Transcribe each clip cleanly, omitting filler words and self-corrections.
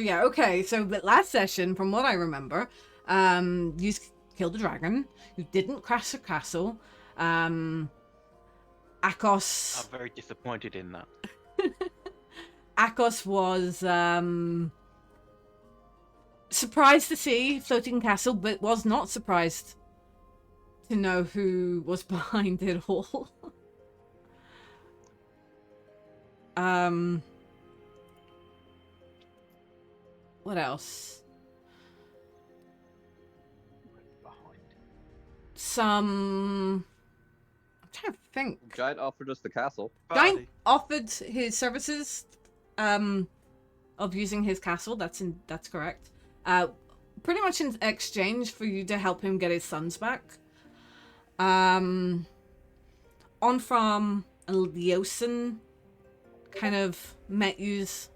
yeah, okay. So the last session, from what I remember, you killed a dragon. You didn't crash the castle. Akos. I'm very disappointed in that. Akos was surprised to see floating castle, but was not surprised to know who was behind it all. What else? Behind. I'm trying to think. Giant offered us the castle. Giant offered his services of using his castle. That's correct. Pretty much in exchange for you to help him get his sons back. Onfram and Leosin kind of met yous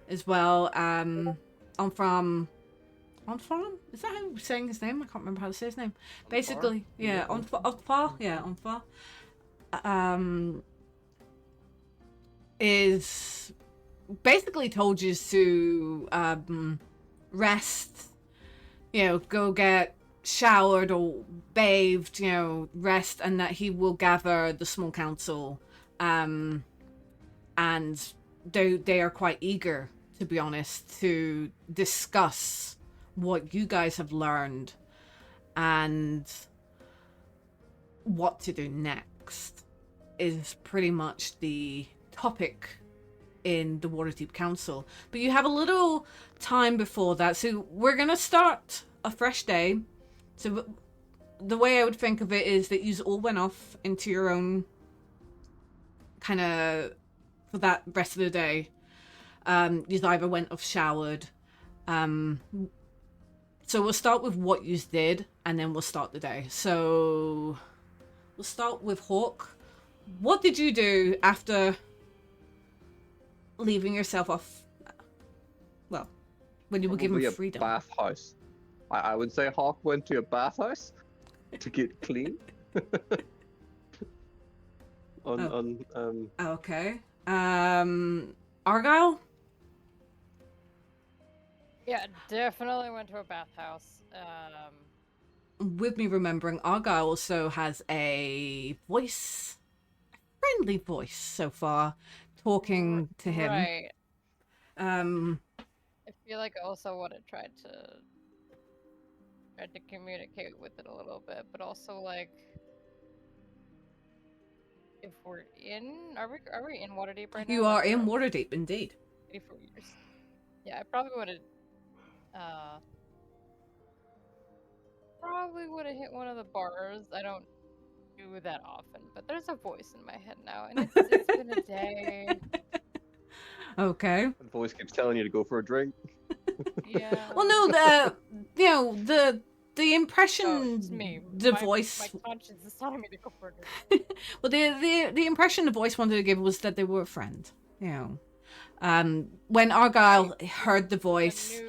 as well. Onfram, is that how you're saying his name? I can't remember how to say his name. Basically, yeah, Onfar, yeah, Onfar. Is basically told you to rest, go get showered or bathed, rest, and that he will gather the small council, and they are quite eager, to be honest, to discuss what you guys have learned and what to do next is pretty much the topic in the Waterdeep Council. But you have a little time before that, so we're gonna start a fresh day. So the way I would think of it is that you all went off into your own kind of for that rest of the day. You either went off showered. So we'll start with what you did, and then we'll start the day. So we'll start with Hawk. What did you do after leaving yourself off? Well, when you were given freedom. A bathhouse. I would say Hawk went to a bathhouse to get clean. Okay. Argyle? Yeah, definitely went to a bathhouse. With me remembering, Argyle also has a voice, a friendly voice so far, talking to him. Right. I feel like I also would have tried to communicate with it a little bit, but also like, if we're in, are we in Waterdeep right now? You are in Waterdeep, indeed. 84 years. Yeah, I probably would have. Probably would have hit one of the bars. I don't do that often, but there's a voice in my head now, and it's been a day. Okay. The voice keeps telling you to go for a drink. Yeah. Well, no, the impression, the voice. My conscience is telling me to go for a drink. Well, the impression the voice wanted to give was that they were a friend. When Argyle heard the voice,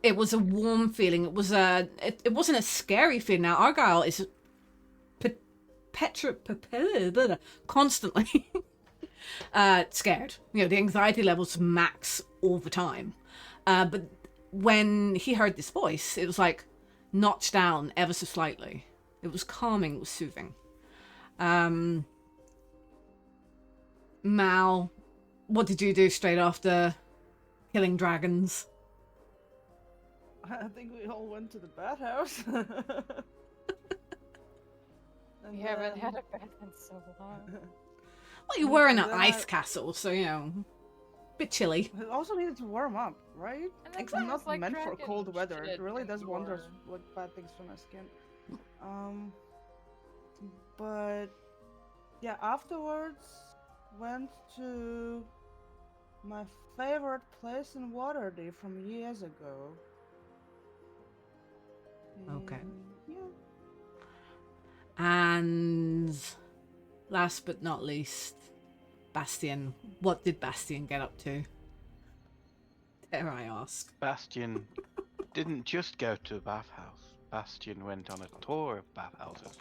it was a warm feeling. It was it wasn't a scary feeling. Now Argyle is constantly scared. The anxiety levels max all the time. But when he heard this voice, it was like notched down ever so slightly. It was calming. It was soothing. Mal, what did you do straight after killing dragons? I think we all went to the bathhouse. We haven't had a bath in so long. Well, you were in an ice castle, so, a bit chilly. It also needed to warm up, right? It's not like meant for cold weather. It really does before. wonders with bad things for my skin. But yeah, afterwards went to my favorite place in Waterdeep from years ago. Okay. Yeah. And last but not least, Bastian. What did Bastian get up to? Dare I ask? Bastian didn't just go to a bathhouse. Bastian went on a tour of bathhouses.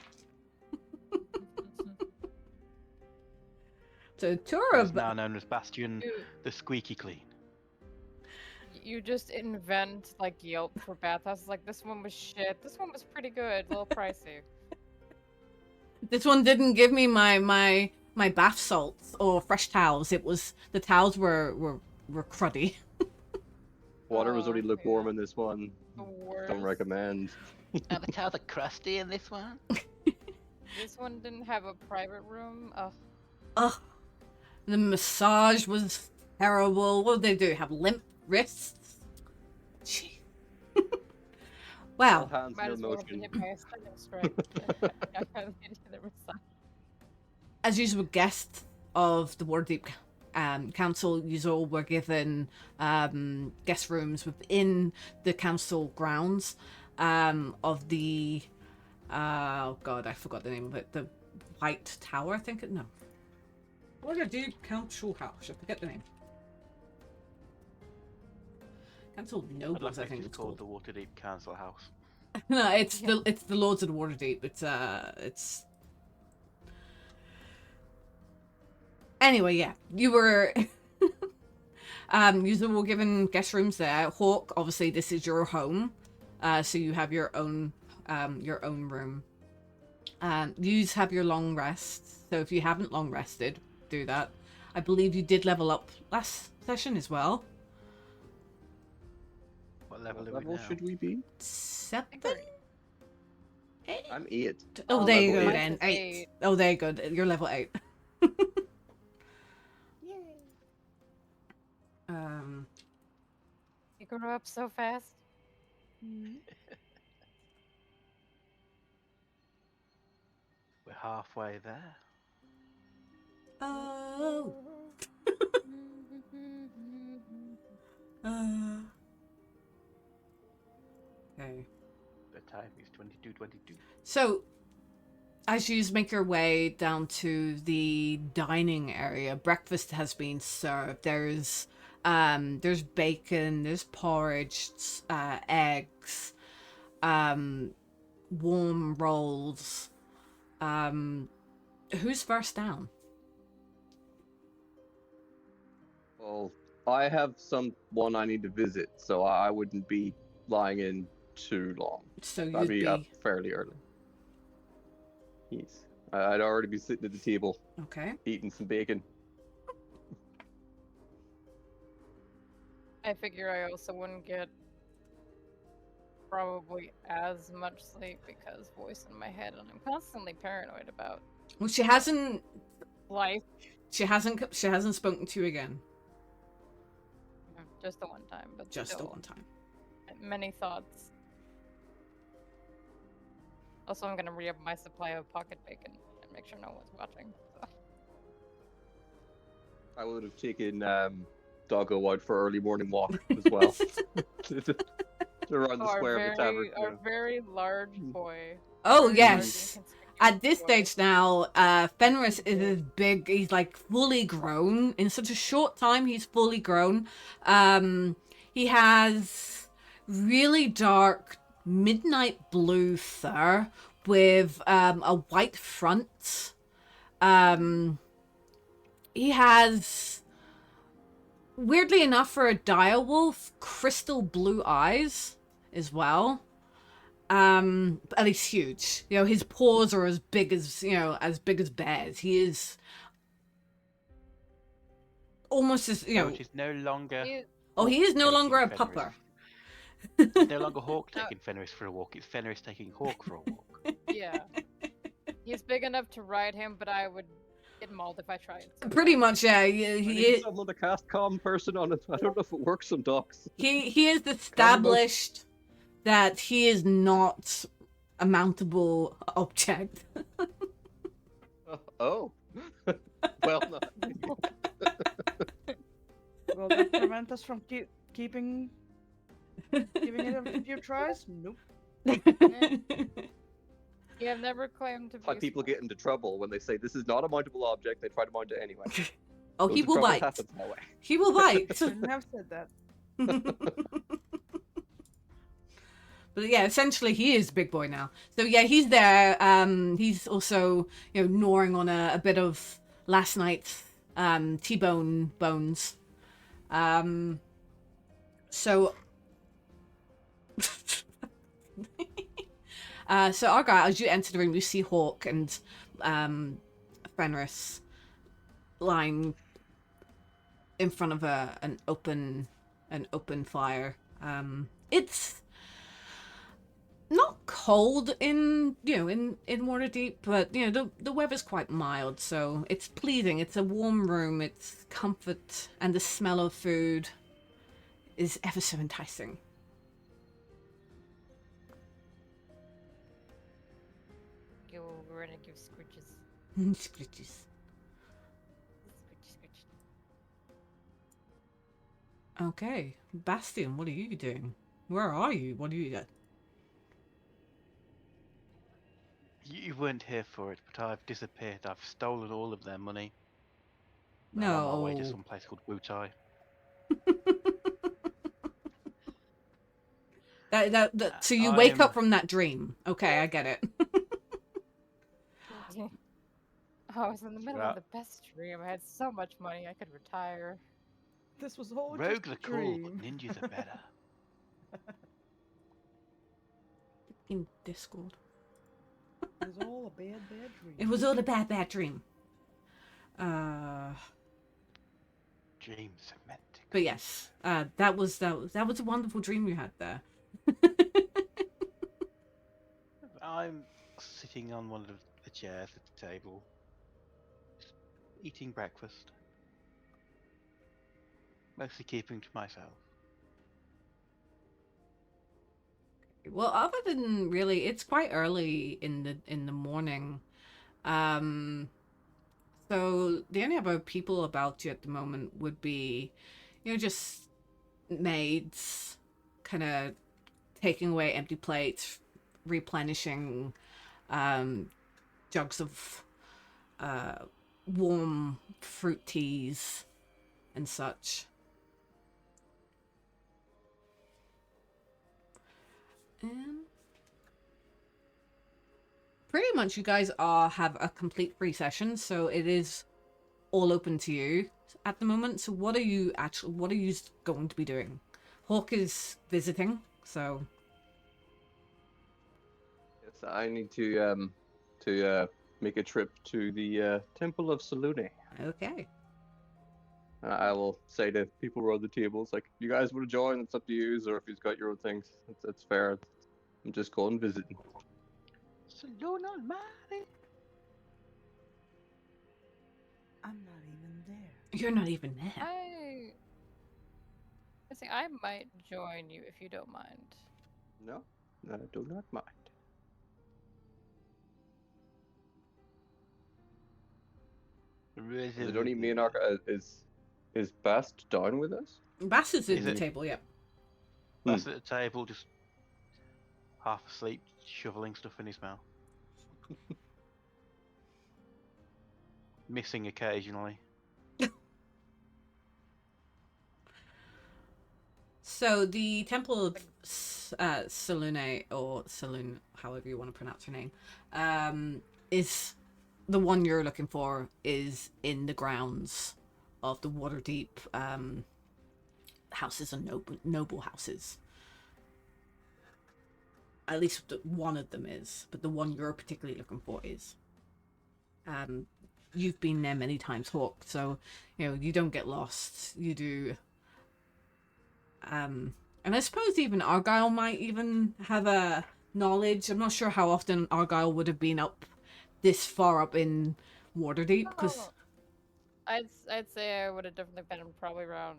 So tour He's of now known as Bastian the Squeaky Clean. you just invent like Yelp for bathhouses. Like this one was shit. This one was pretty good. A little pricey. This one didn't give me my bath salts or fresh towels. It was the towels were cruddy. Water was Oh, already lukewarm yeah. in this one. The Don't worst. recommend. Now the towels are crusty in this one. This one didn't have a private room. Ugh. Ugh. The massage was terrible. What did they do? Have limp wrists? Gee. All Wow. hands, Might no as well have been motion. hit by a second strike. As usual, guests of the Waterdeep Council, you all were given guest rooms within the council grounds of the oh god, I forgot the name of it. The White Tower, I think. No. Waterdeep Council House. I forget the name. Council I'd Nobles, like I to think just it's call called. the Waterdeep Council House. No, it's the Lords of the Waterdeep. It's anyway, yeah. You were you were given guest rooms there. Hawk, obviously this is your home. So you have your own room. Yous have your long rests. So if you haven't long rested, do that. I believe you did level up last session as well. What level What are we level now? should we be? 7? I'm 8. Oh, there you level go eight. then. Mine's 8. 8. Oh, there you go. You're level 8. You grew up so fast. We're halfway there. Oh. Okay. The time is 22:22. So, as you make your way down to the dining area, breakfast has been served. There's bacon, there's porridge, eggs, warm rolls. Who's first down? Well, I have someone I need to visit, so I wouldn't be lying in too long. So I'd you'd be be up fairly early. Yes. I'd already be sitting at the table, okay. eating some bacon. I figure I also wouldn't get probably as much sleep because voice in my head, and I'm constantly paranoid about Well, she hasn't life. spoken to you again. Just the one time, but Just the still, one time. many thoughts. Also, I'm gonna re-up my supply of pocket bacon and make sure no one's watching. So. I would have taken Doggo out for early morning walk as well. to run the square of the tavern. Our very large boy. Oh Very yes. large, At this inconspicuous stage now, Fenris is as big. He's like fully grown. In such a short time, he's fully grown. He has really dark midnight blue fur with a white front. He has, weirdly enough, for a direwolf, crystal blue eyes as well. At least huge. You know, his paws are as big as bears. He is almost as, So it is no longer. He- he is no Hawk longer a taking pupper. It's no longer Hawk No. taking Fenris for a walk. It's Fenris taking Hawk for a walk. yeah. He's big enough to ride him, but I would get mauled if I tried. So. Pretty much, yeah. I He need someone to cast calm person on it. I don't know if it works on dogs. he is established that he is not a mountable object. Oh. Well, no. Will that prevent us from giving it a few tries? Nope. You have never claimed to be. Why people get into trouble when they say this is not a mountable object, they try to mount it anyway. Oh, Loads he of will trouble bite. happens that way. He will bite. Shouldn't have said that. But yeah, essentially he is big boy now. So yeah, he's there. He's also, gnawing on a bit of last night's T-bone bones. So, so Argyle, as you enter the room, you see Hawk and Fenris lying in front of an open fire. It's not cold in Waterdeep, but the weather's quite mild, so it's pleasing. It's a warm room. It's comfort, and the smell of food is ever so enticing. We're gonna give scritches. Scritches. Scritch. Okay, Bastian, what are you doing? Where are you? What are you doing? You weren't here for it, but I've disappeared. I've stolen all of their money. I'm on my way to No. some place called Wutai. So you wake I'm- up from that dream. Okay, I get it. I was in the middle Right. of the best dream. I had so much money I could retire. This was all Rogues just are a cool, dream. but ninjas are better. In Discord. It was all a bad dream. It was all a bad dream. Dreams are meant to But yes, that was a wonderful dream you had there. I'm sitting on one of the chairs at the table, just eating breakfast. Mostly keeping to myself. Well, other than really, it's quite early in the morning. So the only other people about you at the moment would be, just maids, kind of taking away empty plates, replenishing jugs of warm fruit teas and such. And pretty much you guys have a complete free session, so it is all open to you at the moment. So what are you going to be doing? Hawk is visiting, so Yes, I need to make a trip to the Temple of Salune. okay. I will say to people around the tables, like, if you guys want to join, it's up to you, or if you've got your own things, it's fair. I'm just going visiting. Salute Almighty. I'm not even there. You're not even there. I think I might join you if you don't mind. No, I do not mind. Is it only me and Arca? Is Bast down with us? Bass is at Is the it- table, yep. That's at the table, just half asleep, shoveling stuff in his mouth. Missing occasionally. So the Temple of Salune, or Saloon, however you want to pronounce her name, is the one you're looking for. Is in the grounds of the Waterdeep houses and noble houses. At least one of them is, but the one you're particularly looking for is. You've been there many times, Hawk, so you don't get lost. You do. And I suppose even Argyle might even have a knowledge. I'm not sure how often Argyle would have been up this far up in Waterdeep, because Oh, I'd say I would have definitely been probably around.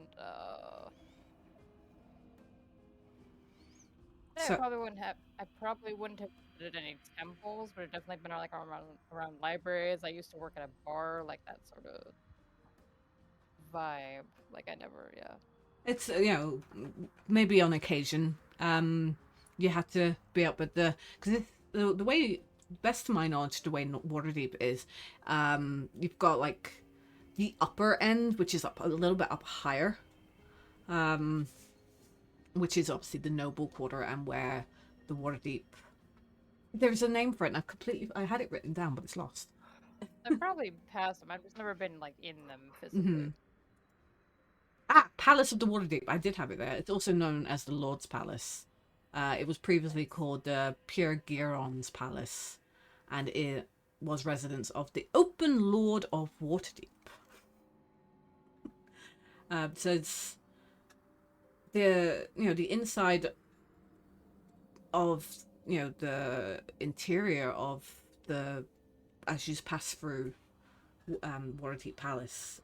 So- I probably wouldn't have visited any temples, but I've definitely been like around libraries. I used to work at a bar, like that sort of vibe. Like I never, yeah. it's maybe on occasion you have to be up at because the way, best to my knowledge, the way Waterdeep is, you've got like the upper end, which is up a little bit up higher, which is obviously the noble quarter, and where the Waterdeep, there's a name for it, and I had it written down, but it's lost. I've probably passed them. I've just never been like in them physically. Palace of the Waterdeep. I did have it there. It's also known as the Lord's Palace. It was previously called the Pure Giron's Palace, and it was residence of the Open Lord of Waterdeep. So it's the the inside of the interior of the as you pass through Waterdeep Palace.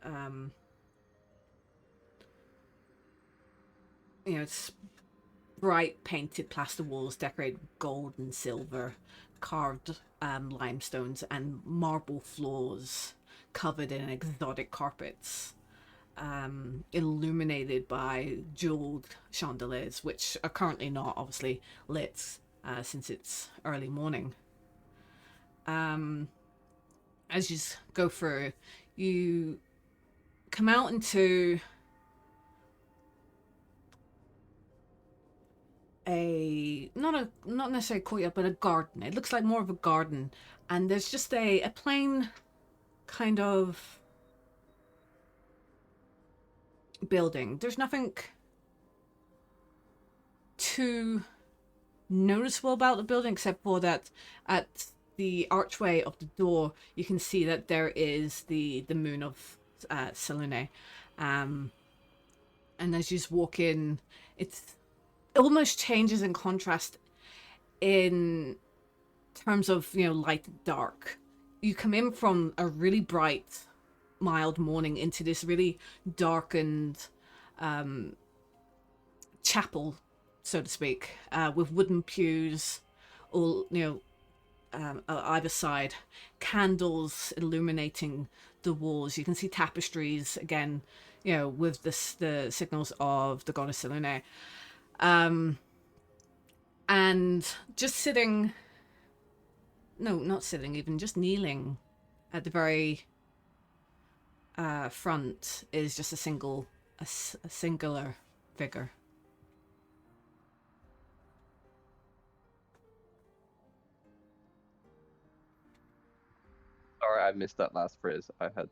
It's bright painted plaster walls decorated with gold and silver, carved limestones and marble floors covered in exotic carpets, illuminated by jeweled chandeliers, which are currently not obviously lit since it's early morning. As you go through, you come out into not necessarily courtyard, but a garden. It looks like more of a garden, and there's just a plain kind of building. There's nothing too noticeable about the building except for that at the archway of the door you can see that there is the moon of Selene, and as you just walk in, it almost changes in contrast in terms of light and dark. You come in from a really bright mild morning into this really darkened chapel, so to speak, with wooden pews all either side, candles illuminating the walls. You can see tapestries again, with the signals of the goddess Selene. And just sitting, no, not sitting, even just kneeling at the very front is just a singular figure. Sorry, I missed that last phrase. I had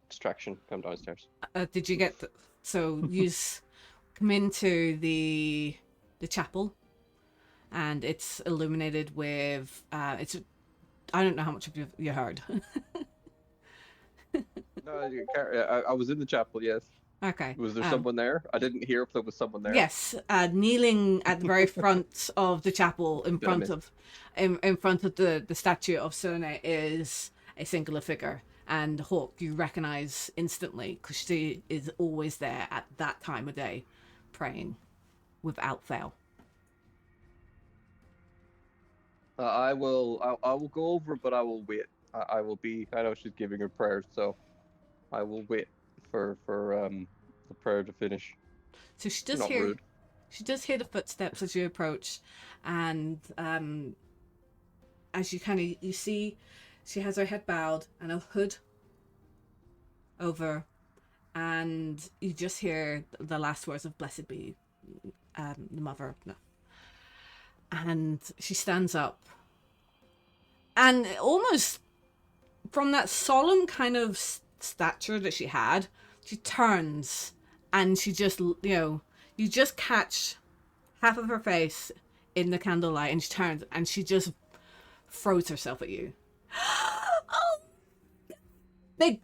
distraction come downstairs. Did you get so you come into the chapel, and it's illuminated with I don't know how much of you heard. No, I was in the chapel, yes. Okay. Was there someone there? I didn't hear if there was someone there. Yes, kneeling at the very front of the chapel in front of the statue of Selene is a singular figure. And Hawk, you recognize instantly, because she is always there at that time of day, praying without fail. I will go over, but I will wait. I will be. I know she's giving her prayers, so I will wait for the prayer to finish. So she does Not hear. rude. She does hear the footsteps as you approach, and as you see, she has her head bowed and a hood over, and you just hear the last words of "Blessed be the mother." No. And she stands up, and almost from that solemn kind of stature that she had, she turns, and she just you just catch half of her face in the candlelight, and she turns and she just throws herself at you. Oh, my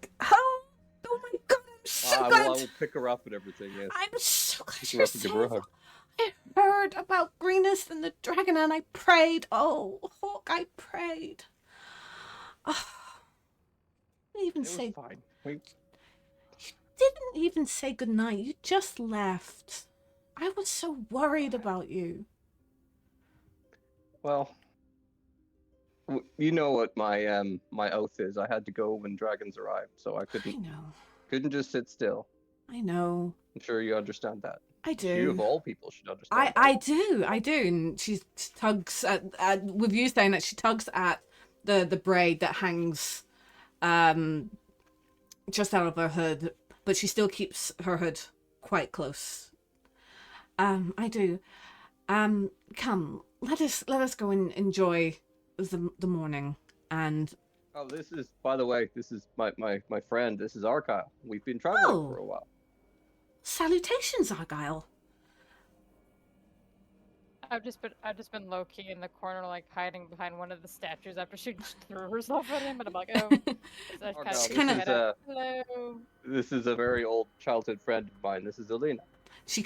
god, I'm so glad. I will pick her up and everything, yes. I'm so glad Pick her you're up and give her a safe. hug. I heard about Greenest and the dragon, and I prayed. Oh, Hawk, I prayed. Oh, It was fine. You didn't even say goodnight. You just left. I was so worried about you. Well, you know what my my oath is. I had to go when dragons arrived, so I couldn't just sit still. I know. I'm sure you understand that. I do. You of all people should understand. I do. And she tugs at with you saying that she tugs at the braid that hangs just out of her hood, but she still keeps her hood quite close. I do. Come, let us go and enjoy the morning. And Oh, this is, by the way, this is my friend. This is Argyle. We've been traveling for a while. Salutations, Argyle. I've just been low key in the corner, like hiding behind one of the statues after she just threw herself at him, and I'm like, oh. So I Argyle, kinda this is hello. this is a very old childhood friend of mine. This is Alina. She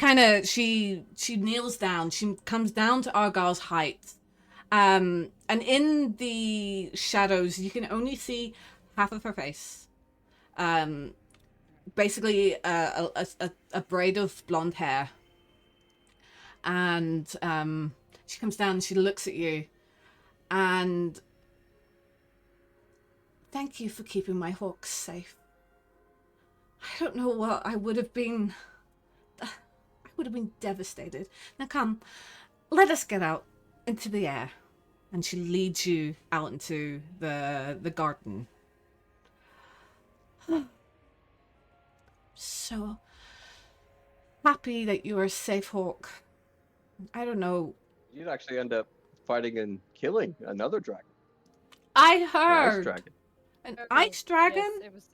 kneels down. She comes down to Argyle's height. And in the shadows, you can only see half of her face. Basically, a braid of blonde hair. And she comes down and she looks at you. And thank you for keeping my hawks safe. I don't know what I would have been. I would have been devastated. Now come, let us get out into the air. And she leads you out into the garden. So happy that you are safe, Hawk. I don't know. You'd actually end up fighting and killing another dragon. I An ice heard dragon. an Oh, ice dragon. Yes, it was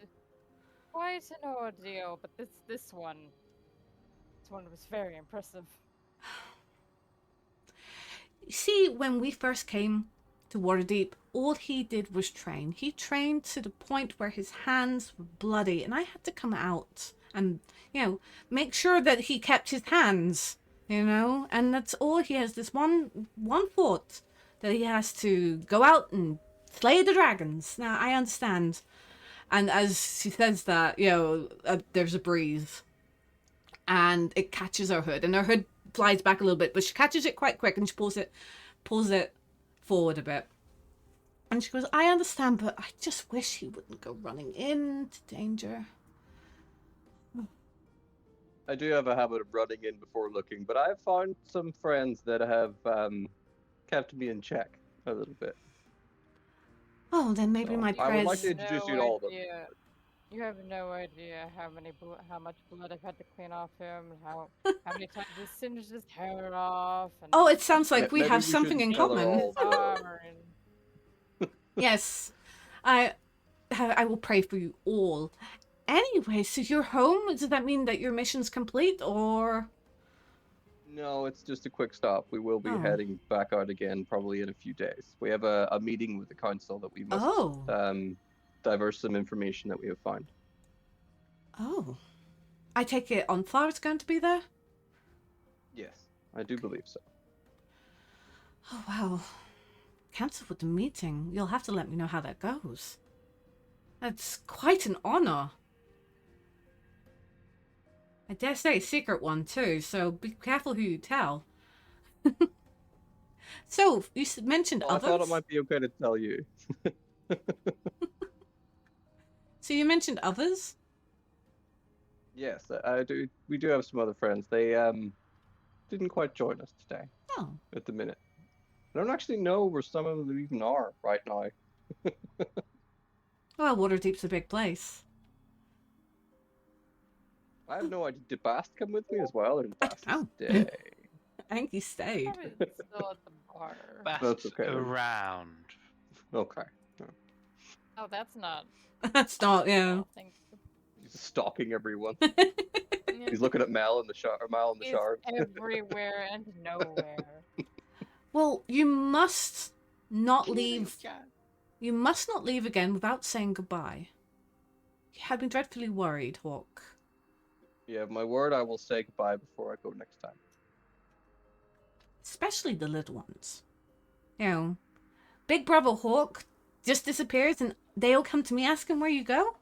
quite an ordeal, but this one was very impressive. You see, when we first came to Waterdeep, all he did was train. He trained to the point where his hands were bloody, and I had to come out and, make sure that he kept his hands, and that's all he has. This one thought that he has to go out and slay the dragons. Now, I understand. And as she says that, there's a breeze, and it catches her hood, and her hood flies back a little bit, but she catches it quite quick, and she pulls it forward a bit. And she goes, I understand, but I just wish he wouldn't go running into danger. I do have a habit of running in before looking, but I've found some friends that have kept me in check a little bit. Oh, then maybe So, my I would like prayers... to introduce you to all of them. You have no idea how much blood I've had to clean off him, and how many times he singed his hair off. And Oh, it sounds like we Maybe have we something in shouldn't tell her common. all. armor and Yes, I will pray for you all. Anyway, so you're home? Does that mean that your mission's complete, or...? No, it's just a quick stop. We will be Oh. heading back out again probably in a few days. We have a meeting with the council that we must diverse some information that we have found. Oh. I take it Onflar is going to be there? Yes, I do believe so. Oh, wow. Cancel with the meeting. You'll have to let me know how that goes. That's quite an honor. I dare say a secret one, too, so be careful who you tell. So, you mentioned Well, I others? thought it might be okay to tell you. So you mentioned others? Yes, I do. We do have some other friends. They didn't quite join us today Oh. at the minute. I don't actually know where some of them even are right now. Well, Waterdeep's a big place. I have no idea. Did Bast come with me as well, or did Bast Oh. stay? I think he stayed. probably still at the bar. That's Bast okay. around. Okay. Oh, that's not. That's not, yeah. Oh, thank you. He's stalking everyone. Yeah, He's looking at Mal in the he's shard. everywhere and nowhere. Well, you must not leave. You must not leave again without saying goodbye. You have been dreadfully worried, Hawk. Yeah, my word, I will say goodbye before I go next time. Especially the little ones. Big Brother Hawk just disappears and they all come to me asking where you go?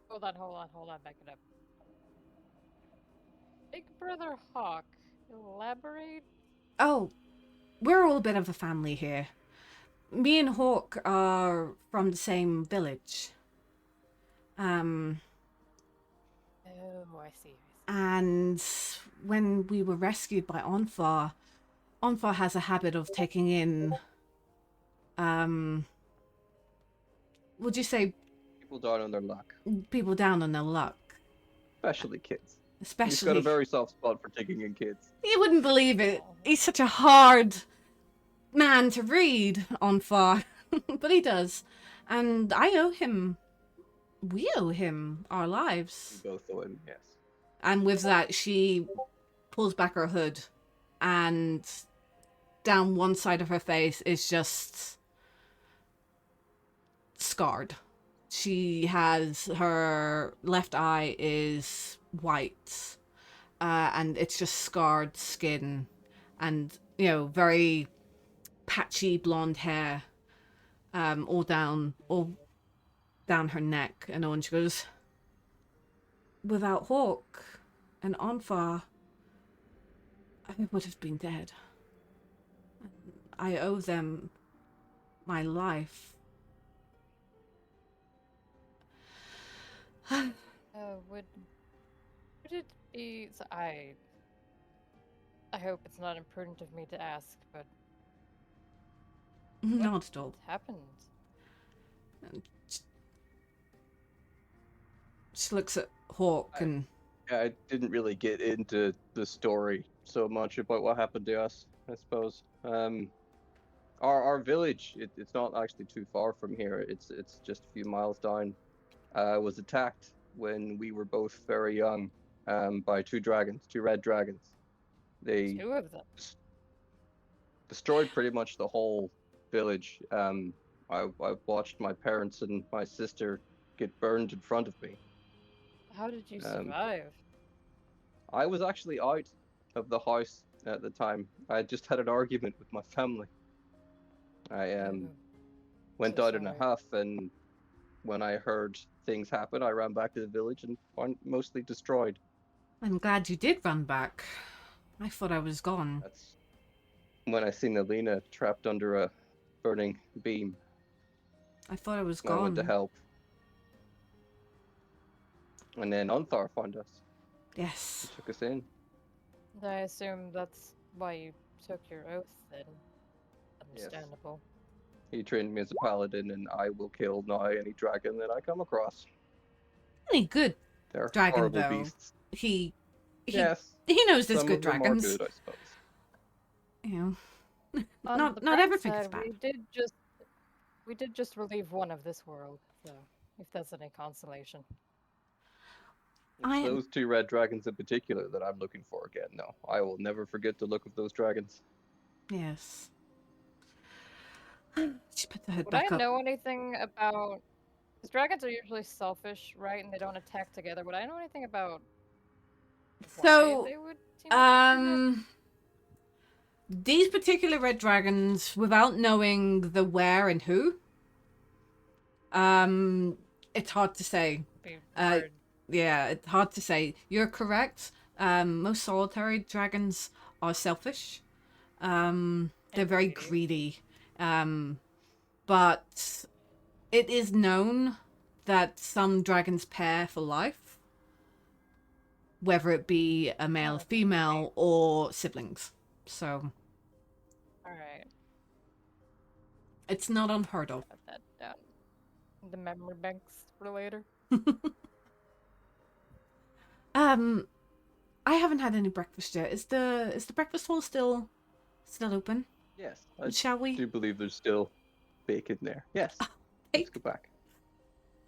Hold on, back it up. Big Brother Hawk, elaborate? Oh, we're all a bit of a family here. Me and Hawk are from the same village. Oh, I see. And when we were rescued by Onfar has a habit of taking in, would you say People down on their luck, people down on their luck? especially kids. He's Especially, got a very soft spot for taking in kids. you wouldn't believe it. He's such a hard man to read, Onfar, but he does. And I owe him We owe him our We lives. both owe him, yes. And with that, she pulls back her hood, and down one side of her face is just scarred. She has her left eye is white, and it's just scarred skin, and very patchy blonde hair, all down her neck and on. She goes, "Without Hawk and Onfar, I would have been dead. I owe them my life." Would it be? So I hope it's not imprudent of me to ask, but Not at all. what happened? She looks at Hawk and I didn't really get into the story so much about what happened to us, I suppose. Our village, it's not actually too far from here. It's just a few miles down. Was attacked when we were both very young, by two red dragons. They 2 of them. destroyed pretty much the whole village. I watched my parents and my sister get burned in front of me. How did you survive? I was actually out of the house at the time. I had just had an argument with my family. I went so out in a sorry. huff, and when I heard things happen, I ran back to the village and found it mostly destroyed. I'm glad you did run back. I thought I was gone. That's when I seen Alina trapped under a burning beam. I thought I was I went to gone. help. And then Unthar found us. Yes. He took us in. I assume that's why you took your oath then. Understandable. He trained me as a paladin, and I will kill now any dragon that I come across. Any good They're dragon, horrible though. beasts. He Yes. knows there's Some good of them dragons. are good, I suppose. You know, On not the not bright everything's side, bad. we did just relieve one of this world, so if that's any consolation. I am- Those two red dragons in particular that I'm looking for again. No, I will never forget the look of those dragons. Yes. She put the hood Would back I up. know anything about? Because dragons are usually selfish, right? And they don't attack together. Would I know anything about So, why they would team up to do that? These particular red dragons, without knowing the where and who, it's hard to say. Be hard. Yeah, it's hard to say. You're correct. Most solitary dragons are selfish. They're very greedy. But it is known that some dragons pair for life, whether it be a male, female, or siblings. So Alright, it's not unheard of. put that down. The memory banks for later. I haven't had any breakfast yet. Is the breakfast hall still open? Yes, I Shall we? do believe there's still bacon there. Yes, let's go back.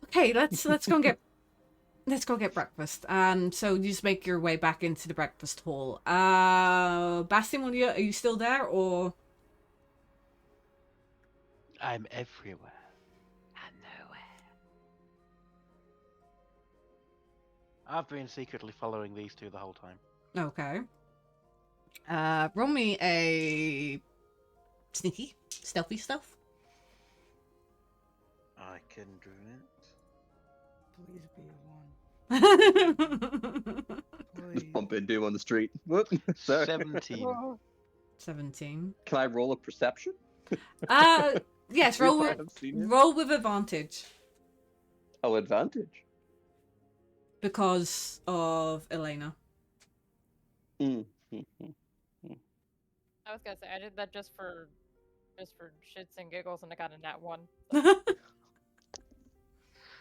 Okay, let's go and get breakfast. So you just make your way back into the breakfast hall. Bastian, are you still there, or? I'm everywhere and nowhere. I've been secretly following these two the whole time. Okay. Roll me a sneaky, stealthy stuff. I can do Please be a 1. Just Please. bump into him on the street. Whoop. it. Sorry. 17. 17. Can I roll a perception? Yes, See roll if I with, have seen him? roll with advantage Oh, advantage. because of Elena. Mm. I was gonna say I did that just for shits and giggles, and I got a nat 1.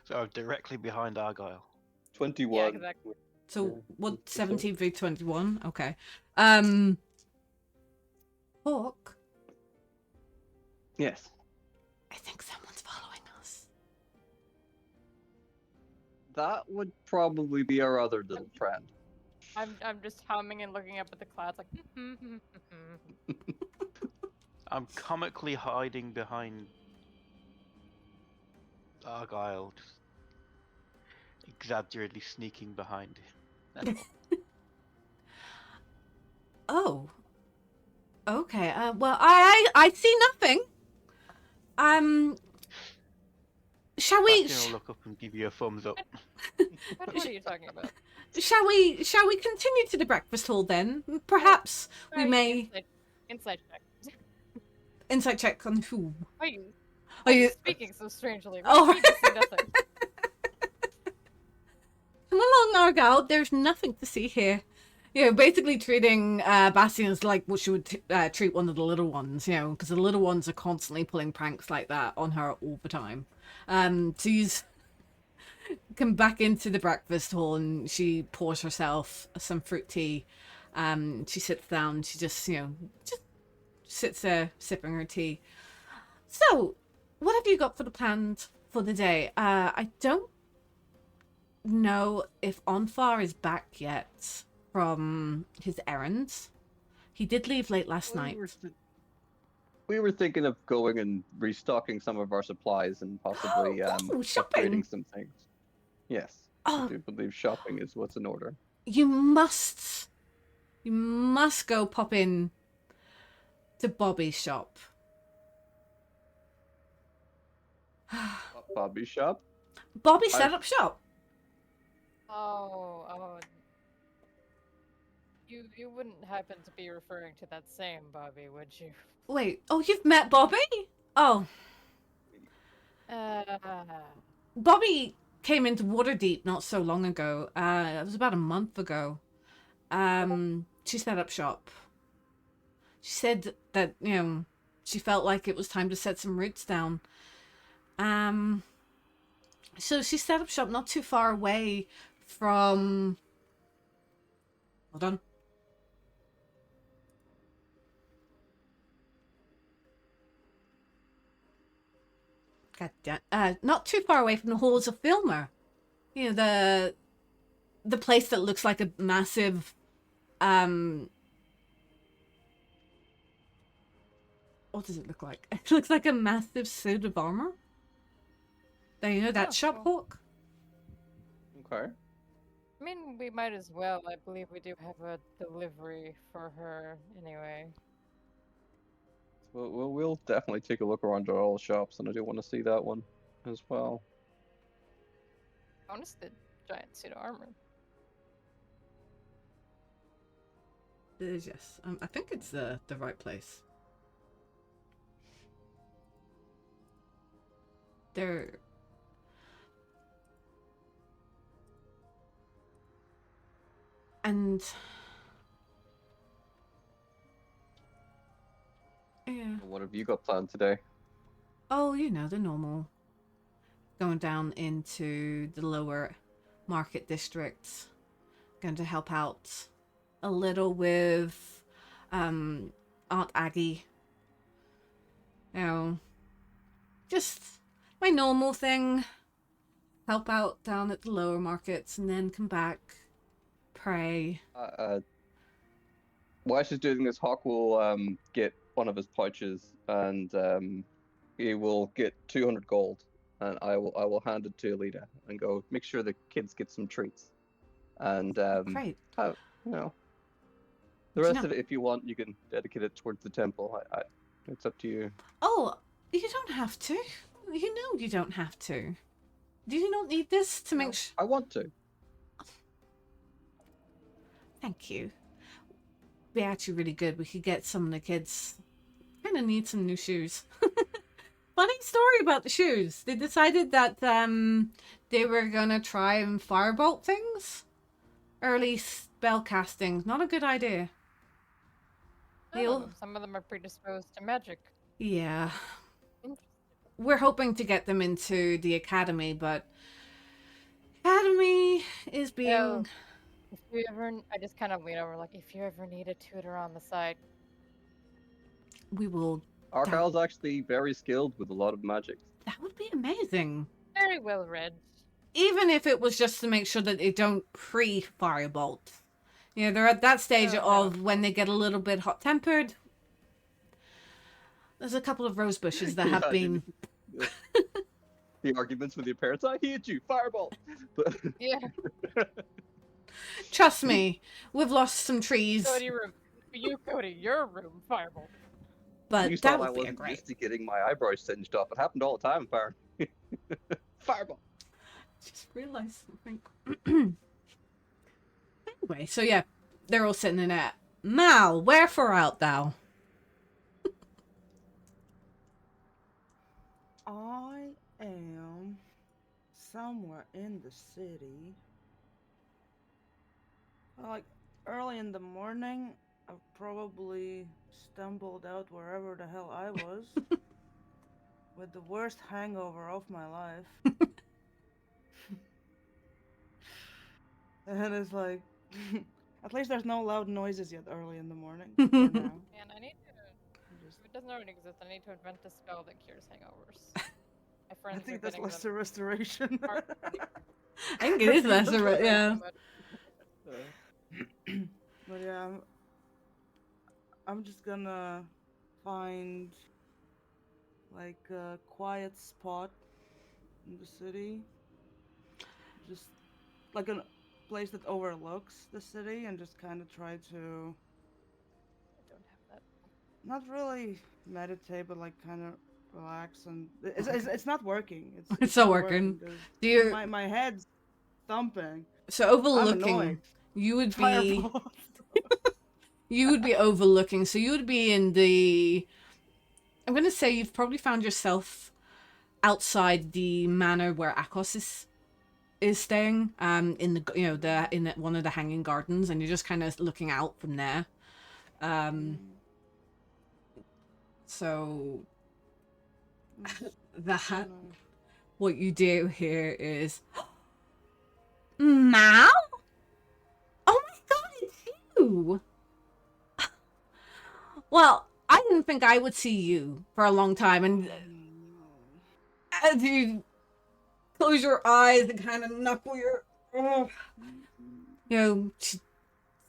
So I'm directly behind Argyle. 21. Yeah, exactly. So what? 17 v 21. Okay. Hawk, Yes. I think someone's following us. That would probably be our other little friend. I'm just humming and looking up at the clouds like. I'm comically hiding behind Argyle, just exaggeratedly sneaking behind him. That's all. Oh. Okay. Well, I see nothing. Shall we? Bastion will look up and give you a thumbs up. What are you talking about? Shall we continue to the breakfast hall then? Perhaps we Right, may Insight check. insight check on who. Why are you? Are you speaking so strangely? Oh. Why do you see nothing? Come along, Argyle. There's nothing to see here. You know, basically treating Bastions like what she would treat one of the little ones, you know, because the little ones are constantly pulling pranks like that on her all the time. She's come back into the breakfast hall and she pours herself some fruit tea. She sits down. She just, you know, just sits there sipping her tea. So, what have you got for the plans for the day? I don't know if Onfar is back yet from his errands. He did leave late last night. We were thinking of going and restocking some of our supplies and possibly shopping! upgrading some things. Yes, Oh. I do believe shopping is what's in order. You must go pop in to Bobby's shop. Bobby's shop? Bobby set up shop. Oh. You wouldn't happen to be referring to that same Bobby, would you? Wait, oh, you've met Bobby? Oh. Bobby came into Waterdeep not so long ago. It was about a month ago. She set up shop. She said that, you know, she felt like it was time to set some roots down. So she set up shop not too far away from... Hold on. God damn. Not too far away from the halls of Filmer. You know, the place that looks like a massive what does it look like? It looks like a massive suit of armor. There, you know that shop, cool. Hawk? Okay. I mean, we might as well. I believe we do have a delivery for her anyway. Well, we'll definitely take a look around all the shops, and I do want to see that one as well. Bonus the giant suit of armor. It is, yes. I think it's the right place. There. And yeah. What have you got planned today? Oh, you know, the normal. Going down into the lower market districts. Going to help out a little with Aunt Aggie. You know, just my normal thing. Help out down at the lower markets and then come back. Pray. While she's doing this, Hawk will get one of his pouches and he will get 200 gold, and I will hand it to Alita and go make sure the kids get some treats. And Great. you know, the rest of it, if you want, you can dedicate it towards the temple. It's up to you. Oh, you don't have to. You know you don't have to. Do you not need this to make sure? I want to. Thank you. Be actually really good. We could get some of the kids. Kind of need some new shoes. Funny story about the shoes. They decided that they were gonna try and firebolt things. Early spell casting. Not a good idea. Some of them are predisposed to magic. Yeah. We're hoping to get them into the academy, but academy is being. Well, if you ever, I just kind of lean over, like, if you ever need a tutor on the side, We will. Argyle's actually very skilled with a lot of magic. That would be amazing. very well read. even if it was just to make sure that they don't pre-firebolt. You know, they're at that stage of when they get a little bit hot-tempered. There's a couple of rose bushes that have been... The arguments with your parents, I hate you, fireball! But... Yeah. Trust me, we've lost some trees. Go to your room. You go to your room, fireball. But you that thought I would be wasn't great. used to getting my eyebrows singed up. It happened all the time, apparently. Fireball! Just realised something. Anyway, so yeah, they're all sitting in it. Mal, wherefore art thou? I am somewhere in the city. Like early in the morning, I probably stumbled out wherever the hell I was with the worst hangover of my life. And it's like, at least there's no loud noises yet early in the morning. For now. Man, I need to. If it doesn't already exist, I need to invent a spell that cures hangovers. My friends I think are that's getting lesser them restoration. hard- I think it is lesser, yeah. But yeah, I'm just gonna find like a quiet spot in the city, just like a place that overlooks the city, and just kind of try to I don't have that. not really meditate, but like kind of relax. And it's not working. It's not working. There's- Do you... My head's thumping. So I'm overlooking, annoyed. you would be... Fireball. You would be overlooking, so you would be in the... I'm going to say you've probably found yourself outside the manor where Akos is staying, in the, you know, in one of the hanging gardens, and you're just kind of looking out from there. So that what you do here is, Mal? Oh my god, it's you! Well, I didn't think I would see you for a long time, and as you close your eyes and kind of knuckle your, you know, she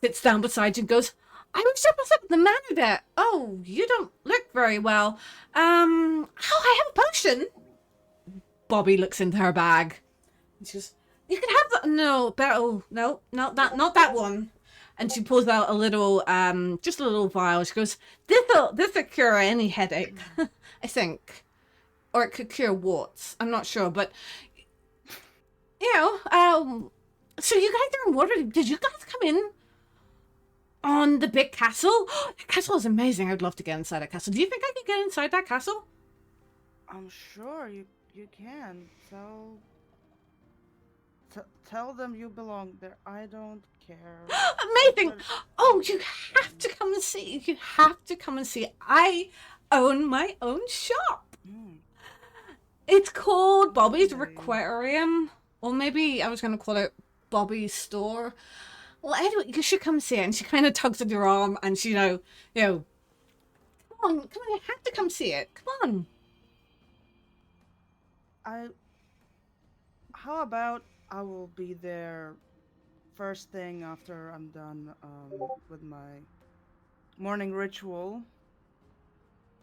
sits down beside you and goes, I was just up at the manor there. Oh, you don't look very well. Oh, I have a potion. Bobby looks into her bag. And she goes, you can have that. No, no, not that one. And she pulls out a little, just a little vial. She goes, this'll cure any headache, I think. Or it could cure warts. I'm not sure, but, you know, so you guys are in Waterdeep. Did you guys come in on the big castle? The castle is amazing. I'd love to get inside that castle. Do you think I could get inside that castle? I'm sure you can. Tell them you belong there. I don't care. Amazing! Oh, you have to come and see. You have to come and see. I own my own shop. It's called Bobby's Requarium. Or maybe I was going to call it Bobby's Store. Well, anyway, you should come see it. And she kind of tugs at your arm and she, you know, come on, you have to come see it. Come on. How about I will be there first thing after I'm done with my morning ritual.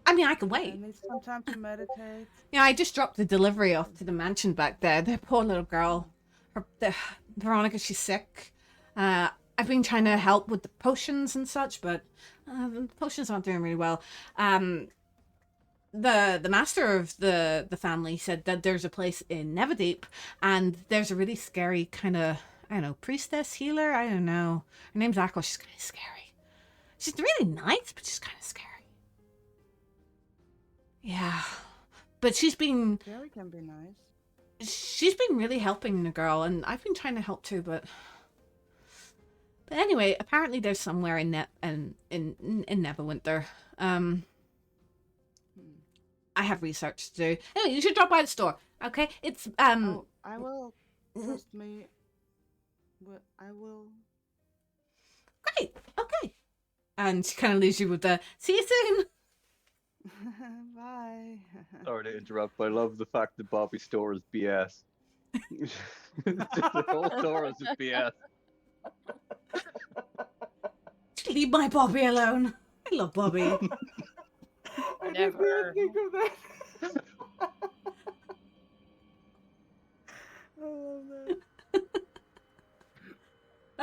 I mean, I can wait. I need some time to meditate. Yeah, I just dropped the delivery off to the mansion back there. The poor little girl. Veronica, she's sick. I've been trying to help with the potions and such, but the potions aren't doing really well. The master of the family said that there's a place in Waterdeep, and there's a really scary kind of, I don't know, priestess, healer? I don't know. Her name's Akko. She's kind of scary. She's really nice, but she's kind of scary. Yeah. But she's been... Scary can be nice. She's been really helping the girl, and I've been trying to help too, but anyway, apparently there's somewhere in Neverwinter. I have research to do. Anyway, you should drop by the store. Okay, it's Oh, I will. Trust me. I will. Great. Okay. And she kind of leaves you with the see you soon. Bye. Sorry to interrupt, but I love the fact that Bobby's store is BS. The whole store is just BS. Leave my Bobby alone. I love Bobby. I did Never. not think of that. I love that.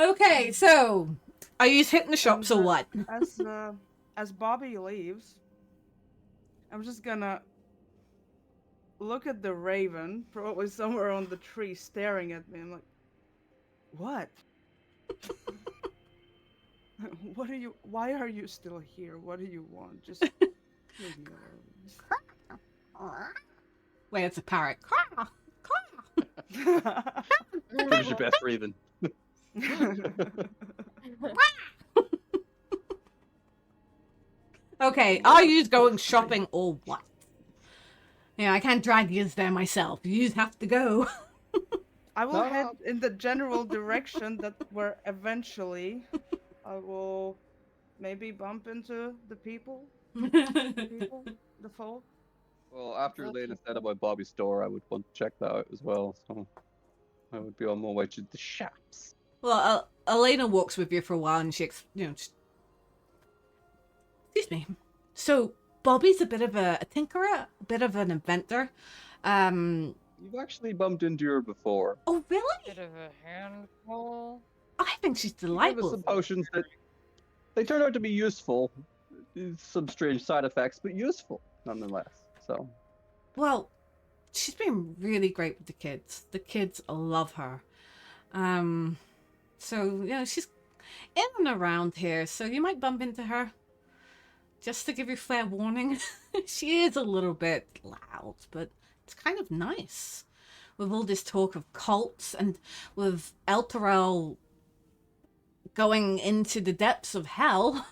Okay, so are you hitting the shops And, or what? As Bobby leaves, I'm just gonna look at the raven, probably somewhere on the tree, staring at me. I'm like, what? What are you? Why are you still here? What do you want? Just leave me alone. Wait, it's a parrot. Give us your best Raven. Okay, are you going shopping or what? Yeah, I can't drag yous there myself. Yous have to go. I will No, head no. in the general direction that where eventually I will maybe bump into the people, the folk. Well, after Those Elena said people. about Bobby's store, I would want to check that out as well. So I would be on my way to the shops. Well, Elena walks with you for a while, and she, excuse me. So Bobby's a bit of a tinkerer, a bit of an inventor. You've actually bumped into her before. Oh really? Bit of a handful. I think she's She gave us delightful. some potions that they turned out to be useful. Some strange side effects, but useful nonetheless. So Well, she's been really great with the kids. The kids love her. So she's in and around here, so you might bump into her. Just to give you fair warning, she is a little bit loud, but it's kind of nice. With all this talk of cults and with Elturel going into the depths of hell,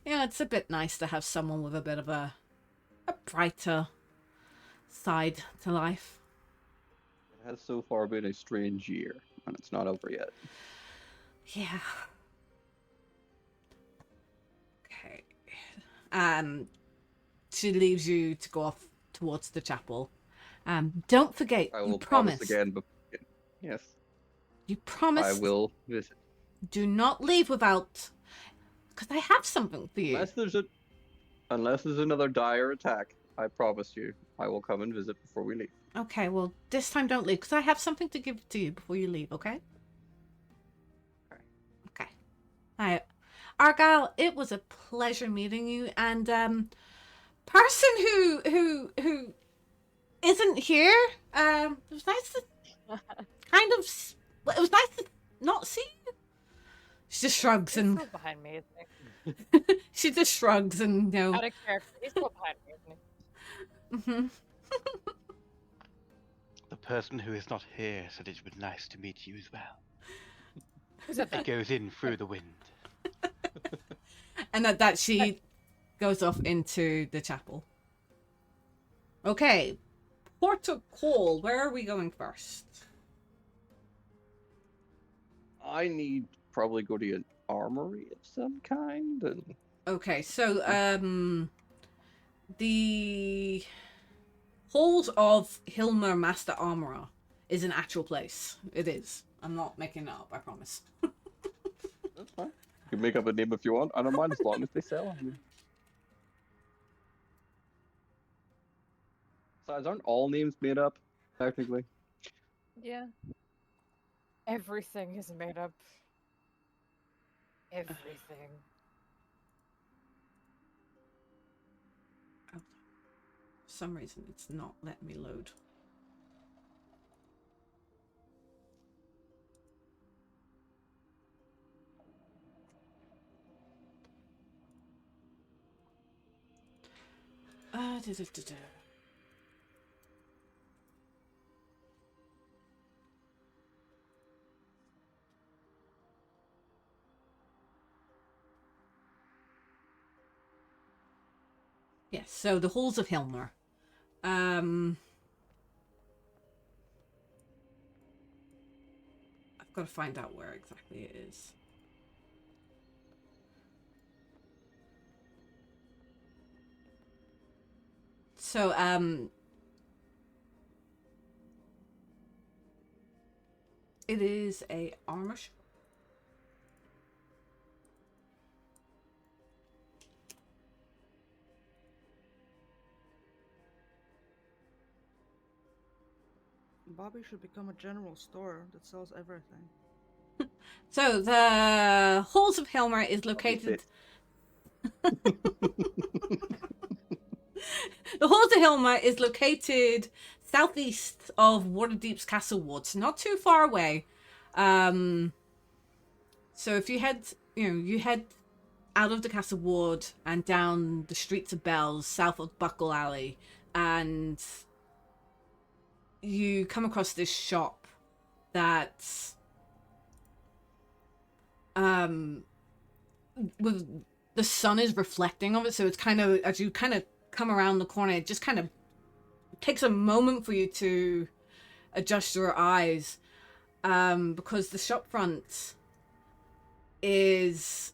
it's a bit nice to have someone with a bit of a brighter side to life. it has so far been a strange year, and it's not over yet. Yeah. Okay. She leaves you to go off towards the chapel. Don't forget, I you will promise. promise again, but yes, You promise. I will visit. Do not leave without, because I have something for you. Unless there's another dire attack, I promise you, I will come and visit before we leave. Okay, well, this time don't leave, because I have something to give to you before you leave, okay? Okay. All right. Argyle, it was a pleasure meeting you, and person who isn't here, it was nice to it was nice to not see you. She just shrugs He's and still behind me, isn't he? she just shrugs and Out of character. He's still behind me, isn't he? The person who is not here said it was nice to meet you as well. Who said It that? goes in through the wind. and that she goes off into the chapel. Okay, Porto Cole, where are we going first? I need to probably go to an armory of some kind, and Okay, so the halls of Hilmer Master Armorer is an actual place. It is. I'm not making it up, I promise. that's fine. You can make up a name if you want. I don't mind as long as they sell. Besides, aren't all names made up, technically? Yeah. Everything is made up. Everything. For some reason, it's not letting me load. Da. Yes, so the halls of Hilmer. I've got to find out where exactly it is. So, It is a armor shop. Bobby should become a general store that sells everything. So the Halls of Hilmer is located. The Halls of Hilmer is located southeast of Waterdeep's Castle Wards, not too far away. So if you head, you head out of the Castle Ward and down the Streets of Bells, south of Buckle Alley, and you come across this shop that's with the sun is reflecting of it, so it's kind of, as you kind of come around the corner, it just kind of takes a moment for you to adjust your eyes, because the shop front is,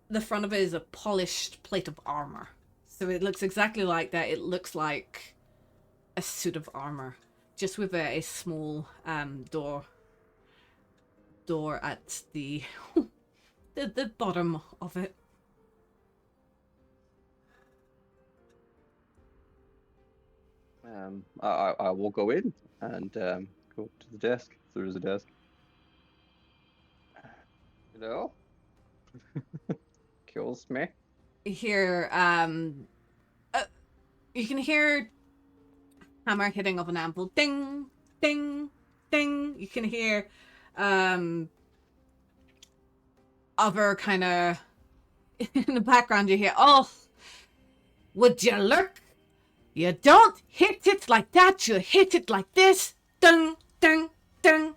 the front of it is a polished plate of armor, so it looks exactly like that. It looks like a suit of armor, just with a small door at the the bottom of it. I will go in and go up to the desk, if there is a desk. Hello? Kills me. You hear you can hear hammer hitting of an anvil, ding ding ding. You can hear other kind of in the background. You hear, oh, would you look? You don't hit it like that, you hit it like this. Ding, ding, ding.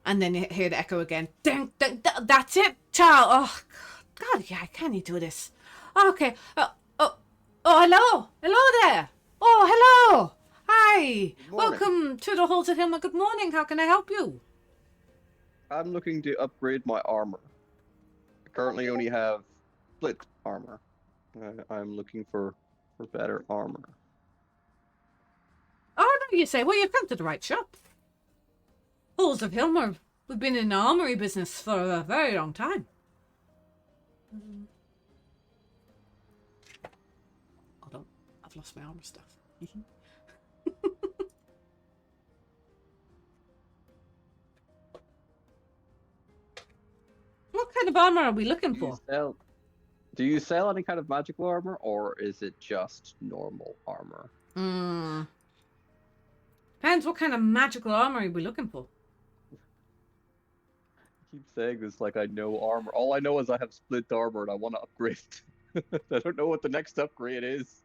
And then you hear the echo again. Ding, ding, that's it, child. Oh, God, yeah, can you do this? Okay. Oh, hello. Hello there. Oh, hello. Hi. Welcome to the Halls of Hilmer. Good morning. How can I help you? I'm looking to upgrade my armor. I currently only have split armor. I'm looking for better armor. Oh, no, you say. Well, you've come to the right shop. Halls of Hilmer. We've been in the armory business for a very long time. Hold on. I've lost my armor stuff. What kind of armor are we looking for? Do you sell any kind of magical armor, or is it just normal armor? Depends what kind of magical armor are we looking for. I keep saying this like I know armor. All I know is I have split armor and I want to upgrade it. I don't know what the next upgrade is.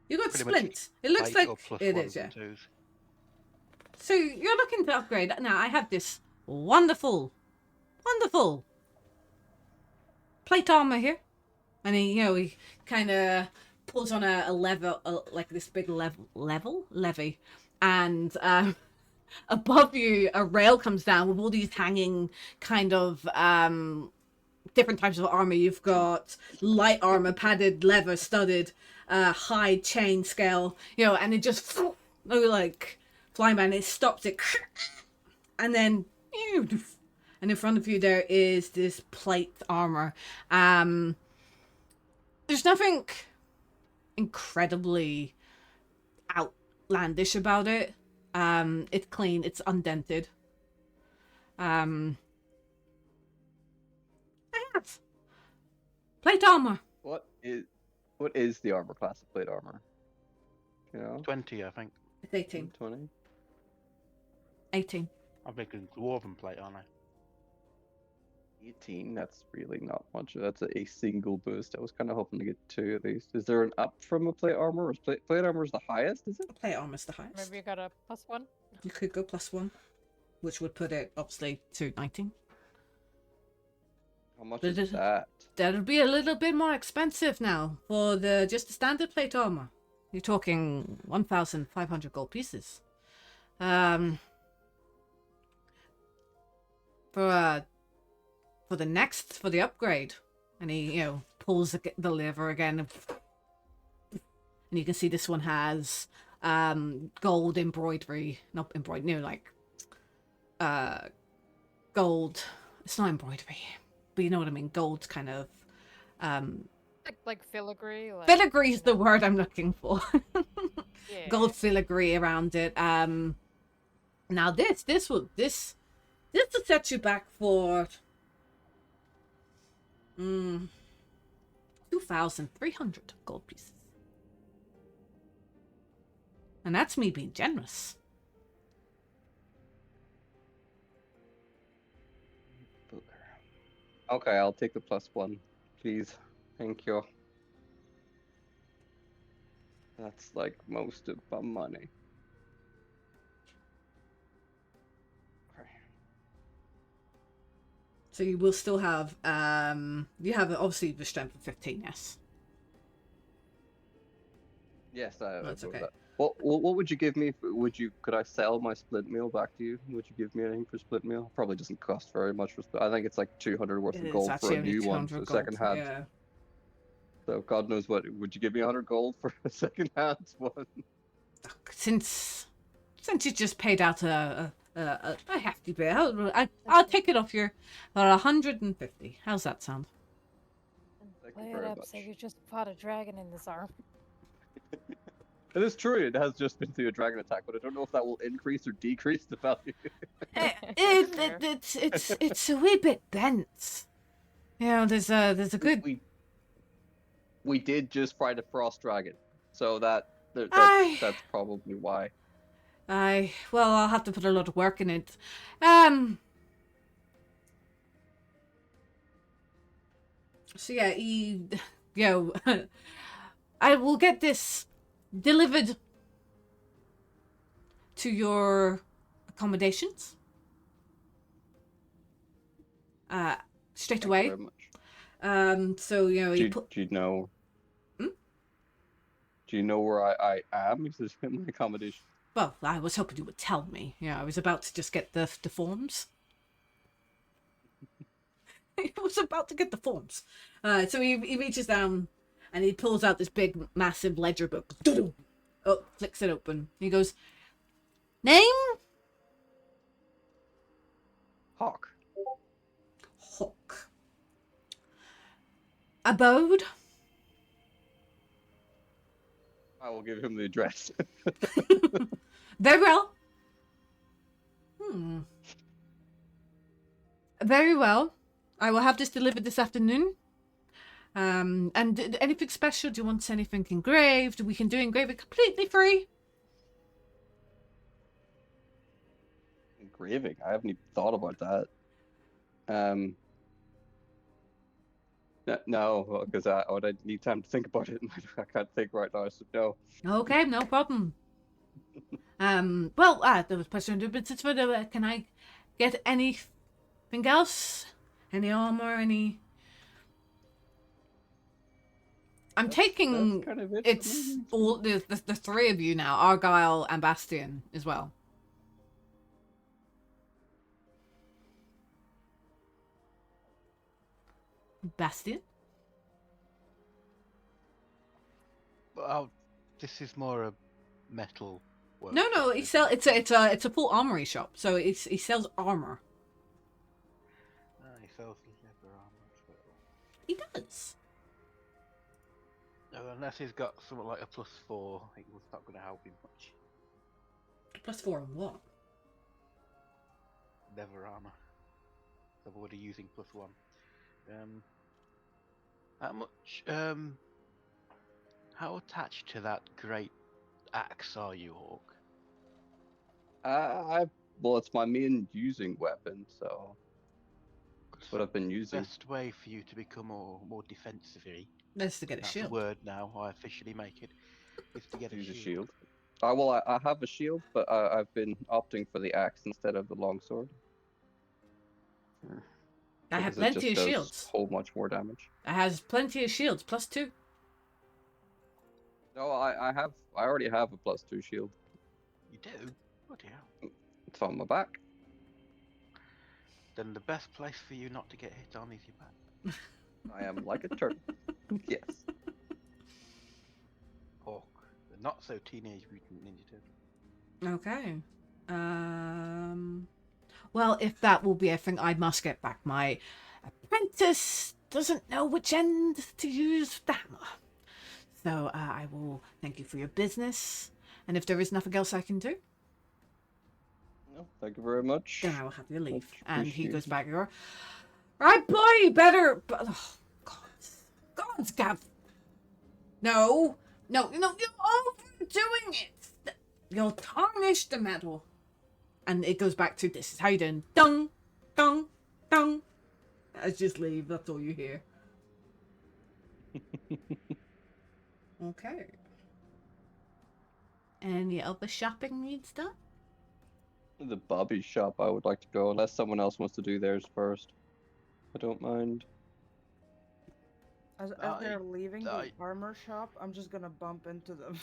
You got Pretty much splint. It looks Light like or plus it ones is, yeah. and twos. So you're looking to upgrade. Now I have this wonderful plate armor here, and he kind of pulls on a lever, like this big levy, and above you a rail comes down with all these hanging kind of different types of armor. You've got light armor, padded leather, studded, high chain scale, and it just like flying by, and it stops it, and then and in front of you there is this plate armor. There's nothing incredibly outlandish about it. It's clean, it's undented. I have plate armor. What is the armor class of plate armor? 20, I think. It's 18. 20. 18. I'm making dwarven plate, aren't I? 18. That's really not much. That's a single boost. I was kind of hoping to get 2 at least. Is there an up from a plate armor? Or is plate armor is the highest? Is it? Plate armor's the highest. Maybe you got a +1? You could go +1, which would put it obviously to 19. How much is that? That'll be a little bit more expensive now for just the standard plate armor. You're talking 1,500 gold pieces. For the upgrade, and he pulls the lever again, and you can see this one has gold embroidery, not embroidery, like gold. It's not embroidery, but you know what I mean. Gold kind of. Like filigree. Like, Filigree is you the know, word I'm looking for. Yeah. Gold filigree around it. Now this will set you back for 2,300 gold pieces, and that's me being generous. Okay, I'll take the +1, please. Thank you. That's like most of my money. Okay. So you will still have you have obviously the strength of 15, yes. Yes, That's wrote okay. that. What would you give me? Could I sell my split meal back to you? Would you give me anything for split meal? Probably doesn't cost very much for split. I think it's like 200 worth It of is gold for actually a only new one, 200 so gold. second hand. Yeah. So God knows what. Would you give me 100 gold for a second hand one? Since you just paid out a hefty bit, I'll take it off your 150. How's that sound? Thank you Play it very up, much. so you just fought a dragon in this arm. It is true. It has just been through a dragon attack, but I don't know if that will increase or decrease the value. It's a wee bit bent. You know, there's a good. We did just fight a frost dragon, so that's probably why. Well, I'll have to put a lot of work in it. So yeah, I will get this delivered to your accommodations. Straight Thank you away. very much. So you know, Do you know? Hmm? Do you know where I am? Is this in my accommodation? Well, I was hoping you would tell me. Yeah, I was about to just get the forms. I was about to get the forms. So he reaches down and he pulls out this big, massive ledger book. Oh, flicks it open. He goes, "Name?" Hawk. Hawk. Abode? I will give him the address. Very well. Very well. I will have this delivered this afternoon. And anything special? Do you want anything engraved? We can do engraving completely free. Engraving? I haven't even thought about that. No, because I would need time to think about it, and I can't think right now. So no. Okay, no problem. Well, there was question to but for the can I get anything else? Any armor? Any? I'm taking That's kind of it. it's all the three of you now, Argyle and Bastion as well. Bastion? Oh, this is more a metal. No, he sell it's a full armory shop, so he sells armor. He sells leather armor as well. He does. No, unless he's got something like a +4, it was not going to help him much. +4 on what? Leather armor. So I'm already using +1. How much? How attached to that great axe are you, Hawk? Well, it's my main using weapon, so that's what I've been using. Best way for you to become more defensive-y. That's to get a That's shield. a word now. I officially make it. Is to get Use a shield. Well, I have a shield, but I've been opting for the axe instead of the longsword. I have Because it plenty just of does shields. whole much more damage. I has plenty of shields, +2. No, I already have a +2 shield. You do? Bloody hell. It's on my back. Then the best place for you not to get hit on is your back. I am like a turtle. Yes. Hawk, the not so teenage mutant ninja turtle. Okay. Well, if that will be a thing, I must get back. My apprentice doesn't know which end to use the hammer. So I will thank you for your business. And if there is nothing else I can do, No, thank you very much. then I will have you leave. Much And he goes appreciated. back and goes, right, boy, you better. Oh, God's Gav. No, you're overdoing it. You'll tarnish the metal. And it goes back to this is how you doing. Dung, dung, dung. I just leave. That's all you hear. Okay. Any other shopping needs done? The Bobby shop, I would like to go, unless someone else wants to do theirs first. I don't mind. As they're leaving the armor shop, I'm just gonna bump into them.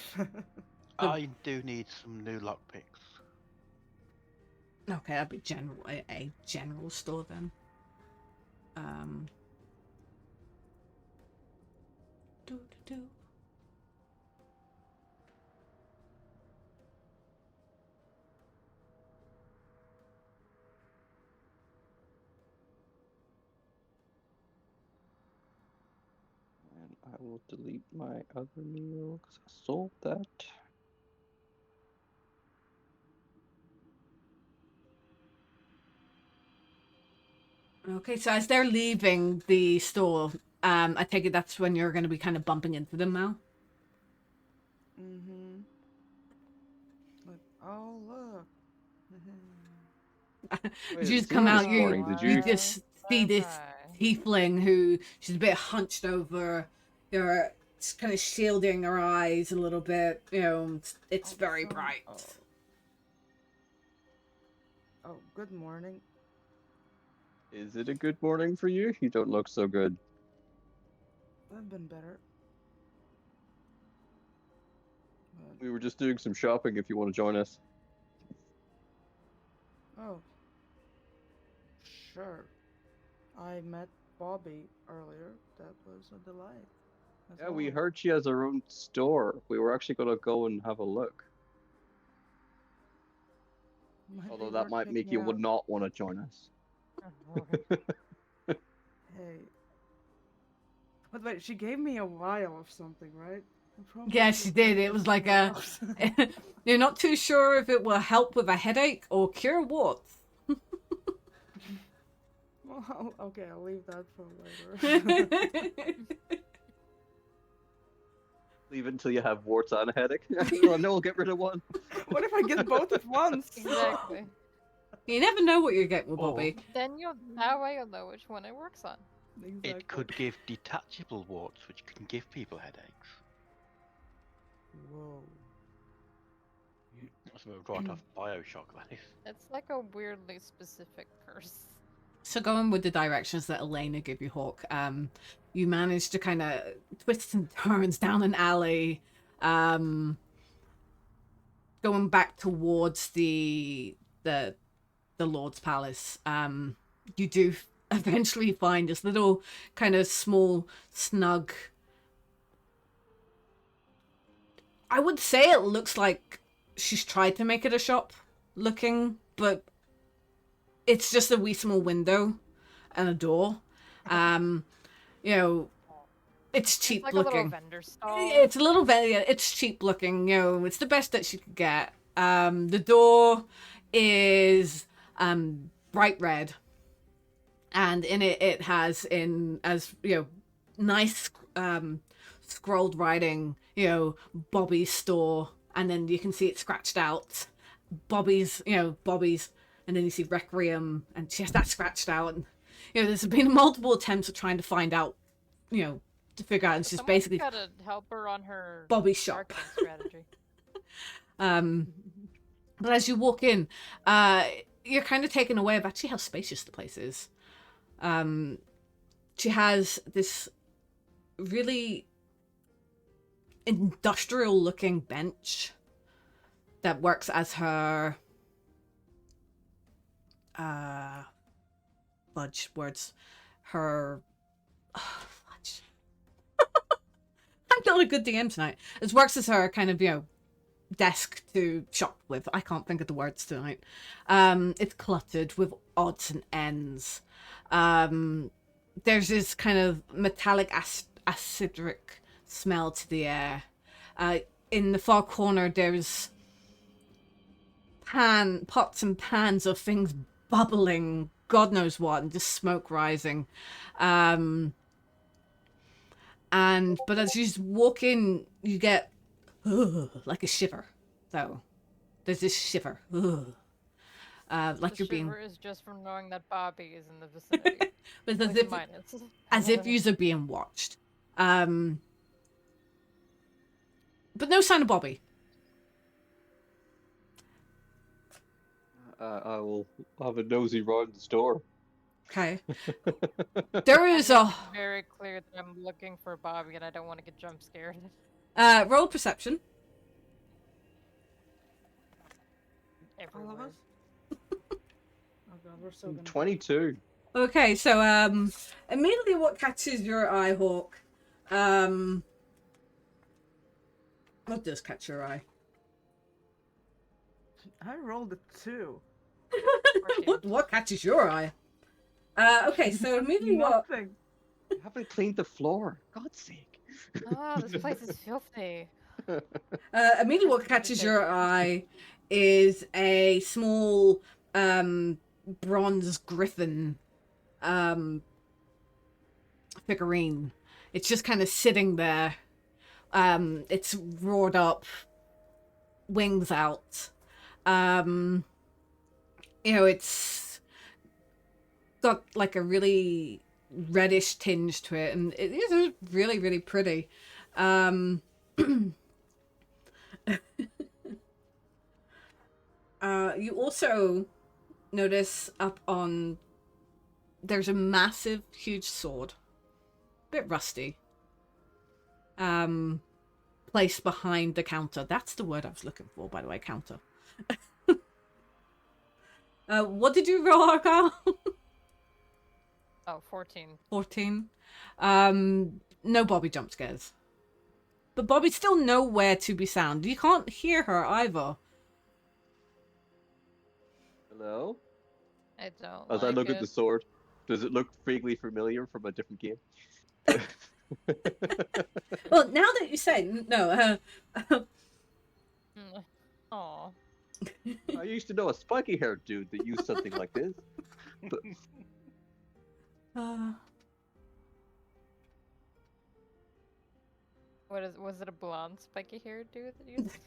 I do need some new lockpicks. Okay, that'd be a general store then. Do. And I will delete my other meal because I sold that. Okay, so as they're leaving the store, I take it that's when you're going to be kind of bumping into them now. Mm-hmm. Like, oh look. As you just come out, morning, you just see this tiefling who she's a bit hunched over, just kind of shielding her eyes a little bit. It's very bright. Oh, good morning. Is it a good morning for you? You don't look so good. I've been better. We were just doing some shopping if you want to join us. Oh. Sure. I met Bobby earlier. That was a delight. Yeah, we heard she has her own store. We were actually going to go and have a look. Although that might make you would not want to join us. Hey. But wait, she gave me a vial of something, right? Yeah, she did. It was like you're not too sure if it will help with a headache or cure warts. Well, okay, I'll leave that for later. Leave it until you have warts and a headache. Oh, no, we'll get rid of one. What if I get both at once? Exactly. You never know what you're getting with Bobby. Then that way you'll know which one it works on. Exactly. It could give detachable warts, which can give people headaches. Whoa. That's right off Bioshock, that is. It's like a weirdly specific curse. So going with the directions that Elena gave you, Hawk, you managed to kind of twist and turns down an alley, going back towards the Lord's Palace. You do eventually find this little kind of small, snug. I would say it looks like she's tried to make it a shop looking, but it's just a wee small window and a door. It's cheap It's like looking. a little vendor stall. It's a little it's cheap looking, it's the best that she could get. The door is bright red. And in it has nice scrolled writing, Bobby's store, and then you can see it scratched out. Bobby's, and then you see Requiem, and she has that scratched out. And there's been multiple attempts at trying to find out, to figure out. And she's basically got to help her on her Bobby's shop strategy. But as you walk in, you're kind of taken away of actually how spacious the place is. She has this really industrial looking bench that works as her fudge. I'm not a good DM tonight. It works as her kind of, desk to shop with. I can't think of the words tonight. It's cluttered with odds and ends. There's this kind of metallic acidic smell to the air. In the far corner, there's pots and pans of things bubbling, God knows what, and just smoke rising. But as you just walk in, you get like a shiver. So there's this shiver. Like The you're being. shiver is just from knowing that Bobby is in the vicinity. But Like, as if you're being watched. But no sign of Bobby. I will have a nosy round the store. Okay. There is a very clear that I'm looking for Bobby and I don't want to get jump scared. roll perception. All of Everywhere. us? Oh god, we're so gonna. 22. Okay, so immediately what catches your eye, Hawk? What does catch your eye? I rolled a 2. what catches your eye? Okay, so immediately what? Nothing. I haven't cleaned the floor. God's sake. Oh, this place is filthy. Immediately what catches your eye is a small bronze griffin figurine. It's just kind of sitting there. It's roared up, wings out. It's got like a really reddish tinge to it, and it is really, really pretty. You also notice up on there's a massive, huge sword, a bit rusty, placed behind the counter. That's the word I was looking for, by the way, counter. What did you roll, Argyle? Oh, 14. 14. No Bobby jump scares. But Bobby's still nowhere to be found. You can't hear her either. Hello? I don't As like I look it. at the sword, does it look vaguely familiar from a different game? Well, now that you say no, Aw. I used to know a spiky-haired dude that used something like this. But Was it a blonde spiky haired dude that used?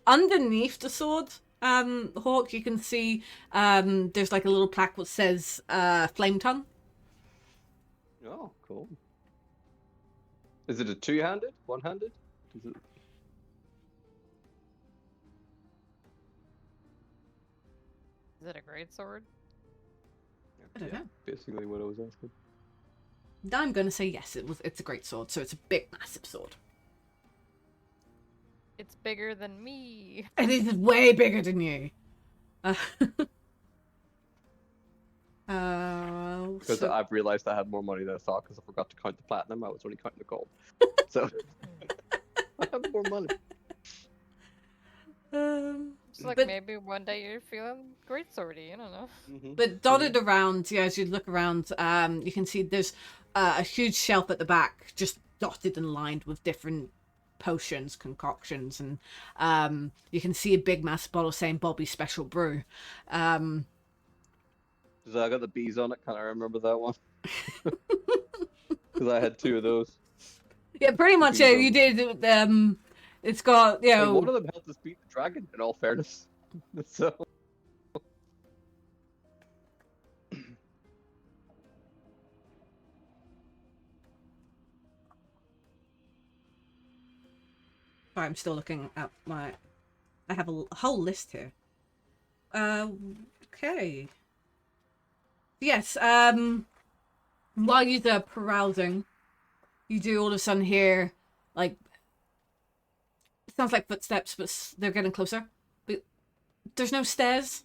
underneath the sword, Hawk, you can see there's like a little plaque that says Flame Tongue. oh, cool. Is it a two-handed? One-handed? Is it... Is it a great sword? I don't know. Basically what I was asking. I'm gonna say yes. It's a great sword, so it's a big, massive sword. It's bigger than me. It is way bigger than you. Because So, I've realized I had more money than I thought because I forgot to count the platinum. I was only counting the gold. So I have more money. It's like but maybe one day you're feeling great swordy. I don't know. Mm-hmm. but dotted around, yeah, as you look around, you can see there's a huge shelf at the back, just dotted and lined with different potions, concoctions, and you can see a big massive bottle saying Bobby's Special Brew. So I got the bees on it. Can I remember that one? Because I had two of those. Yeah, pretty much. Yeah, you did. It's got, you Hey, know. one of them helped us beat the dragon. In all fairness, so. Sorry, I'm still looking at my. I have a whole list here. Okay. Yes. While you're perusing, you do all of a sudden hear like. It sounds like footsteps, but they're getting closer. But there's no stairs.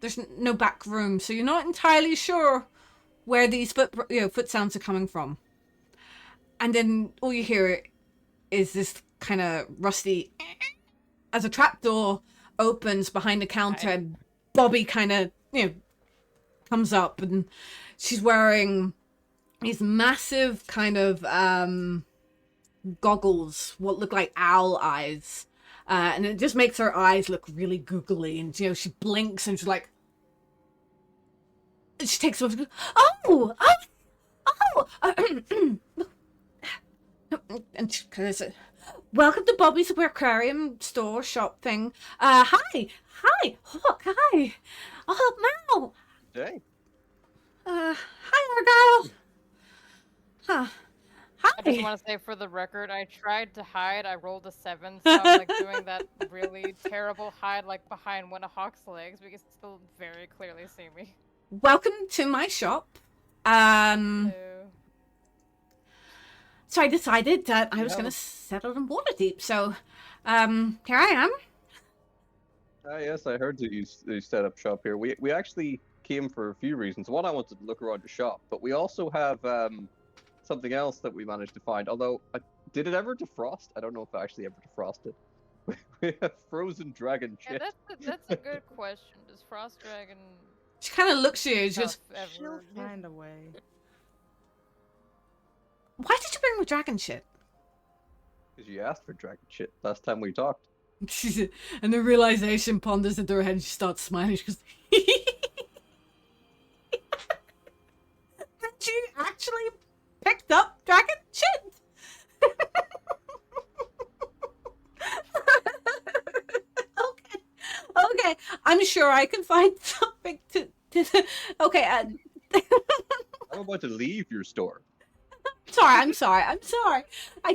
There's no back room, so you're not entirely sure where these foot sounds are coming from. And then all you hear is this kind of rusty as a trapdoor opens behind the counter, and Bobby kind of, comes up, and she's wearing these massive kind of goggles, what look like owl eyes. And it just makes her eyes look really googly, and she blinks and she's like, and she takes one, and she kind of says, "Welcome to Bobby's Aquarium store shop thing. Hi, Hawk, hi. Oh, Mal. Hey. Hi, Argyle. Hi." I just want to say, for the record, I tried to hide. I rolled a 7, so I'm like doing that really terrible hide, like behind one of Hawk's legs, but you can still very clearly see me. Welcome to my shop. So I decided that I was going to settle in Waterdeep. So, here I am. Yes, I heard that you set up shop here. We actually came for a few reasons. One, I wanted to look around your shop, but we also have something else that we managed to find. Although, did it ever defrost? I don't know if it actually ever defrosted. We have frozen dragon shit. Yeah, that's a good question. Does Frost Dragon... She kind of looks at you. Just, she'll find a way. why did you bring the dragon shit? Because you asked for dragon shit last time we talked. And the realization ponders into her head, and she starts smiling. She goes, "Did you actually picked up dragon shit?" Okay. I'm sure I can find something to okay. I'm about to leave your store. I'm sorry. I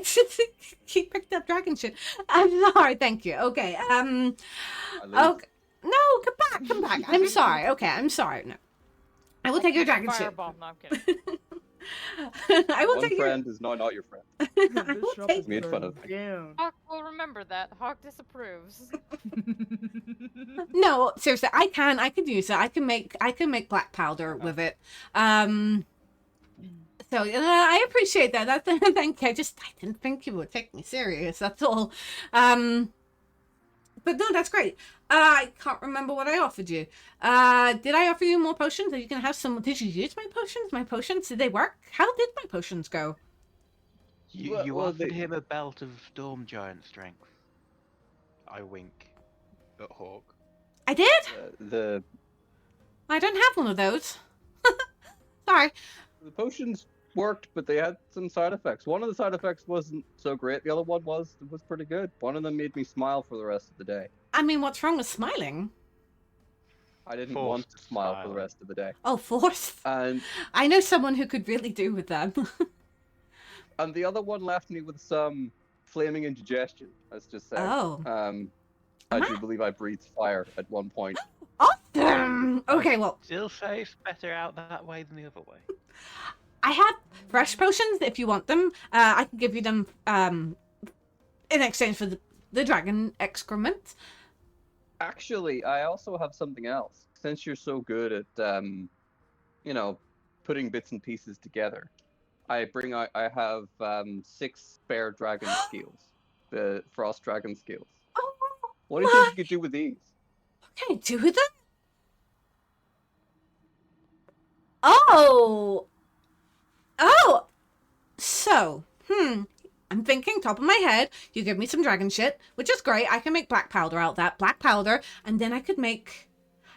just he picked up dragon shit. I'm sorry. Thank you. Okay. Okay. No, come back. I'm sorry. Okay, I'm sorry. No, I will take your dragon shit. Fireball. No, I'm kidding. I will One take friend is not your friend. This shop is Made fun of burned down. Hawk will remember that. Hawk disapproves. No, seriously, I could use it. I can make black powder with it. So I appreciate that. Thank you. I didn't think you would take me serious. That's all. But no, that's great. I can't remember what I offered you. Did I offer you more potions? Are you gonna have some? Did you use my potions? My potions, did they work? How did my potions go? You Well, offered him a belt of storm giant strength. I wink at Hawk. I did. The I don't have one of those. Sorry. The potions worked, but they had some side effects. One of the side effects wasn't so great. The other one was pretty good. One of them made me smile for the rest of the day. I mean, what's wrong with smiling? I didn't Forced want to smile for the smiling. rest of the day. Oh, forced. And I know someone who could really do with them. and the other one left me with some flaming indigestion. Let's just say. Oh. I do believe I breathed fire at one point. Awesome. Okay, well, Still say it's better out that way than the other way. I have fresh potions if you want them. I can give you them in exchange for the dragon excrement. Actually, I also have something else. Since you're so good at, putting bits and pieces together, I have 6 spare dragon skills, the frost dragon skills. Oh, What do you think you could do with these? what can I do with them? Oh, so, I'm thinking top of my head, you give me some dragon shit, which is great. I can make black powder out of that, black powder, and then I could make...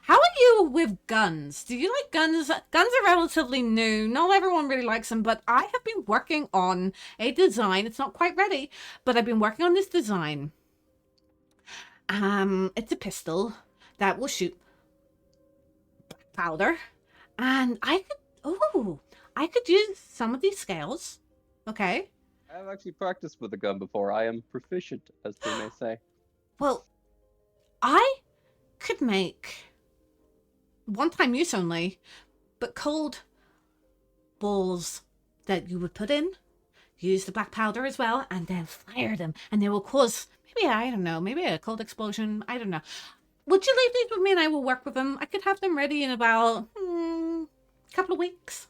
How are you with guns? Do you like guns? Guns are relatively new. Not everyone really likes them, but I have been working on a design. It's not quite ready, but I've been working on this design. It's a pistol that will shoot black powder, and I could use some of these scales. Okay. I've actually practiced with a gun before. I am proficient, as they may say. Well, I could make one-time use only, but cold balls that you would put in, use the black powder as well, and then fire them, and they will cause maybe a cold explosion. I don't know. Would you leave these with me and I will work with them? I could have them ready in about a couple of weeks.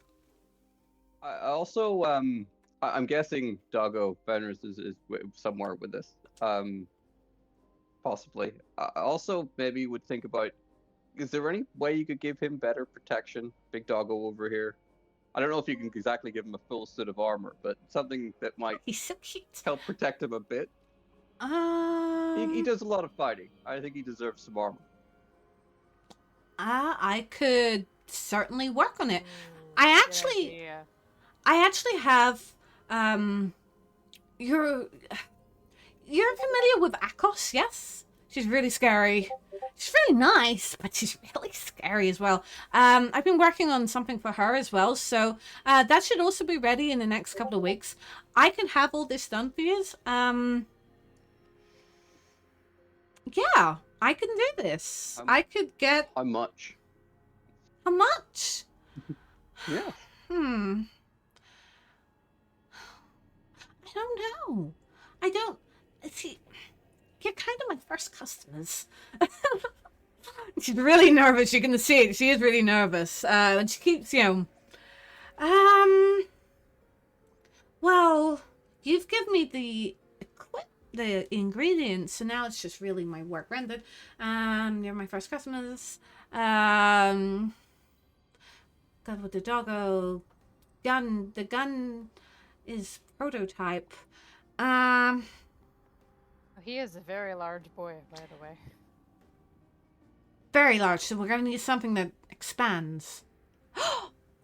I also I'm guessing Doggo Fenris is somewhere with this. Possibly. I also maybe would think about, is there any way you could give him better protection? Big Doggo over here. I don't know if you can exactly give him a full suit of armor, but something that might He's so cute. help protect him a bit. He Um, does a lot of fighting. I think he deserves some armor. I could certainly work on it. Ooh, I good actually, idea. I actually have, you're familiar with Akos, yes? She's really scary. She's really nice, but she's really scary as well. I've been working on something for her as well, so that should also be ready in the next couple of weeks. I can have all this done for you. Yeah, I can do this. I could get How much? how much? Yeah. Hmm. I don't know. I don't see. You're kind of my first customers. She's really nervous. You can see it. She is really nervous. And she keeps, well, you've given me the ingredients, so now it's just really my work rendered. You're my first customers. God with the doggo. Gun. The gun is prototype. He is a very large boy, by the way. Very large, so we're gonna need something that expands.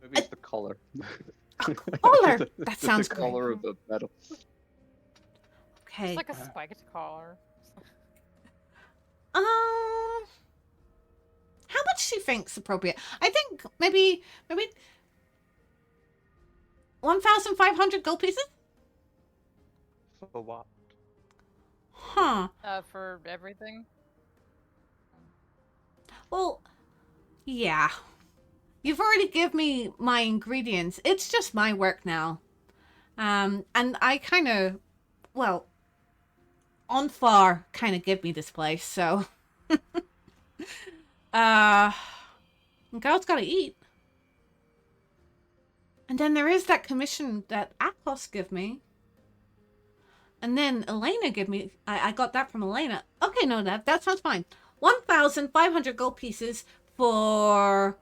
Maybe it's the color. Collar! The- That sounds the great. color of the metal. Okay. It's like a spiked collar. How much do you think's appropriate? I think maybe 1,500 gold pieces? For what? Huh. For everything. Well, yeah. You've already given me my ingredients. It's just my work now. And I kind of, well, on far kind of give me this place, so. Girl's gotta eat. And then there is that commission that Akos give me. And then Elena give me, I got that from Elena. Okay, no, that sounds fine. 1,500 gold pieces for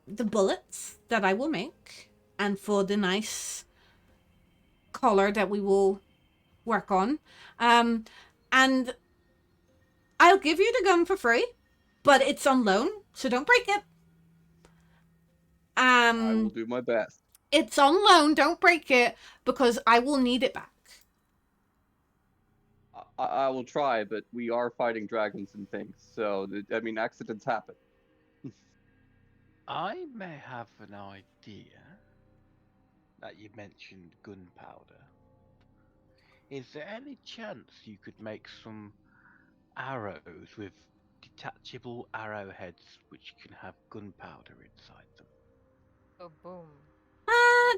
the bullets that I will make. And for the nice collar that we will work on. And I'll give you the gun for free, but it's on loan, so don't break it. I will do my best. It's on loan, don't break it, because I will need it back. I will try, but we are fighting dragons and things, so I mean, accidents happen. I may have an idea that you mentioned gunpowder. Is there any chance you could make some arrows with detachable arrowheads which can have gunpowder inside them? Oh, boom.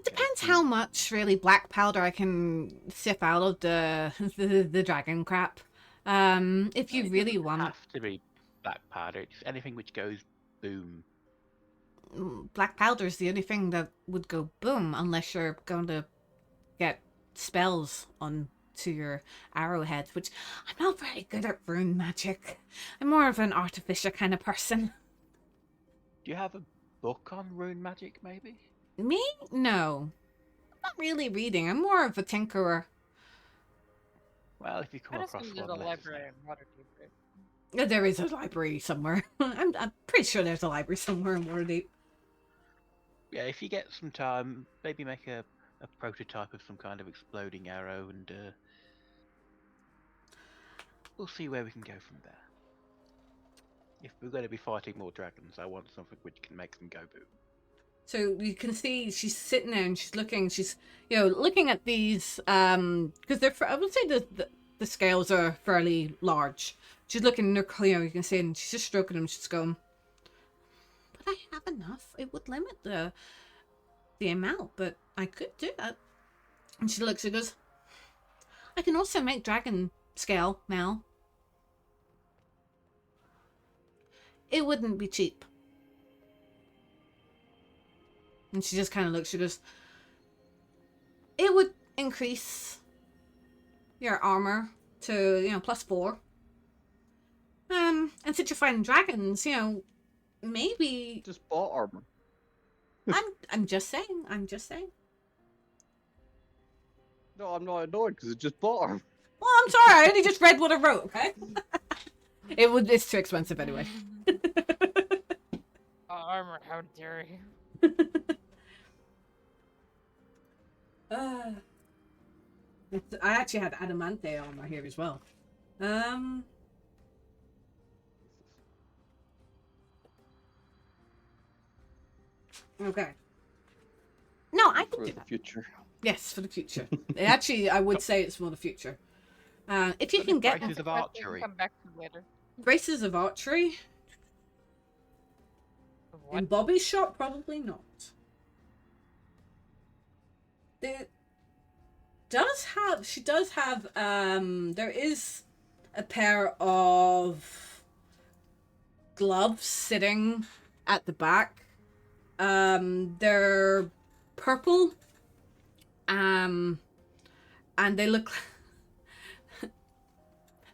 Depends how much really black powder I can sift out of the dragon crap. If you It really doesn't want have to be black powder. It's anything which goes boom. black powder is the only thing that would go boom unless you're going to get spells onto your arrowheads, which I'm not very good at rune magic. I'm more of an artificer kind of person. Do you have a book on rune magic, maybe? Me? No. I'm not really reading. I'm more of a tinkerer. Well, if you come I across assume there's one, a let us library know. in Waterdeep, right? There is a library somewhere. I'm pretty sure there's a library somewhere in Waterdeep. Yeah, if you get some time, maybe make a prototype of some kind of exploding arrow, and we'll see where we can go from there. If we're going to be fighting more dragons, I want something which can make them go boom. So you can see she's sitting there and she's looking. She's looking at these because they're. I would say the scales are fairly large. She's looking. They're clear. You can see, and she's just stroking them. She's going. But I have enough. It would limit the amount, but I could do that. And she looks. She goes. I can also make dragon scale now. It wouldn't be cheap. And she just kind of looks. She goes, it increase your armor to, +4. And since you're fighting dragons, maybe Just bought armor. I'm just saying. I'm just saying. No, I'm not annoyed because it just bought armor. Well, I'm sorry. I only just read what I wrote. Okay. It's too expensive anyway. Armor, how dare you? I actually had adamante armor here as well. Okay. No, I can For do the that. future. Yes, for the future. Actually, I would say it's for the future. If you can get Prices of That's a question we archery. can come back to later. graces of archery What? in Bobby's shop, probably not. She does have, there is a pair of gloves sitting at the back. They're purple, and they look,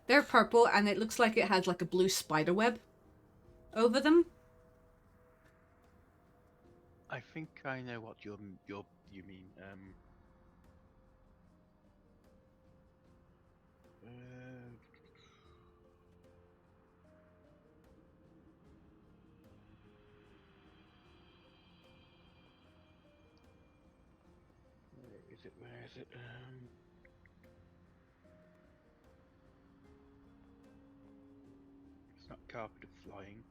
they're purple, and it looks like it has like a blue spider web over them. I think I know what you mean. Where is it? Where is it? It's not carpet of flying.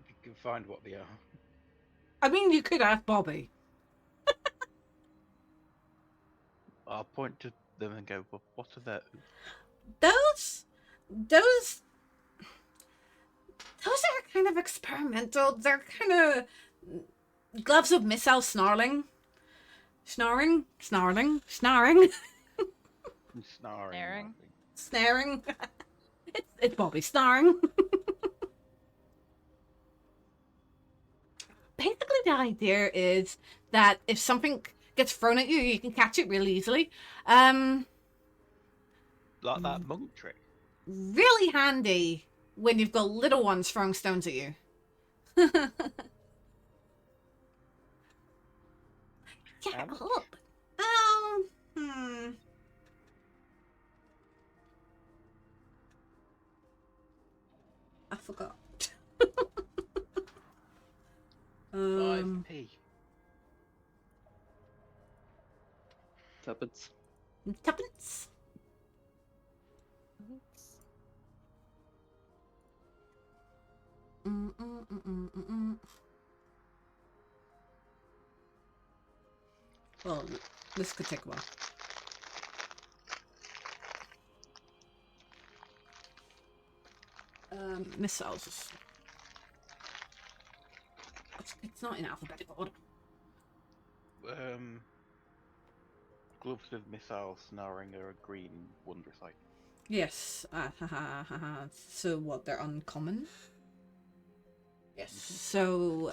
If you can find what they are. I mean, you could ask Bobby. I'll point to them and go, well, what are those? Those are kind of experimental. They're kind of gloves of missile snarling. Snarling. Snaring. Snaring. I think. Snaring. It's Bobby snaring. Basically, the idea is that if something gets thrown at you, you can catch it real easily. Like that monk trick. Really handy when you've got little ones throwing stones at you. Yeah, How much? look. I forgot. 5p. Tuppence. Tuppence. Well, this could take a while. Missiles. It's not in alphabetical order. Gloves of missile snaring are a green wondrous item. Yes. So what? They're uncommon. Yes. So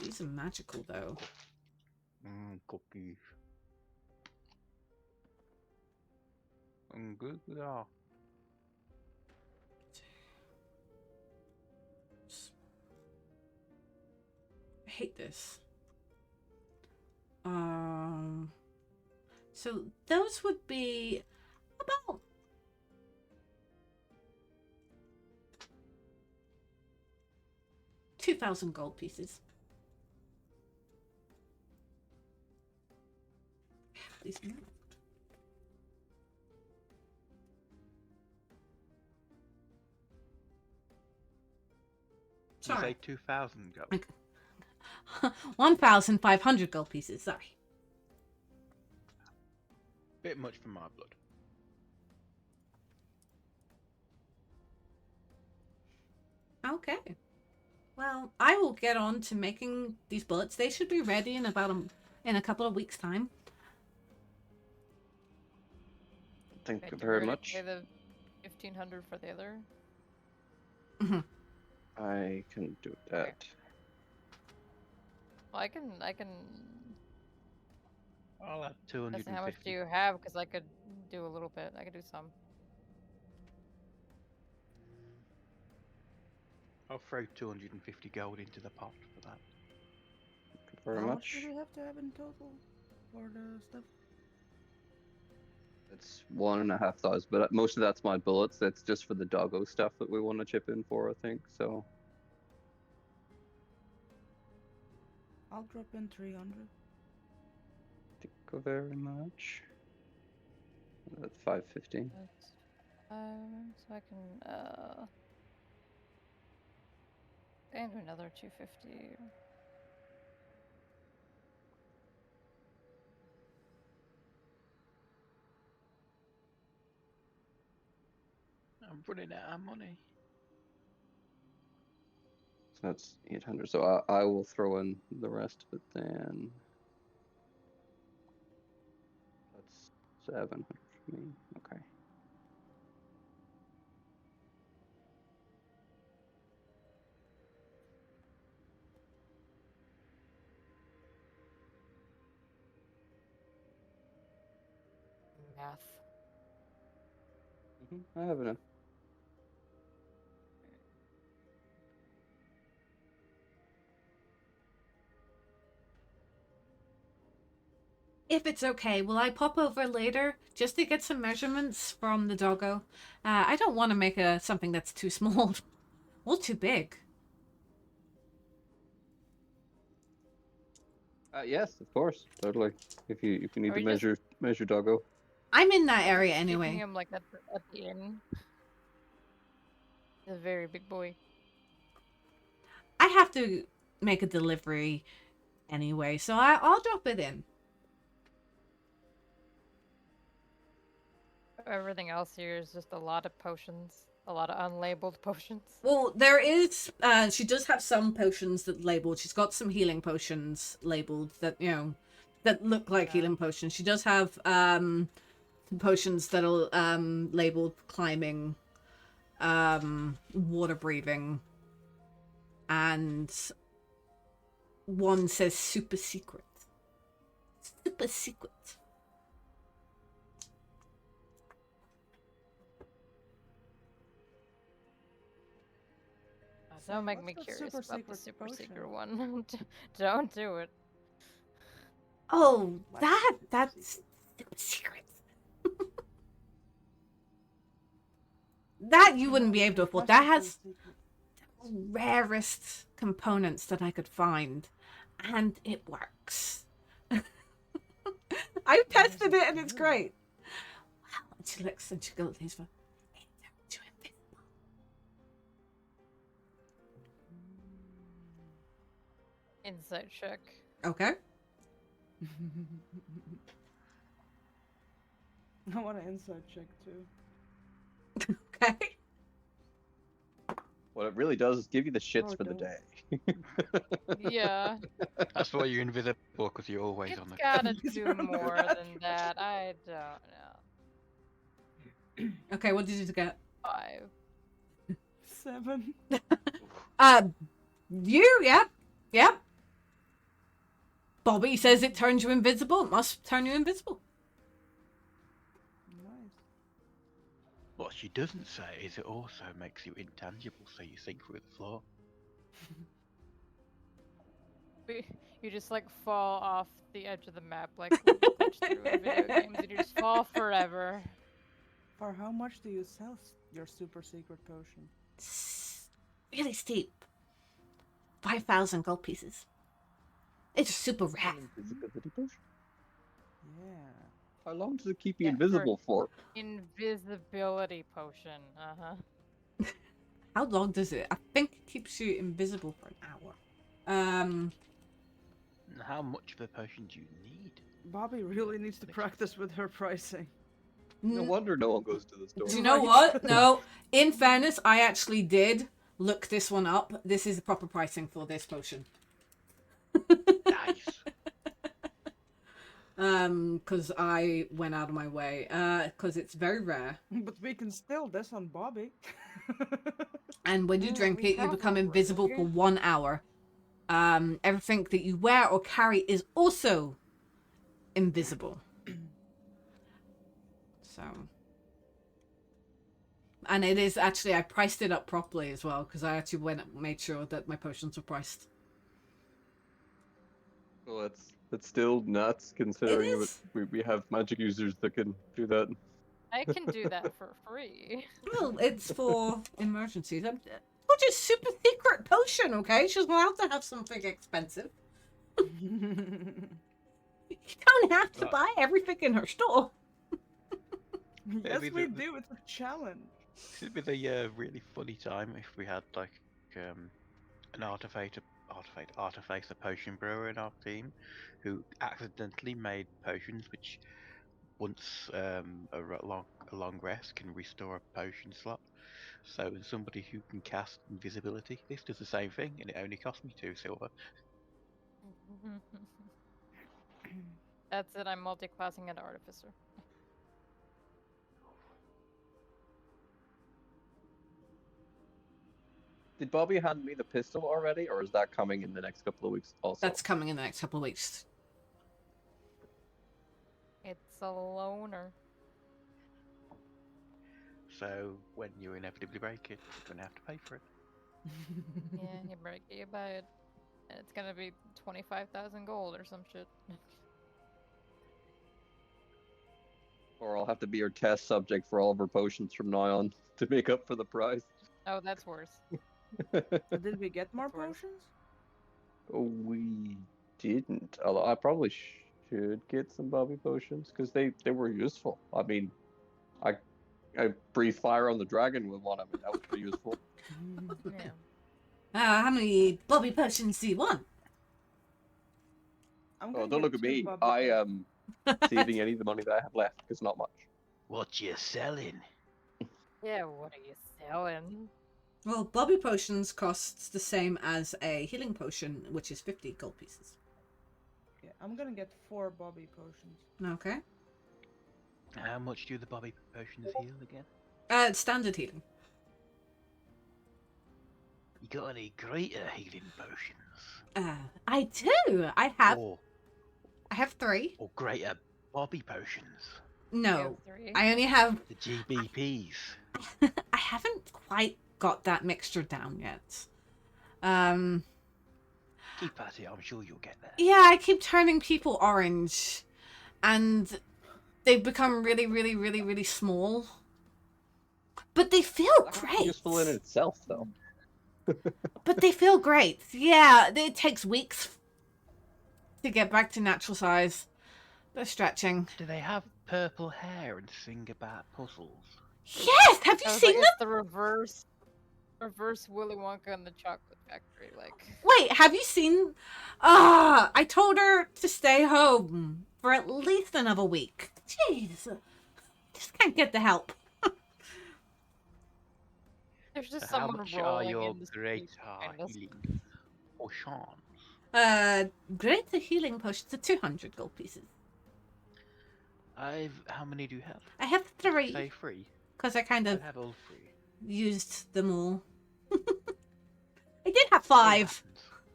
these are magical though. Cookies. Good. Yeah. I hate this. So those would be about 2,000 gold pieces. These moved. Did you Sorry. say 2,000 gold? Okay. 1,500 gold pieces, sorry. Bit much for my blood. Okay. Well, I will get on to making these bullets. They should be ready in about in a couple of weeks' time. Thank you Wait, very did we already much. pay the 1,500 for the other? I can do that. Well, I can. I'll add How much do 250. you have? Because I could do a little bit. I could do some. I'll throw 250 gold into the pot for that. Thank you very How much. do we have to have in total for the stuff? It's 1,500, but most of that's my bullets. That's just for the doggo stuff that we want to chip in for, I think. So I'll drop in 300. thank you very much. That's 550. That's, so I can and do another 250. I'm running out of money. So that's 800. So I will throw in the rest of it then. That's 700 for me. Okay. Math. I have enough. If it's okay, will I pop over later just to get some measurements from the doggo? I don't want to make something that's too small or too big. Yes, of course, totally. If you need Are to we just- measure doggo. I'm in that area Keeping anyway. him like at the inn. He's a very big boy. I have to make a delivery anyway, so I'll drop it in. Everything else here is just a lot of potions. A lot of unlabeled potions. Well, there is, she does have some potions that labeled. She's got some healing potions labeled that, you know, that look like healing potions. She does have some potions that are labeled climbing, water breathing, and one says super secret. Super secret. Don't make What's me the curious super about the secret super potion? secret one. Don't do it. Oh, What? that's super secret. That you wouldn't be able to afford. That has rarest components that I could find, and it works. I tested it and it's great. Wow, and she looks and she goes, "These for Insight check. okay." I want an inside check too. Okay. What it really does is give you the shits Oh, for the don't. day. Yeah. That's why you're invisible, because you're always It's on the gotta Because do you're on the more ground. than that. I don't know. Okay, what did you get? 5. 7. Yep. Bobby says it turns you invisible. It must turn you invisible. Nice. What she doesn't say is it also makes you intangible, so you sink through the floor. You just like fall off the edge of the map like when you glitch through in video games and you just fall forever. For how much do you sell your super secret potion? Really steep. 5,000 gold pieces. It's super rare. Invisibility potion? Yeah. How long does it keep you Yeah, invisible for? Invisibility potion. Uh-huh. How long does it? I think it keeps you invisible for an hour. How much of a potion do you need? Bobby really needs to practice with her pricing. No N- wonder no one goes to the store. Do you know Right. what? No. In fairness, I actually did look this one up. This is the proper pricing for this potion. Nice. Because I went out of my way. Because it's very rare. But we can steal this on Bobby. And when you Yeah, drink we it, you have become a invisible for rare. 1 hour. Everything that you wear or carry is also invisible. So, and it is actually, I priced it up properly as well because I actually went and made sure that my potions were priced. Well, that's still nuts considering It that is. we have magic users that can do that. I can do that for free. Well, it's for emergencies. Which is super secret potion, okay? She's allowed to have something expensive. You don't have to Right. buy everything in her store. Yes, Maybe we the- do. It's a challenge. It'd be a really funny time if we had like an artifacer potion brewer in our team who accidentally made potions which once a long rest can restore a potion slot. So somebody who can cast invisibility, this does the same thing and it only cost me 2 silver. That's it. I'm multi-classing an artificer. Did Bobby hand me the pistol already, or is that coming in the next couple of weeks also? That's coming in the next couple of weeks. It's a loner. So when you inevitably break it, you're gonna have to pay for it. Yeah, you break it, you buy it. And it's gonna be 25,000 gold or some shit. Or I'll have to be your test subject for all of her potions from now on to make up for the price. Oh, that's worse. Did we get more That's worse. potions? We didn't. Although I probably should get some Bobby potions because they were useful. I mean, I breathed fire on the dragon with one. I mean, that was pretty useful. Yeah. How many Bobby potions do you want? I'm Oh, gonna don't get look at 2 me. Bobby I potions. am saving any of the money that I have left because not much. What you selling? Yeah, what are you selling? Well, Bobby potions costs the same as a healing potion, which is 50 gold pieces. Yeah, I'm gonna get 4 Bobby potions. Okay. How much do the Bobby potions heal again? It's standard healing. You got any greater healing potions? I do. I have Or 3. greater Bobby potions? No, You have 3. I only have. The GBPs. I haven't quite got that mixture down yet. Keep at it, I'm sure you'll get there. Yeah, I keep turning people orange, and they become really, really, really, really small. But they feel great. Useful in itself, though. But they feel great. Yeah, it takes weeks to get back to natural size. They're stretching. Do they have purple hair and sing about puzzles? Yes! Have you I was seen like, them? it's the reverse Willy Wonka and the Chocolate Factory. Like, Wait, have you seen? I told her to stay home for at least another week. Jeez. Just can't get the help. there's just So how someone much are rolling your in the street greater behind us. healing potions? Greater healing potions are 200 gold pieces. How many do you have? I have 3 Say 3. because I kind I of have all 3. used them all. I did have It 5.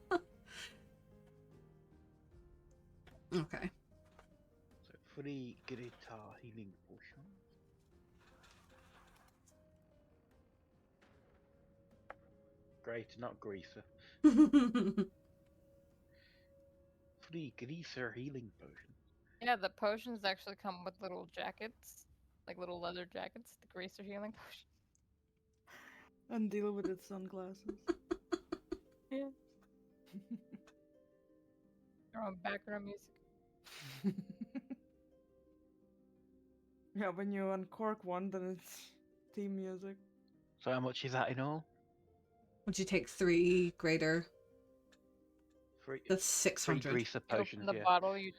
happens. Okay. So 3 greater healing potions. Greater, not greaser. 3 greaser healing potions. Yeah, the potions actually come with little jackets, like little leather jackets. The greaser healing potion. And deal with its sunglasses. Yeah. They're on background music. Yeah, when you uncork one, then it's theme music. So how much is that in all? Would you take 3 greater? That's Free 600. greaser You open potions, the yeah. bottle, you're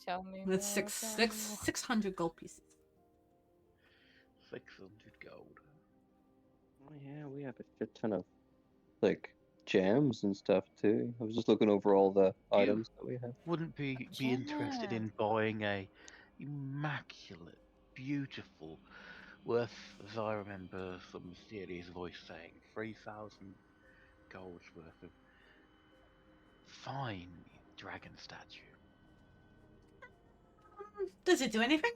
telling me That's more, tell me more. 600 gold pieces. 600 gold. Oh, yeah, we have a shit ton of like gems and stuff too. I was just looking over all the items that we have. Wouldn't be interested in buying a immaculate, beautiful, worth, as I remember some mysterious voice saying, 3,000 gold's worth of fine dragon statue. Does it do anything?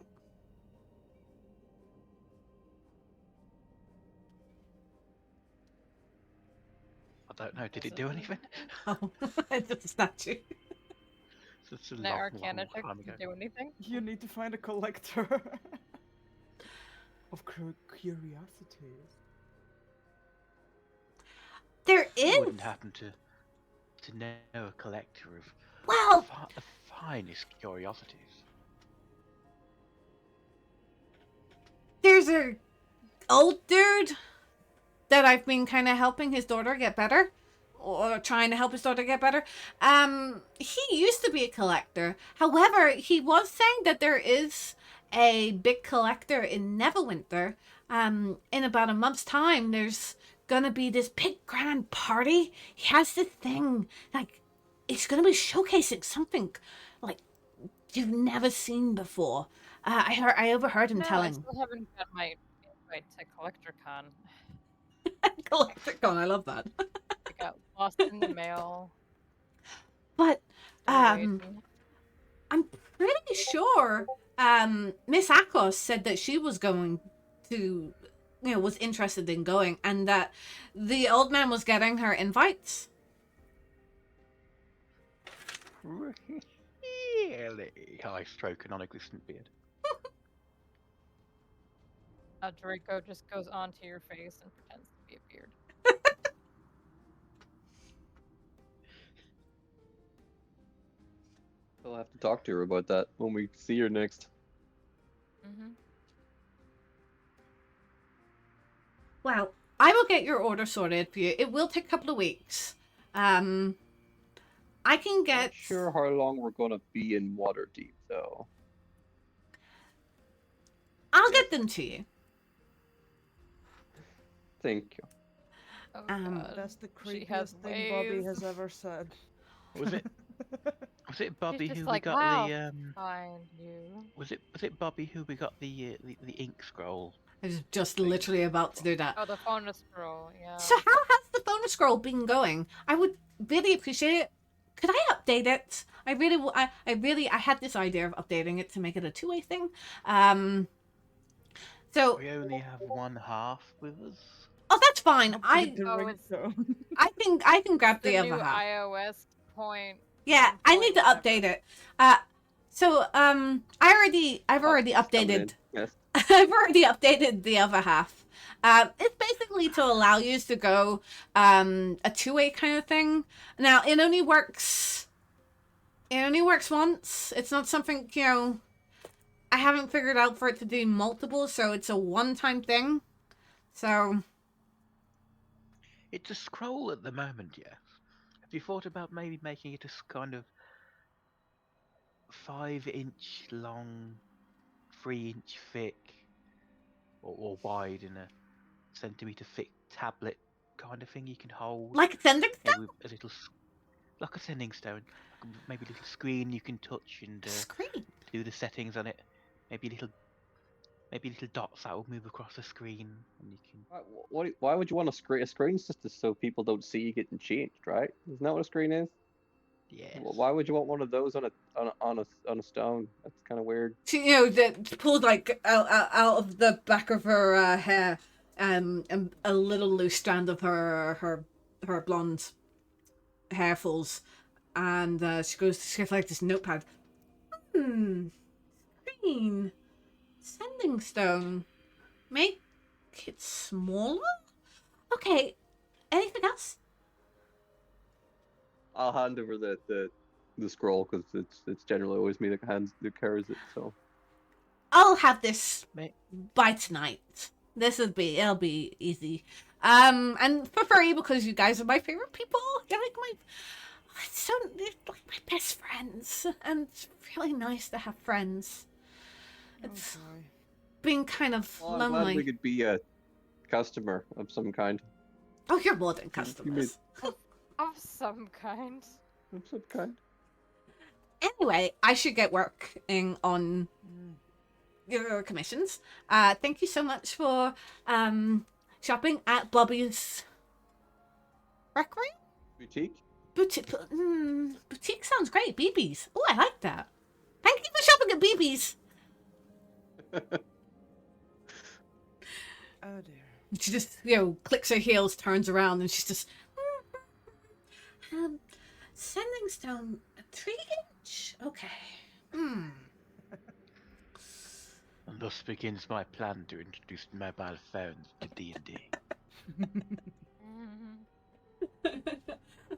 I don't know. Did Does it do it? anything? Oh, it's just a statue. It's a An long, Arcana long check time ago. to do anything? You need to find a collector of curiosities. There I is. wouldn't happen to know a collector of Well, the finest curiosities. there's a old dude that I've been kind of helping his daughter get better, or trying to help his daughter get better. He used to be a collector. However, he was saying that there is a big collector in Neverwinter. In about a month's time, there's gonna be this big grand party. He has this thing, like, it's gonna be showcasing something like you've never seen before. I overheard him No, I telling. still haven't got my invite to CollectorCon. Collecticon, I love that. I got lost in the mail. But Still waiting. I'm pretty sure Miss Akos said that she was going to, was interested in going, and that the old man was getting her invites. Really? I stroking on a glistening beard. Draco just goes onto your face and pretends to be a beard. I'll have to talk to her about that when we see her next. Mm-hmm. Well, I will get your order sorted for you. It will take a couple of weeks. I can get. Not sure how long we're gonna be in Waterdeep though. I'll get them to you. Thank you. Oh, Um, God. That's the She has creepiest thing Bobby ways. has ever said. Was it? Was it Bobby just who like, we got "Wow, the Find you. Was it Bobby who we got the ink scroll? I was just literally about to do that. Oh, the phone scroll, yeah. So how has the phone scroll been going? I would really appreciate it. Could I update it? I had this idea of updating it to make it a two-way thing. So We only have one half with us. oh, that's fine. Update the Oh, it's- ringtone. I can grab the the new other half. iOS point. Yeah, I need to whatever. update it. I've already It's coming in. updated. Yes. I've already updated the other half. It's basically to allow you to go a two-way kind of thing. Now it only works once. It's not something, I haven't figured out for it to do multiple, so it's a one-time thing. So It's a scroll at the moment, yes. Have you thought about maybe making it a kind of 5-inch long, 3-inch thick, or wide in a centimeter thick tablet kind of thing you can hold? like sending Maybe stuff? with a little, like a sending stone, maybe a little screen you can touch and Screen. do the settings on it. Maybe little dots that will move across the screen, and you can. Why would you want a screen? A screen's just so people don't see you getting changed, right? Isn't that what a screen is? Yes. Why would you want one of those on a stone? That's kind of weird. She, that pulled like out of the back of her hair, and a little loose strand of her blonde hair falls, and she has like this notepad. Screen, sending stone, make it smaller. Okay, anything else? I'll hand over the scroll because it's generally always me that carries it. So I'll have this Mate. by tonight. It'll be easy. And for free because you guys are my favorite people. You're like So they're like my best friends, and it's really nice to have friends. It's Okay. been kind of Well, I'm glad we lonely. could be a customer of some kind. Oh, you're more than You made- customers. Of some kind. Of some kind. Anyway, I should get working on Mm. your commissions. Thank you so much for shopping at Bobby's Rec Room? Boutique? Boutique sounds great. BB's. Oh, I like that. Thank you for shopping at BB's. Oh dear. She just, clicks her heels, turns around, and she's just, sending stone a 3-inch? Okay. And thus begins my plan to introduce mobile phones to D&D.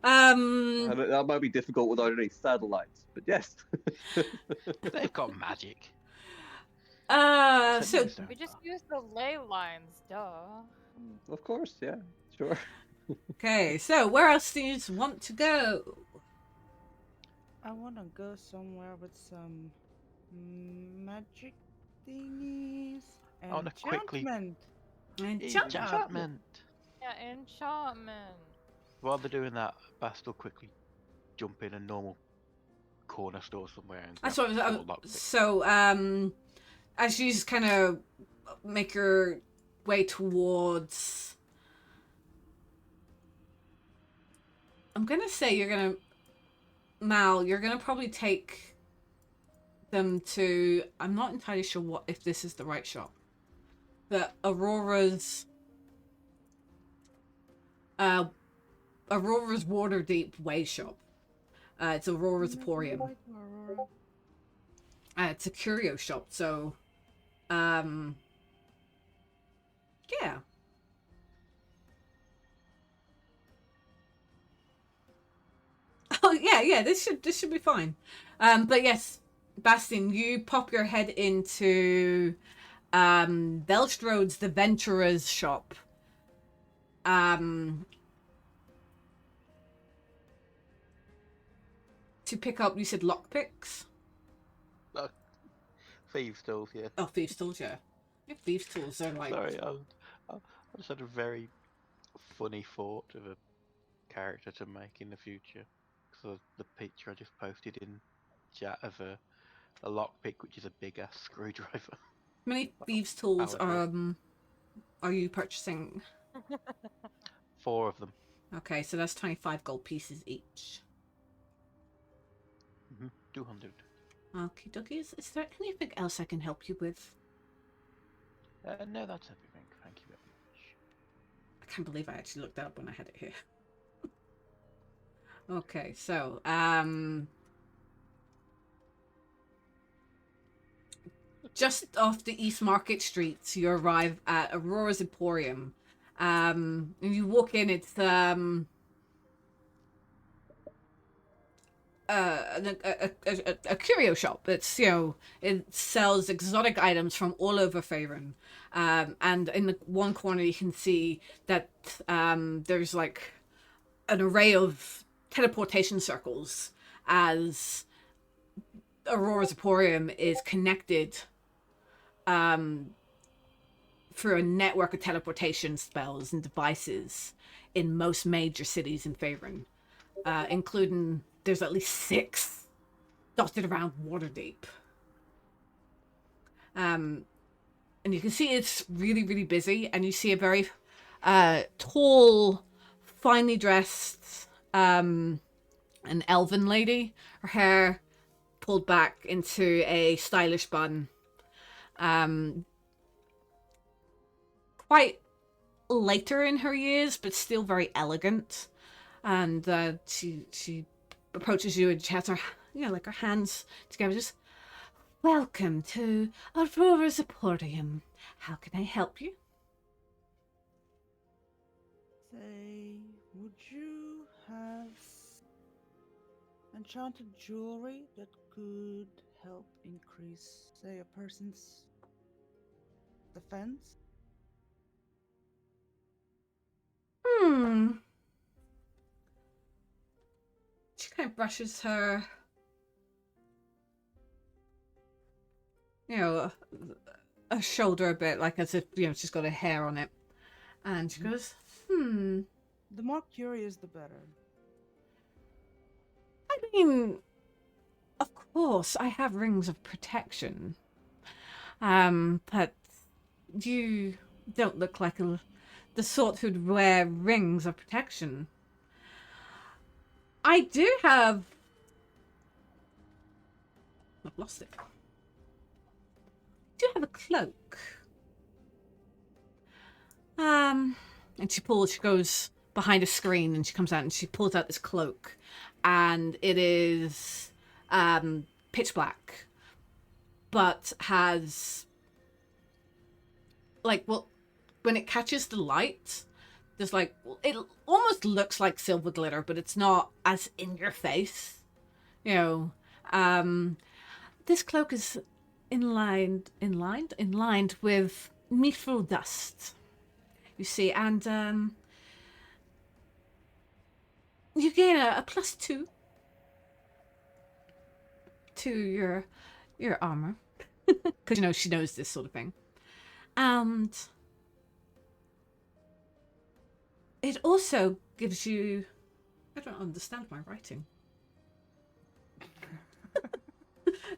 That might be difficult without any satellites, but yes. They've got magic. so, Sending stone We just far. use the ley lines, duh. Of course, yeah, sure. okay, so where else do you want to go? I wanna go somewhere with some magic thingies. I wanna quickly- Enchantment. Enchantment! Yeah, enchantment. While they're doing that, Bast will quickly jump in a normal corner store somewhere and That's grab what I four was, lockpicks. so, as you just kind of make your way towards, I'm gonna say Mal, you're gonna probably take them to, I'm not entirely sure if this is the right shop, but Aurora's Waterdeep Way shop. It's Aurora's Emporium. Aurora. It's a curio shop, so yeah. Oh yeah, this should be fine. But yes, Bastin, you pop your head into Belstrode's the Venturer's shop. To pick up, you said lockpicks? Thieves' tools, yeah. Oh, thieves' tools, yeah. Thieves' tools are like... Sorry, I just had a very funny thought of a character to make in the future. Because the picture I just posted in chat of a lockpick, which is a big ass screwdriver. How many thieves' tools Power drill. are you purchasing? 4 of them. Okay, so that's 25 gold pieces each. 200. Okie dokie. Is there anything else I can help you with? No, that's everything. Thank you very much. I can't believe I actually looked that up when I had it here. Okay, so, just off the East Market Street, you arrive at Aurora's Emporium. And you walk in, it's, a curio shop. It's, it sells exotic items from all over Faerun. And in the one corner you can see that there's like an array of teleportation circles, as Aurora's Emporium is connected through a network of teleportation spells and devices in most major cities in Faerun, including there's at least 6 dotted around Waterdeep. And you can see it's really, really busy, and you see a very tall, finely dressed, an elven lady. Her hair pulled back into a stylish bun. Quite later in her years, but still very elegant. And she approaches you and she has her, like her hands together, just, welcome to Aurora's Emporium. How can I help you? Say, would you have enchanted jewelry that could help increase, say, a person's defense? She kind of brushes her, a shoulder a bit, like as if, she's got her hair on it. And she goes, The more curious, the better. I mean, of course, I have rings of protection. But you don't look like the sort who'd wear rings of protection. I do have... I've lost it. I do have a cloak. And she goes behind a screen and she comes out and she pulls out this cloak. And it is pitch black, but has, when it catches the light, there's it almost looks like silver glitter, but it's not as in your face. This cloak is inlined with mithril dust, you see, and you gain a +2 to your armor, because she knows this sort of thing, and it also gives you... I don't understand my writing.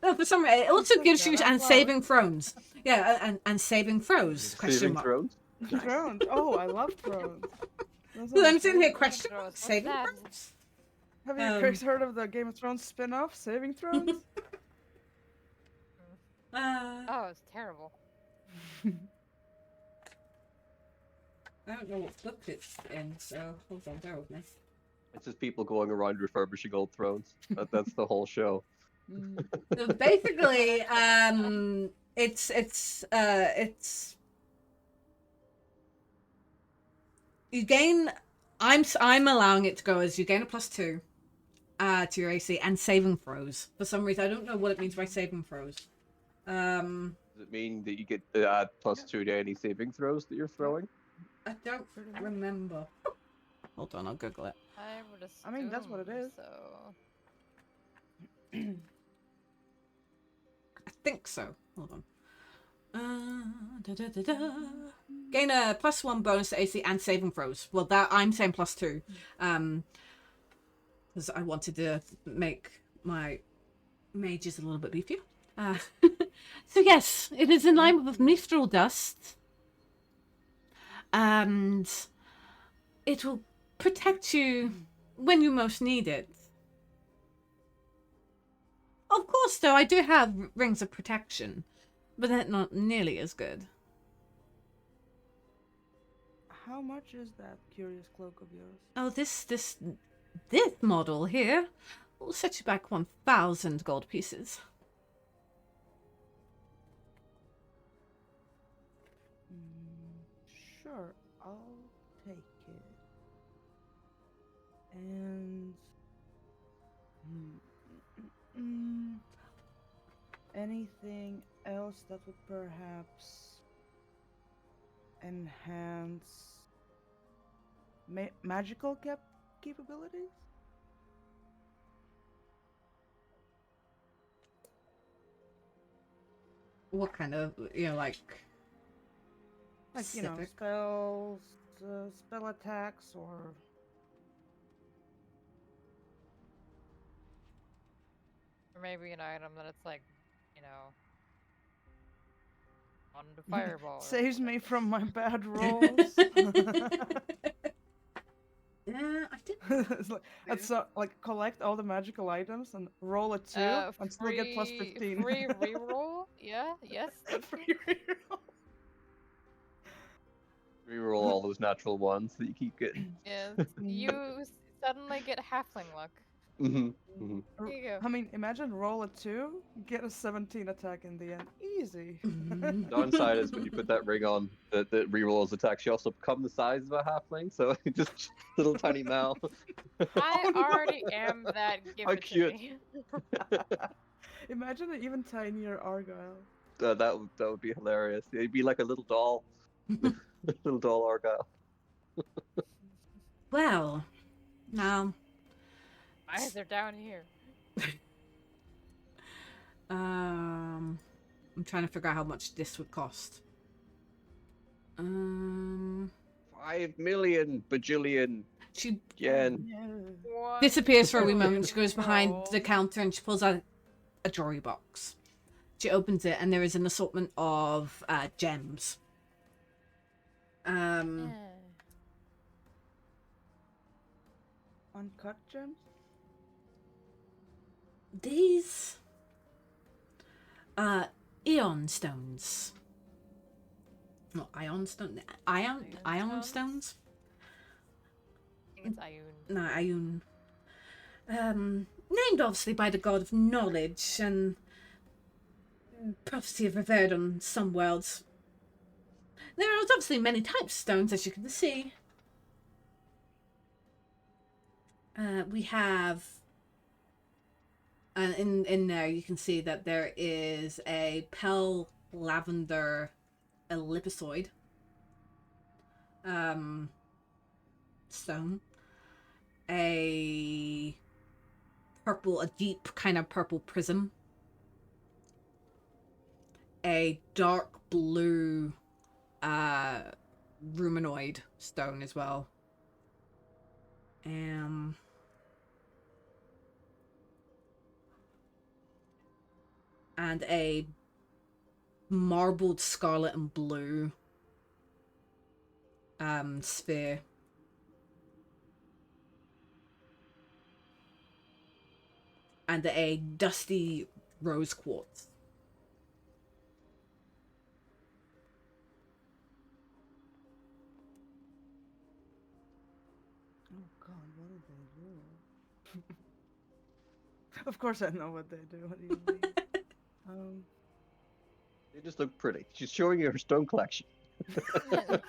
No, for some reason, it also gives you saving throws. Yeah, and saving throws. Saving throws? Thrones. Oh, I love thrones. Well, I'm sitting here questioning saving that? throws. Have you guys heard of the Game of Thrones spin-off, Saving Thrones? Oh, it's terrible. I don't know what book it's in, so hold on, bear with me. It's just people going around refurbishing old thrones. That's the whole show. So basically, it's you gain. I'm allowing it to go as you gain a +2 to your AC and saving throws. For some reason, I don't know what it means by saving throws. Does it mean that you get to add +2 to any saving throws that you're throwing? I don't remember. Hold on, I'll Google it. I mean, that's what it is. So... I think so. Hold on. Gain a +1 bonus to AC and saving throws. Well, that I'm saying +2, because I wanted to make my mages a little bit beefier. So yes, it is in line with mithril dust, and it will protect you when you most need it. Of course, though, I do have rings of protection, but they're not nearly as good. How much is that curious cloak of yours? Oh, this model here will set you back 1,000 gold pieces. Sure, I'll take it. And anything else that would perhaps enhance magical capabilities? What kind of, Like, specific? spells, spell attacks, or... Or maybe an item that it's on the fireball. Saves me from my bad rolls. Yeah, I did. It's like collect all the magical items and roll a 2 and still get +15. Free reroll? Yeah, yes. Free reroll. Reroll all those natural ones that you keep getting. Yes. You suddenly get halfling luck. There There you go. I mean, imagine roll a 2, get a 17 attack in the end. Easy. Downside is when you put that ring on, that rerolls attacks, you also become the size of a halfling, so just little tiny mouth. I already am that. Give How it to cute. me. Imagine an even tinier Argyle. That would be hilarious. It'd be like a little doll. Little doll Argyle. Well, now, Why is there down here? I'm trying to figure out how much this would cost. 5 million bajillion She yen. Yeah. What? disappears for a wee moment. She goes behind the World. counter and she pulls out a jewelry box. She opens it and there is an assortment of gems. Yeah. Uncut gems? These Eon stones. No, ion stone. Ion Ion stones? I think it's Ayun. No, Ayun. Named obviously by the god of knowledge and prophecy of revered on some worlds. There are obviously many types of stones, as you can see. We have, in there you can see that there is a pale lavender ellipsoid stone, a deep kind of purple prism, a dark blue ruminoid stone as well. And a marbled scarlet and blue sphere. And a dusty rose quartz. Oh god, what do they do? Of course I know what they do. What do you mean? They just look pretty. She's showing you her stone collection. That's all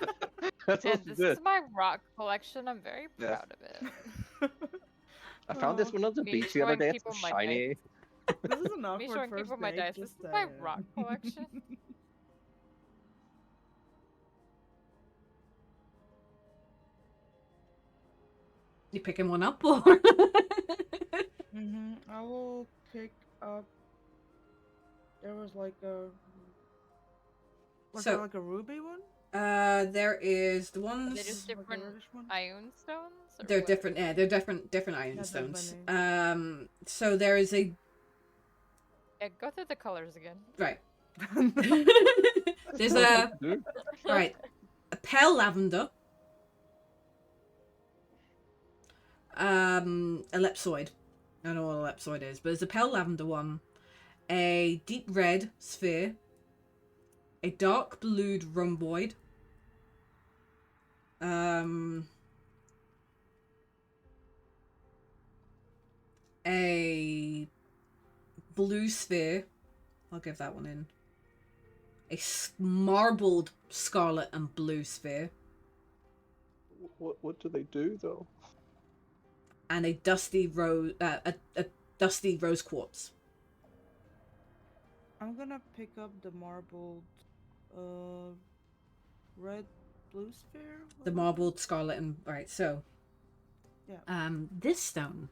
And she this did. is my rock collection. I'm very Yeah. proud of it. I found this Oh, one on the Me beach the other showing day. It's people so my shiny. This is an Me awkward showing first people my date, dice. This just is my saying. rock collection. You picking one up or? I will pick up. There was like a. Was there So- like a ruby one? There is the Are ones. they just Like a different reddish one? Ayun stones? Or They're what? different. Yeah, they're different iron there's stones. many. So there is a Yeah, go through the colors again. right. That's There's not a what to do. right, a pale lavender, ellipsoid. I don't know what ellipsoid is, but there's a pale lavender one, a deep red sphere, a dark blued rhomboid, a blue sphere. I'll give that one in. A marbled scarlet and blue sphere, What do they do though? and a dusty rose, a dusty rose quartz. I'm gonna pick up the marbled, red blue sphere. The marbled scarlet and right. So, Yeah. this stone,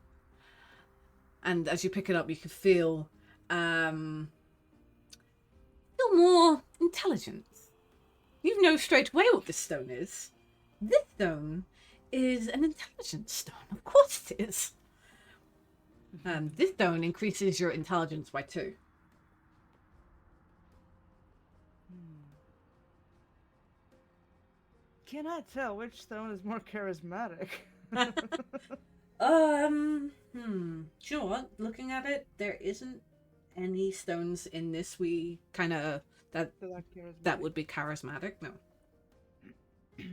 and as you pick it up, you can feel more intelligence. You know straight away what this stone is. This stone is an intelligence stone. Of course it is. This stone increases your intelligence by 2. Can I tell which stone is more charismatic? Sure. What? Looking at it, there isn't any stones in this we kind of that That would be charismatic. No. Okay.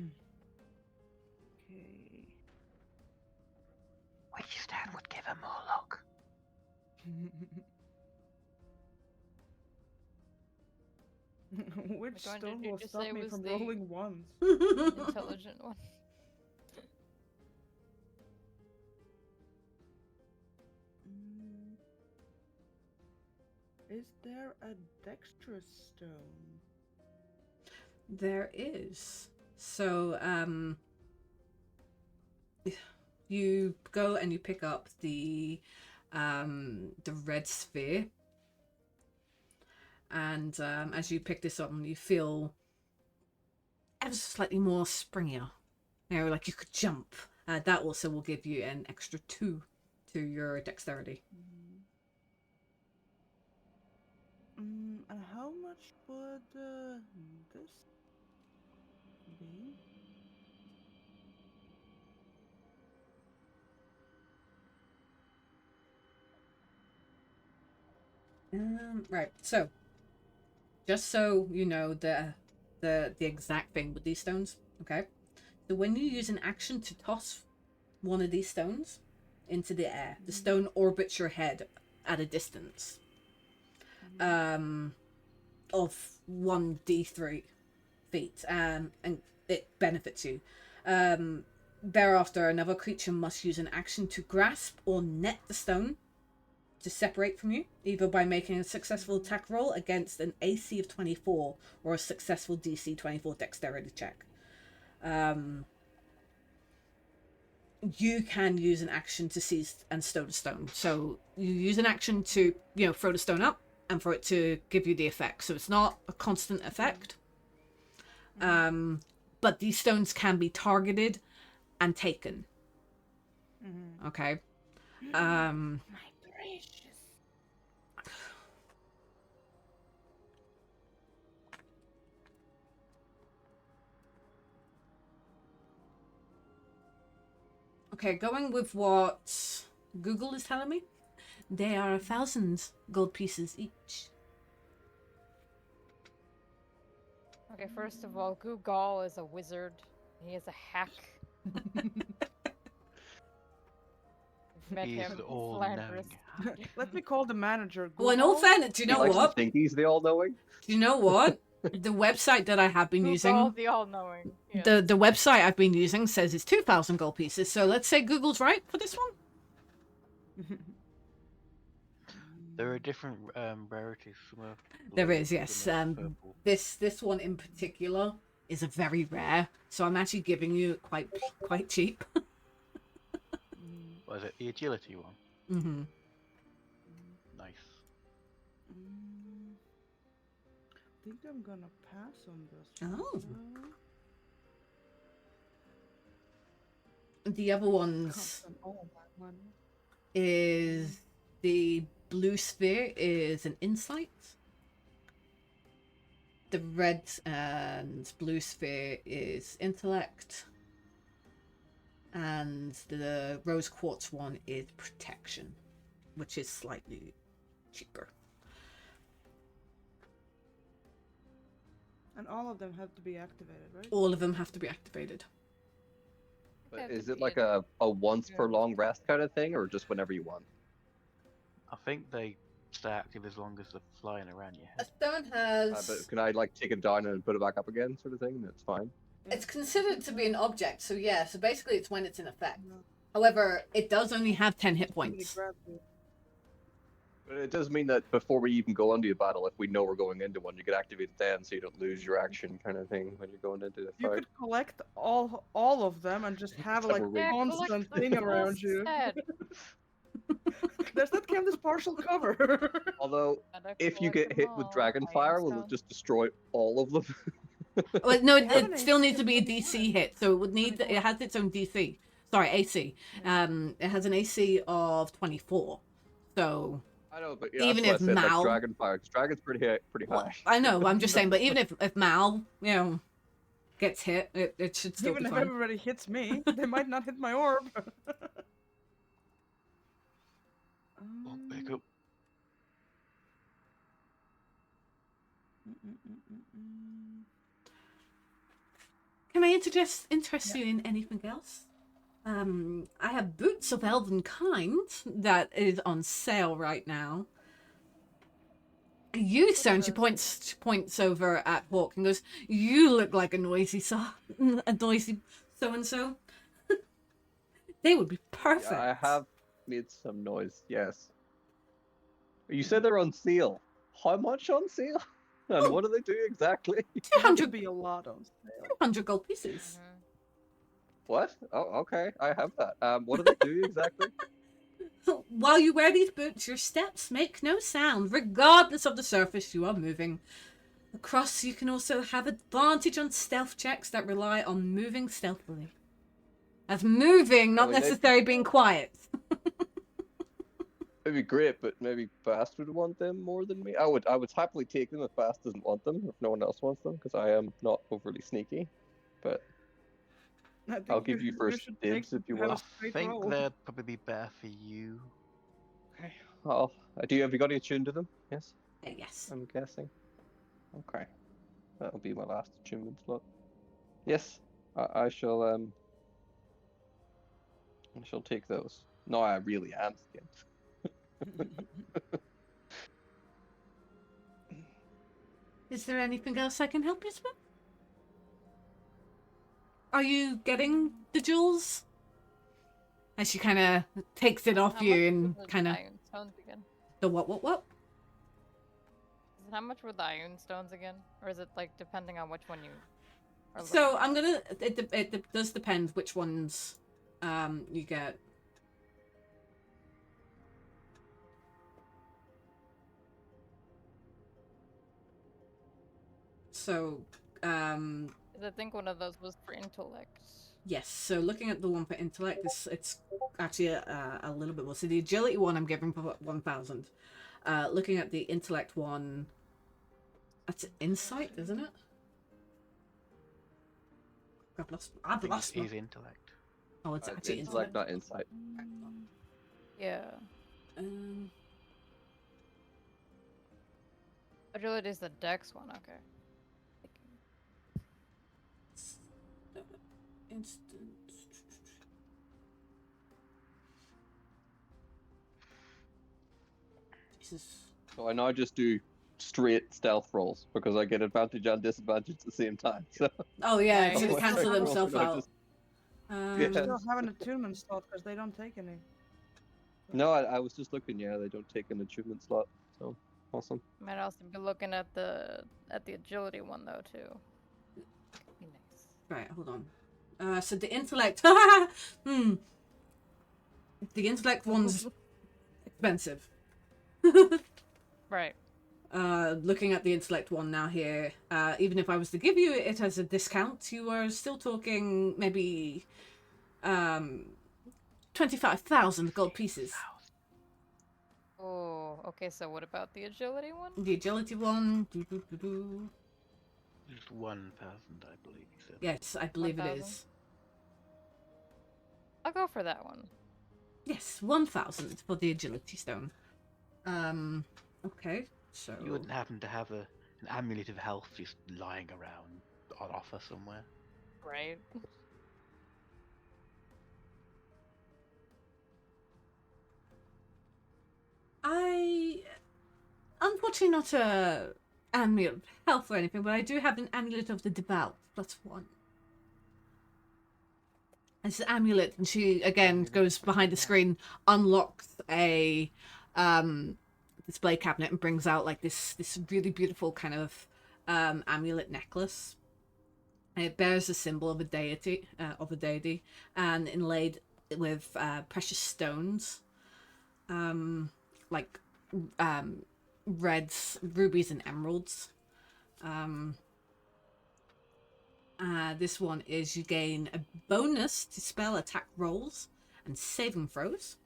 Which stone would give him more luck? Which Which one stone did you will just stop say me was from the- rolling ones? Intelligent one. Is there a dexterous stone? There is. So, you go and you pick up the red sphere, and as you pick this up, you feel ever so slightly more springier. You know, like you could jump. That also will give you an extra 2 to your dexterity. And how much would this be? Right. So, just so you know the exact thing with these stones, okay? So when you use an action to toss one of these stones into the air, the stone orbits your head at a distance of 1d3 feet, and it benefits you. Thereafter, another creature must use an action to grasp or net the stone to separate from you, either by making a successful attack roll against an AC of 24 or a successful DC 24 dexterity check. You can use an action to seize and stow the stone. So you use an action to, throw the stone up and for it to give you the effect. So it's not a constant effect. But these stones can be targeted and taken. Okay. My precious. Okay, going with what Google is telling me, they are 1,000 gold pieces each. Okay, first of all, Google is a wizard. He is a hack. Met He is him the in all-knowing Flanders. Let me call the manager. Well, in all Google. fairness, do you know He likes to what? think he's the all-knowing. Do you know what? The website that I have been Google, using, the all-knowing. Yes. the website I've been using says it's 2,000 gold pieces. So let's say Google's right for this one. There are different rarities. Some are There blue, is, yes. some are purple. This one in particular is a very rare, so I'm actually giving you it quite cheap. What is it? The agility one. Mm-hmm. Nice. I think I'm gonna pass on this. Oh. one. The other ones Cost them all that money. is the blue sphere is an insight. The red and blue sphere is intellect. And the rose quartz one is protection, which is slightly cheaper. And all of them have to be activated, right? All of them have to be activated. But Have to is it be like in- a once per long rest kind of thing, or just whenever you want? I think they stay active as long as they're flying around your A head. stone has... But can I like take it down and put it back up again, sort of thing? That's fine. It's considered to be an object, so yeah. So basically, it's when it's in effect. No. However, it does only have 10 hit Somebody points. grab me. But it does mean that before we even go into a battle, if we know we're going into one, you can activate it then, so you don't lose your action, kind of thing, when you're going into the You fight. could collect all of them and just have like Several Yeah, constant collect the thing full around you. set. Does that count as partial cover? Although, Gotta if you collect get them hit with all. dragon I fire, am will so- it just destroy all of them? Well, no, They have an it still AC needs to of be a 21. DC hit, so it would need. It has its own DC. Sorry, AC. It has an AC of 24. So I know, but yeah, Even that's if why I said, Mal- like, dragon fire, 'cause dragon's pretty high. well, I know. I'm just saying, but even if Mal, gets hit, it should still Even be if fine. everybody hits me, they might not hit my orb. Oh, pick up. Can I interest you in anything else? I have Boots of Elven Kind that is on sale right now. You, Stone, she points over at Hawk and goes, "You look like a noisy so-and-so. They would be perfect." Yeah, I have made some noise, yes. You said they're on sale. How much on sale? And Oh. what do they do exactly? That 200 would be a lot on sale. 200 gold pieces. What? Oh, okay. I have that. What do they do exactly? While you wear these boots, your steps make no sound, regardless of the surface you are moving. Across, you can also have advantage on stealth checks that rely on moving stealthily. That's moving, not Well, necessarily being quiet. It'd be great, but maybe Bast would want them more than me. I would happily take them if Bast doesn't want them, if no one else wants them, because I am not overly sneaky. But I think I'll give you first should dibs if you have a want. I straight think roll. they'd probably be better for you. Okay. Have you got any attuned to them? Yes, Yes. I'm guessing. Okay. That'll be my last attunement slot. Yes, I shall take those. No, I really am skinned. Is there anything else I can help you with? Are you getting the jewels? As she kind of takes it off How you much and were the kind of iron stones again? the what? How much were the iron stones again? Or is it like depending on which one you are looking So at? I'm gonna. It does depend which ones you get. So 'Cause I think one of those was for intellect. yes. So looking at the one for intellect, it's actually a little bit more. So the agility one I'm giving for 1,000. Looking at the intellect one, that's insight, isn't it? I've lost. I I've think lost. it's intellect. Oh, it's It's actually like intellect. not insight. Yeah. Um, Agility is the dex one, okay. instant. Jesus. So I now just do straight stealth rolls because I get advantage and disadvantage at the same time. So Oh yeah, Nice. so they Oh, cancel I don't themselves know, out. just- Um, Yeah. Still have an attunement slot because they don't take any. no, I was just looking. Yeah, they don't take an achievement slot. So awesome. Might also be looking at the agility one though too. Could be nice. Right, hold on. So the intellect. The intellect one's expensive. Right. Looking at the intellect one now here, even if I was to give you it as a discount, you are still talking maybe 25,000 gold pieces. Oh, okay, so what about the agility one? The agility one, Just 1,000, I believe you said. yes, I believe it 1,000? is. I'll go for that one. Yes, 1,000 for the agility stone. Okay, so You wouldn't happen to have an amulet of health just lying around on offer somewhere? Right. I unfortunately not a amulet of health or anything, but I do have an amulet of the devout +1. It's an amulet, and she again goes behind the screen, unlocks a display cabinet, and brings out like this really beautiful kind of amulet necklace. And it bears the symbol of a deity, and inlaid with precious stones, like reds, rubies, and emeralds. This one is you gain a bonus to spell attack rolls and saving throws.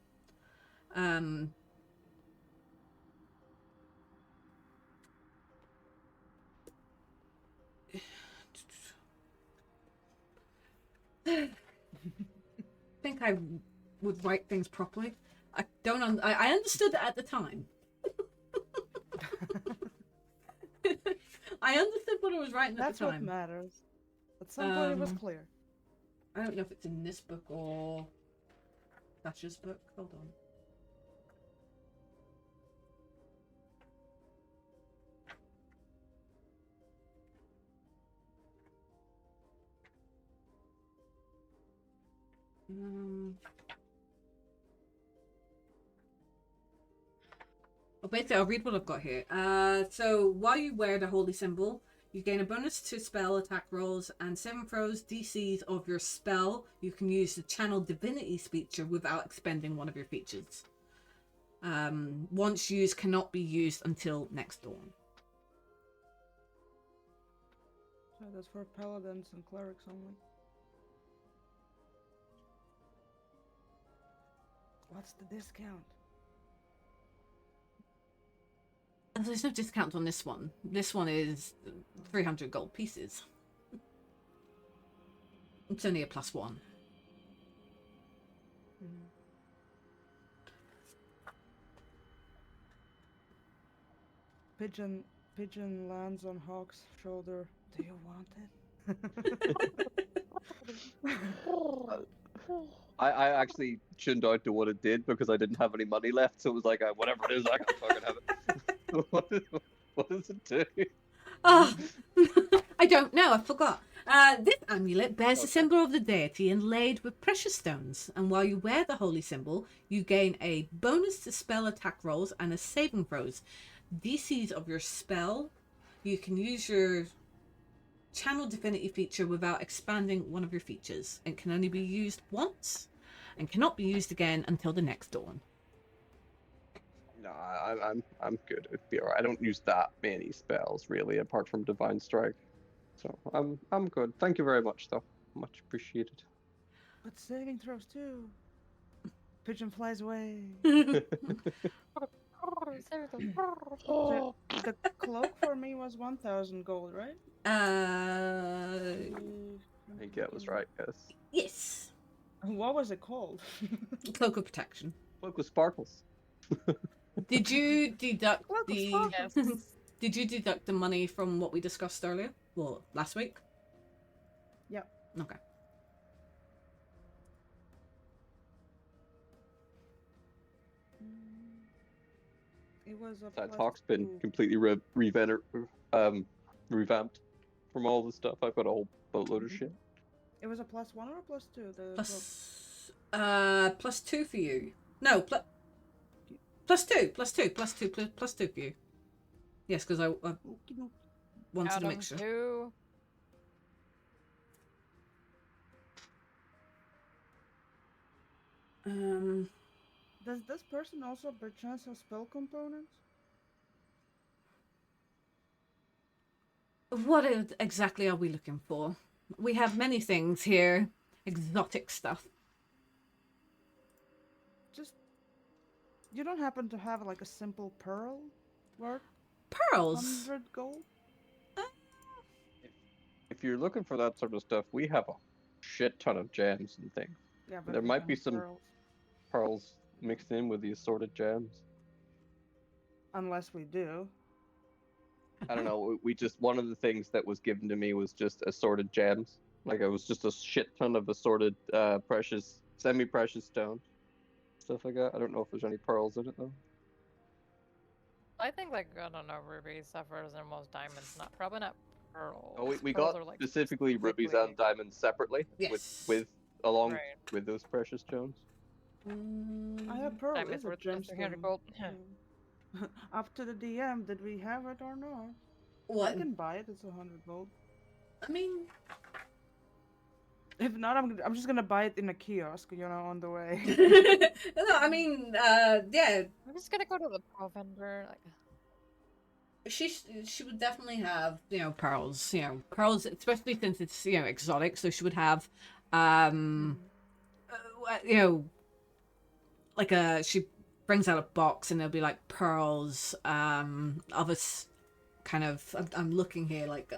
I think I would write things properly. I don't. I understood it at the time. I understood what I was writing at That's the what time. matters. At some point, it was Um, clear. I don't know if it's in this book or Thatcher's book. Hold on. Well, basically, I'll read what I've got here. So while you wear the holy symbol, You gain a bonus to spell attack rolls and 7 throws DCs of your spell. You can use the Channel Divinity feature without expending one of your features. Once used, cannot be used until next dawn. So that's for paladins and clerics only. What's the discount? And there's no discount on this one. This one is 300 gold pieces. It's only a +1. Pigeon lands on Hawk's shoulder. Do you want it? I actually tuned out to what it did because I didn't have any money left, so it was like, whatever it is, I can fucking have it. What does it do? Oh, I don't know, I forgot. This amulet bears the symbol of the deity inlaid with precious stones, and while you wear the holy symbol, you gain a bonus to spell attack rolls and a saving throws. DCs of your spell, you can use your Channel Divinity feature without expanding one of your features. It can only be used once and cannot be used again until the next dawn. No, I'm good. It'd be alright. I don't use that many spells really, apart from Divine Strike. So I'm good. Thank you very much, though. Much appreciated. But saving throws too. Pigeon flies away. The cloak for me was 1,000 gold, right? I think that was right, yes. Yes. What was it called? Cloak of Protection. Cloak with sparkles. Did you deduct Cloak of the Sparkles. Did you deduct the money from what we discussed earlier? Well, last week? Yep. Okay. It was a That plus talk's been 2. completely revamped from all the stuff. I've got a whole boatload of shit. It was a +1 or a +2? The +2 for you. No, +2 for you. Yes, because I wanted Out to of make sure. 2. Does this person also by chance have spell components? What exactly are we looking for? We have many things here. Exotic stuff. Just you don't happen to have like a simple pearl worth Pearls. 100 gold? If you're looking for that sort of stuff, we have a shit ton of gems and things. Yeah, but There we might don't be have some pearls. pearls mixed in with the assorted gems. Unless we do. I don't know. We just, one of the things that was given to me was just assorted gems. Like it was just a shit ton of assorted precious, semi-precious stones, stuff like that. I don't know if there's any pearls in it though. I think like I don't know, rubies, sapphires, and most diamonds. Probably not pearls. Oh, we Pearls got are, like, specifically rubies liquid. and diamonds separately, Yes. with along Right. with those precious stones. I have pearl. Diamonds Is a worth 300 gemstone. gold. Up to the DM, did we have it or not? I What? can buy it. It's 100 gold. I mean, If not, I'm just gonna buy it in a kiosk, you know, on the way. no, I mean, yeah, I'm just gonna go to the pearl vendor. Like, she would definitely have, pearls. Pearls, especially since it's exotic. So she would have, like she brings out a box and there'll be like pearls, others kind of. I'm looking here like,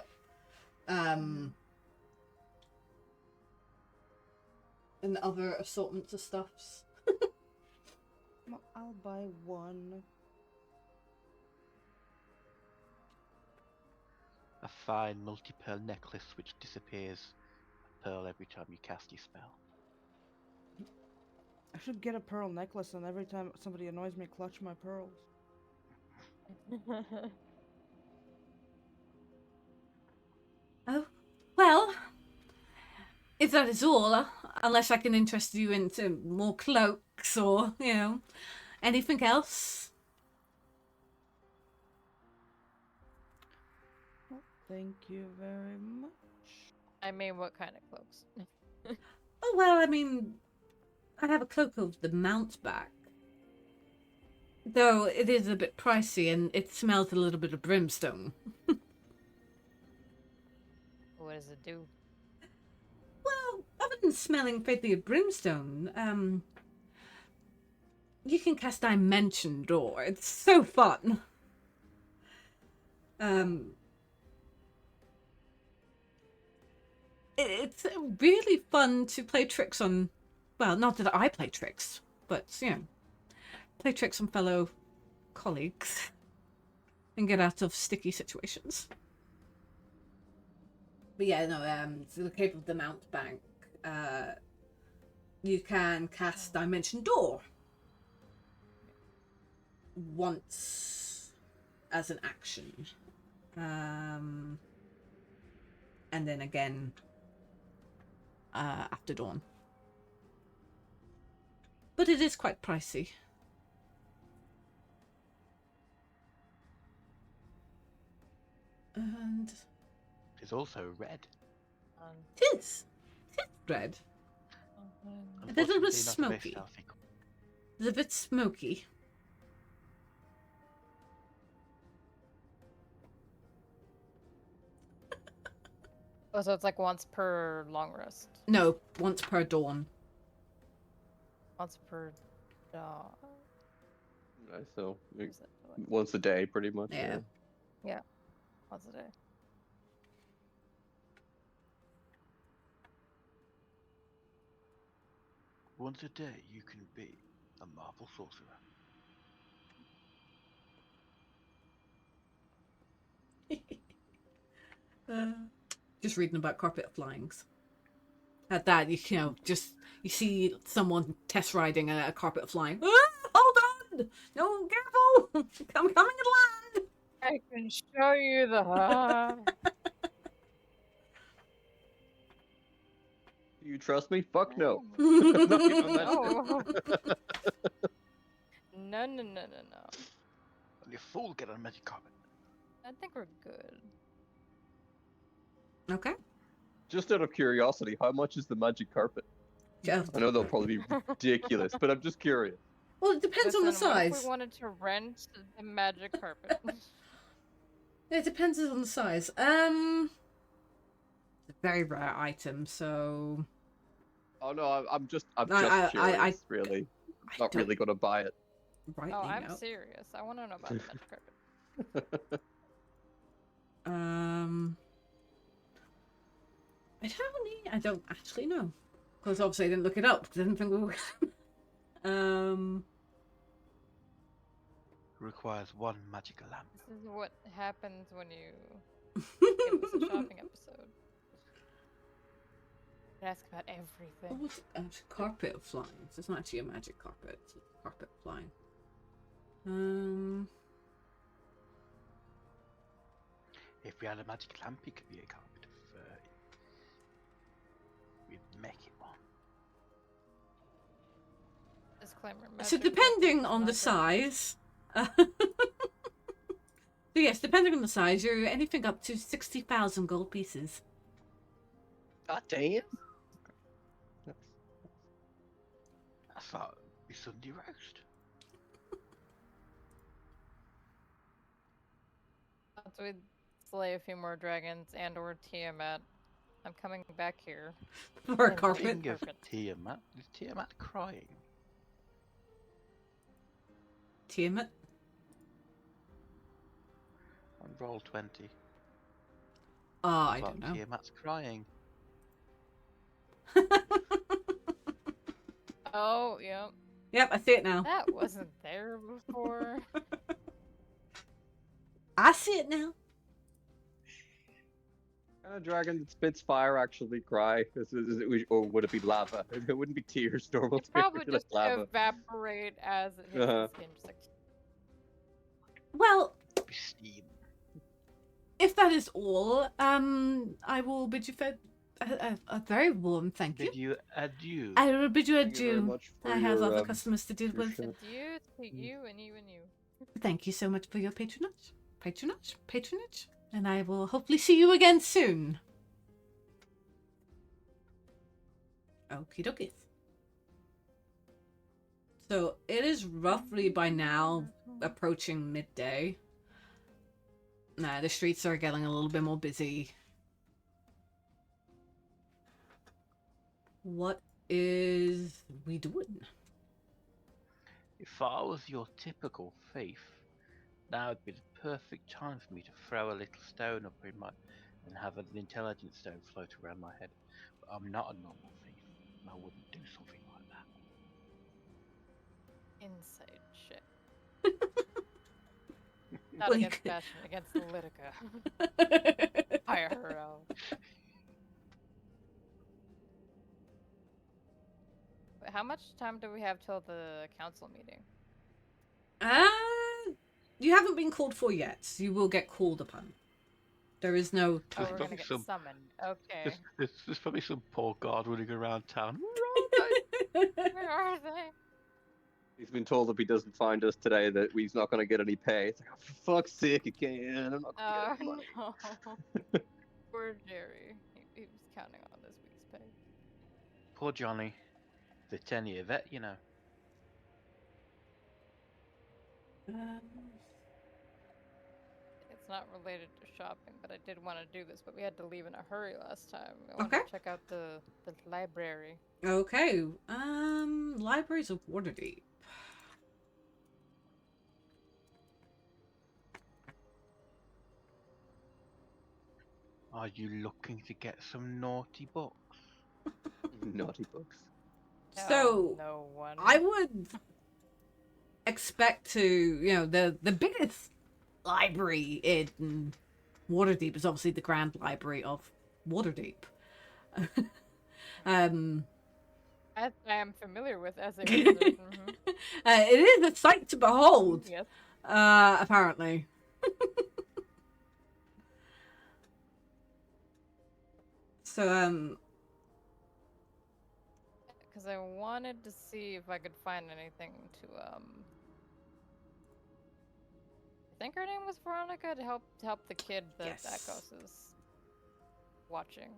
and other assortments of stuffs. Well, I'll buy one. A fine multi-pearl necklace which disappears a pearl every time you cast your spell. I should get a pearl necklace, and every time somebody annoys me, clutch my pearls. Oh, well, if that is all, unless I can interest you into more cloaks or, anything else. Thank you very much. I mean, what kind of cloaks? Oh, well, I mean, I have a cloak of the mountebank. Though it is a bit pricey and it smells a little bit of brimstone. What does it do? Well, other than smelling faintly of brimstone, you can cast Dimension Door. It's so fun. It's really fun to play tricks on. Well, not that I play tricks, but play tricks on fellow colleagues and get out of sticky situations. But yeah, no. So the Cape of the Mountebank. You can cast Dimension Door once as an action, and then again after dawn. But it is quite pricey. And It's also red. it is red. It's a little bit Unfortunately, not a very smoky. stealthy It's a bit smoky. Oh, so it's like once per long rest. No, once per dawn. Once per dawn. So What is it? Like, once a day, pretty much. Yeah. once a day. Once a day, you can be a marble sorcerer. Just reading about carpet flyings. At that, you see someone test riding a carpet flying. Ah, hold on! No, careful! I'm coming to land! I can show you the. Do you trust me? Fuck no. No. Not even that. No. No. Well, you fool, get on magic carpet. I think we're good. Okay. Just out of curiosity, how much is the magic carpet? Yeah. I know they'll probably be ridiculous, but I'm just curious. Well, it depends on the Listen, what if size. we wanted to rent the magic carpet. It depends on the size. It's a very rare item, so Oh no, I'm just I- curious, really. I Not don't really gonna buy it. rightly Oh, I'm know. serious. I want to know about the magic carpet. I don't actually know. Because obviously I didn't look it up. Didn't think we were. Requires one magic lamp. This is what happens when you give us a shopping episode. Ask about everything. Oh, it's carpet flying. So it's not actually a magic carpet. It's a carpet flying. If we had a magic lamp, it could be a carpet of fur. We'd make it one. Disclaimer. So magic depending carpet on the is not great. size. So yes, depending on the size, you're anything up to 60,000 gold pieces. God damn. I thought it would be Sunday roast. Once we slay a few more dragons and or Tiamat, I'm coming back here. For a Yeah, carpet. Speaking of Carpet. Tiamat, is Tiamat crying? Tiamat. On roll 20. I thought don't know. Tiamat's crying. Oh, yep. Yep, I see it now. That wasn't there before. I see it now. Can a dragon that spits fire actually cry? Or would it be lava? It wouldn't be tears, normal It'd tears. probably it'd be just like lava. evaporate as it hits Uh-huh. the skin. Just like, Well, It'd be steam. if that is all, I will bid you a very warm thank you. Bid you adieu. I will bid you Thank you very adieu. much for I have your, other customers to deal your with. show. adieu to you and you and you. Thank you so much for your patronage. Patronage? And I will hopefully see you again soon. Okie dokie. So it is roughly by now approaching midday. Nah, the streets are getting a little bit more busy. What is we doing? If I was your typical thief, now would be the perfect time for me to throw a little stone up in my and have an intelligence stone float around my head. But I'm not a normal thief, and I wouldn't do something like that. Inside shit. Well, Not you against could- Bastion, against Litica. Hire her out. Wait, how much time do we have till the council meeting? You haven't been called for yet. You will get called upon. There is no Oh, time. we're gonna get Some- summoned. Okay. There's probably some poor guard running around town. Where are they? He's been told if he doesn't find us today that he's not going to get any pay. It's like, oh, for fuck's sake, again. I'm not going to get any money. No. Poor Jerry. He was counting on this week's pay. Poor Johnny. The 10-year vet, you know. It's not related to shopping, but I did want to do this, but we had to leave in a hurry last time. I wanted Okay. to check out the library. Okay. Libraries of Waterdeep. Are you looking to get some naughty books? Naughty books. So no one. I would expect to, the biggest library in Waterdeep is obviously the Grand Library of Waterdeep. I am familiar with as a wizard. It is a sight to behold. Yes. Apparently. So Because I wanted to see if I could find anything to I think her name was Veronica, to help the kid that Yes. Akos is watching.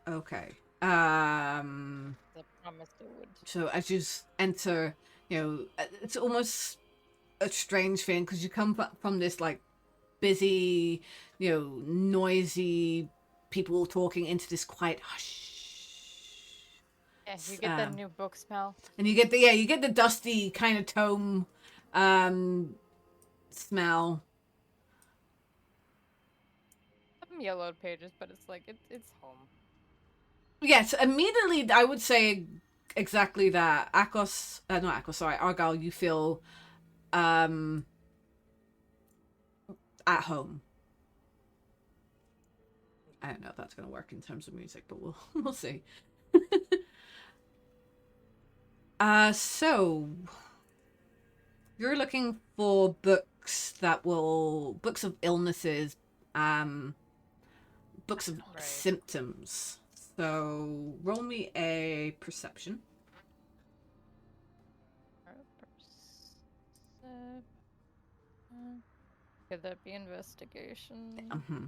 okay. I promised I would. So as you enter, it's almost a strange thing because you come from this like busy, noisy people talking into this quiet hush. Yeah, you get that new book smell. And you get the dusty kind of tome smell. Some yellowed pages, but it's like it's home. Yes, immediately I would say exactly that. Argyle, you feel at home. I don't know if that's going to work in terms of music, but we'll see. So you're looking for books of illnesses, books of Right. symptoms. So roll me a perception. Could that be investigation? Mm-hmm.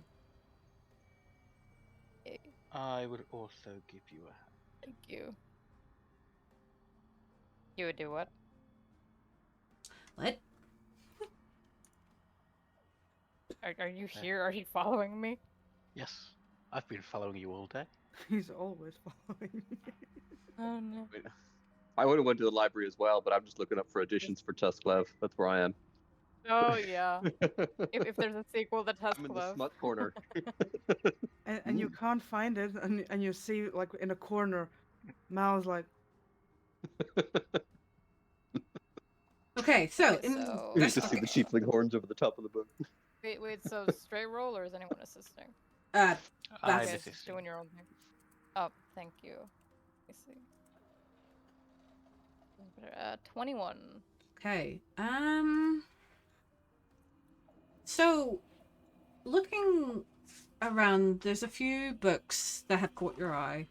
Okay, I would also give you a hand. thank you. You would do what? What? Are you here? Are you following me? Yes, I've been following you all day. He's always following me. Oh no. I would have went to the library as well, but I'm just looking up for editions for Tusklev. That's where I am. Oh yeah. If there's a sequel that has I'm in the gloves. smut corner. And you can't find it, and you see like in a corner, Mal's like, Okay, so Okay, so- You just see the cheapling horns over the top of the book. Wait, so straight roll or is anyone assisting? uh, I'm That's- You guys assisting. just doing your own thing. Oh, thank you. I see. 21. okay. So looking around, there's a few books that have caught your eye.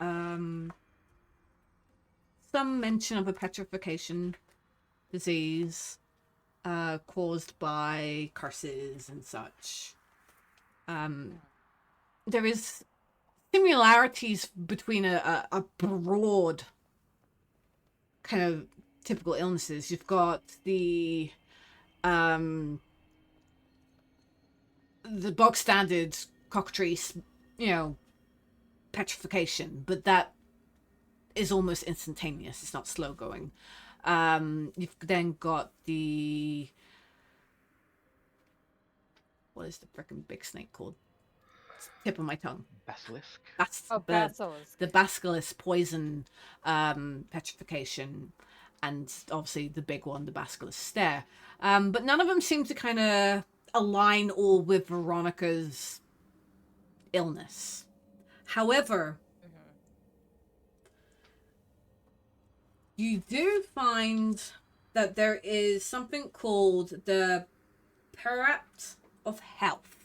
Some mention of a petrification disease. caused by curses and such. There is similarities between a broad kind of typical illnesses. You've got the bog standard cockatrice, petrification, but that is almost instantaneous. It's not slow going. You've then got what is the frickin' big snake called? It's the tip of my tongue. Basilisk. That's Basilisk. the basilisk poison, petrification, and obviously the big one, the basilisk stare. But none of them seem to kind of align all with Veronica's illness. However, you do find that there is something called the Perapt of Health.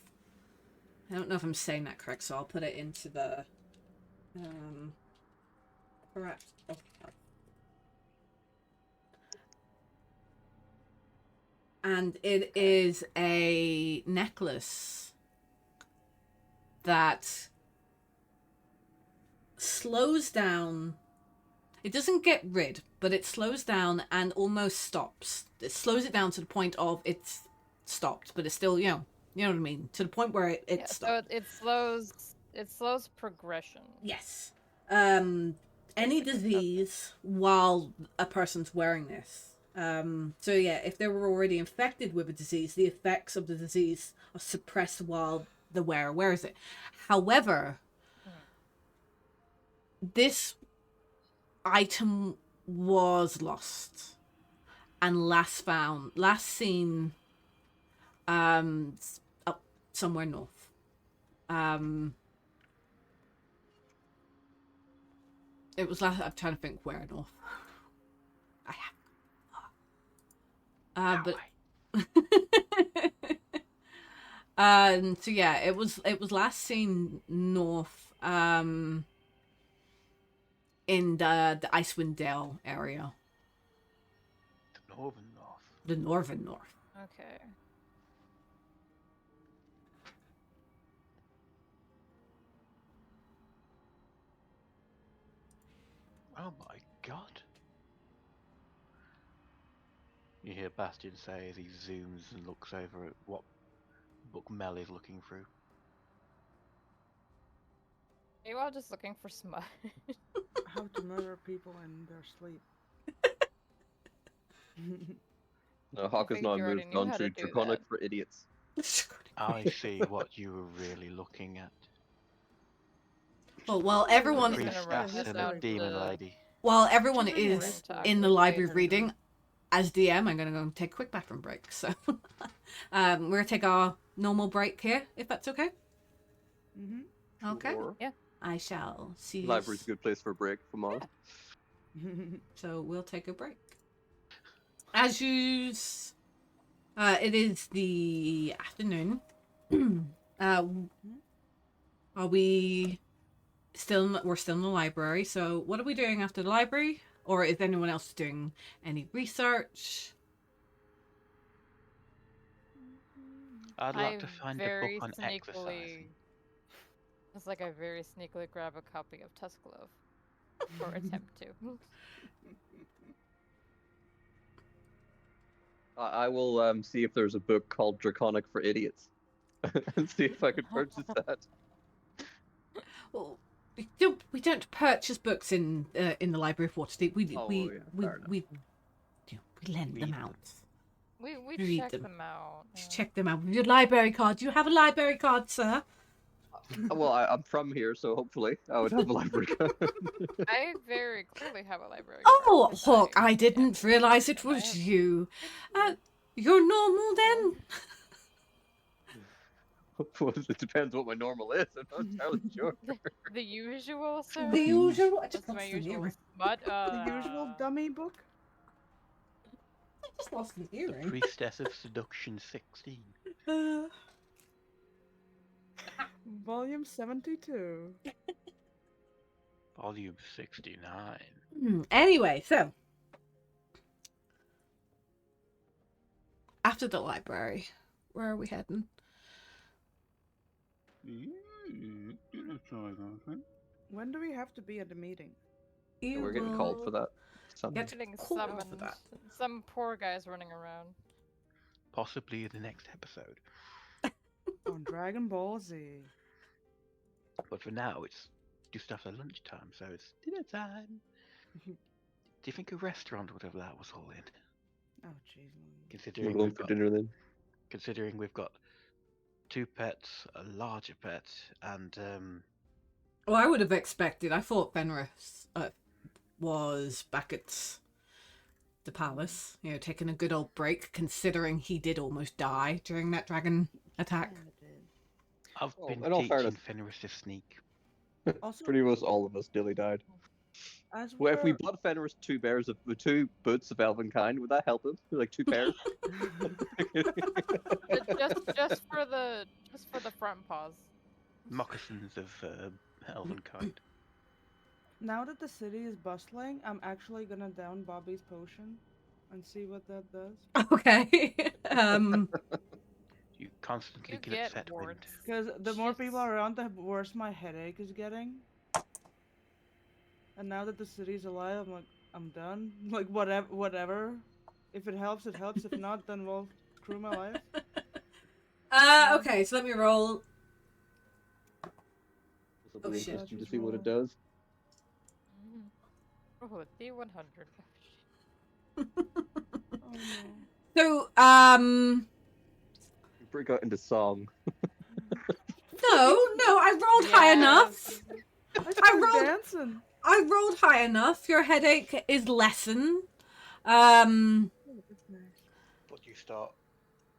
I don't know if I'm saying that correct, so I'll put it into the Perapt of Health. And it is a necklace that slows down. It doesn't get rid, but it slows down and almost stops. It slows it down to the point of it's stopped, but it's still, you know what I mean, to the point where it stopped. So it slows progression. Yes. Any disease while a person's wearing this. So yeah, if they were already infected with a disease, the effects of the disease are suppressed while the wearer wears it. However, this item was lost and last seen up somewhere north. It was last. I'm trying to think where north. I have. But so yeah, it was last seen north. In the Icewind Dale area. The northern north. The northern north. Okay. Oh my god. You hear Bastion say as he zooms and looks over at what book Mel is looking through. Are you all just looking for smut? How to murder people in their sleep. No, Hawk has think not you already moved knew on how to to do Draconic that. for Idiots. I see what you were really looking at. Well, while everyone Just gonna write Priestess this and a down demon to- lady. while everyone Just bring is it. in the library reading, as DM, I'm gonna go and take a quick bathroom break. So we're gonna take our normal break here, if that's okay. Okay. Sure. Yeah. I shall see you. Library's a good place for a break from on. So we'll take a break. As you, it is the afternoon. Are we still? We're still in the library. So what are we doing after the library? Or is anyone else doing any research? I'd like to find a book on sneakily, exercising. it's like I very sneakily grab a copy of Tusk Glove. Or attempt to. I will see if there's a book called Draconic for Idiots. And see if I could purchase that. Well, we don't purchase books in the library of Waterdeep. We lend them Read out. We Read check them. them out. Just check them out with your library card. Do you have a library card, sir? Well, I'm from here, so hopefully I would have a library card. I very clearly have a library Oh, card, 'cause Hawk, I didn't am- realize it I was am- you. You're normal then? Well, it depends what my normal is. I'm not entirely sure. The usual, sir? The usual? I just What's my lost the usual earring. smut? The usual dummy book? I just lost the The earring. Priestess of Seduction 16. Volume 72. Volume 69. Anyway, so after the library. Where are we heading? When do we have to be at the meeting? You We're getting called for that. Get Getting called for summoned. that. Some poor guy's running around. Possibly in the next episode. On Dragon Ball Z. But for now, it's just after lunchtime, so it's dinner time. Do you think a restaurant would allow us all in? Oh, jeez. We're Considering going we've for got, dinner then. considering we've got 2 pets, a larger pet, and Well, I would have expected. I thought Fenris was back at the palace, you know, taking a good old break, considering he did almost die during that dragon attack. I've Oh, been in all teaching fairness- Fenris to sneak. Also, Pretty much all of us nearly died. as Well, if we we're- bought Fenris 2 boots of elvenkind, would that help him? Like 2 pairs? just for the front paws. Moccasins of elvenkind. Now that the city is bustling, I'm actually gonna down Bobby's potion and see what that does. Okay. You constantly You get get upset wind. warts. Because the more people Jeez. around, the worse my headache is getting. And now that the city's alive, I'm like, I'm done. Like, whatever. If it helps, it helps. If not, then well, screw my life. Okay, so let me roll. This will Oh, be shit. interesting to see what it does. Oh, D100. Oh no. So, Break out into song. no, I rolled high enough. I I rolled- dancing. I rolled high enough. Your headache is lessened. Oh, that's nice. But you start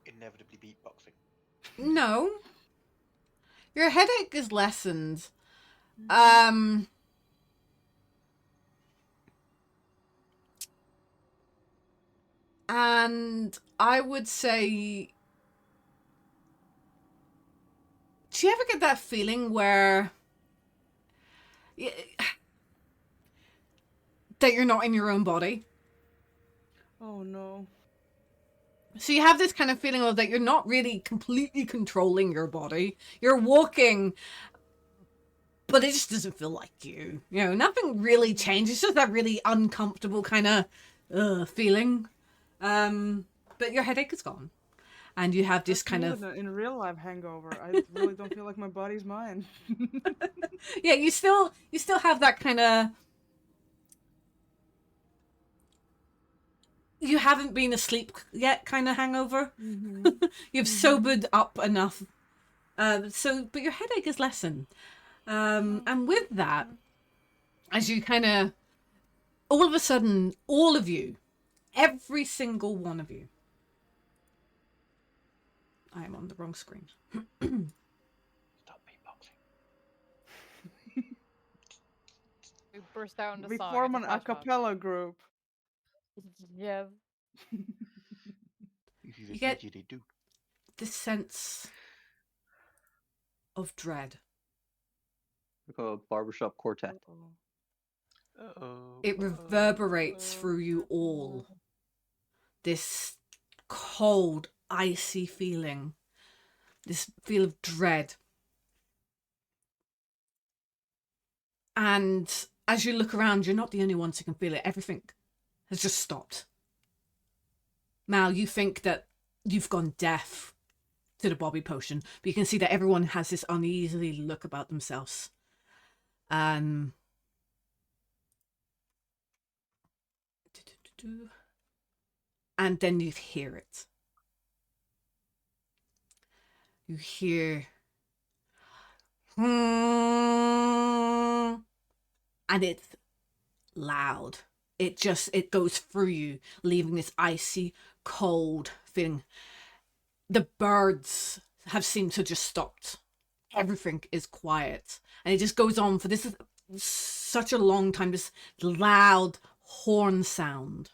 inevitably beatboxing. No. Your headache is lessened. And I would say, do you ever get that feeling where that you're not in your own body? Oh no. So you have this kind of feeling of that you're not really completely controlling your body. You're walking, but it just doesn't feel like you. You know, nothing really changes. It's just that really uncomfortable kind of feeling. But your headache is gone. And you have this That's kind more of... than in real life hangover. I really don't feel like my body's mine. Yeah, you still have that kind of... You haven't been asleep yet kind of hangover. You've sobered up enough. But your headache is lessened. And with that, as you kind of... All of a sudden, all of you, every single one of you... I am on the wrong screen. Stop beatboxing. We burst out into We song. form it's an a a flash mob. cappella group. Yeah. You get- This sense of dread. Like a barbershop quartet. Uh-oh. It reverberates through you all. This cold, icy feeling. This feel of dread. And as you look around, you're not the only ones who can feel it. Everything has just stopped. Mal, you think that you've gone deaf to the Bobby potion, but you can see that everyone has this uneasy look about themselves. And then you hear it. You hear... And it's loud. It goes through you, leaving this icy, cold feeling. The birds have seemed to just stopped. Everything is quiet. And it just goes on for this such a long time, this loud horn sound.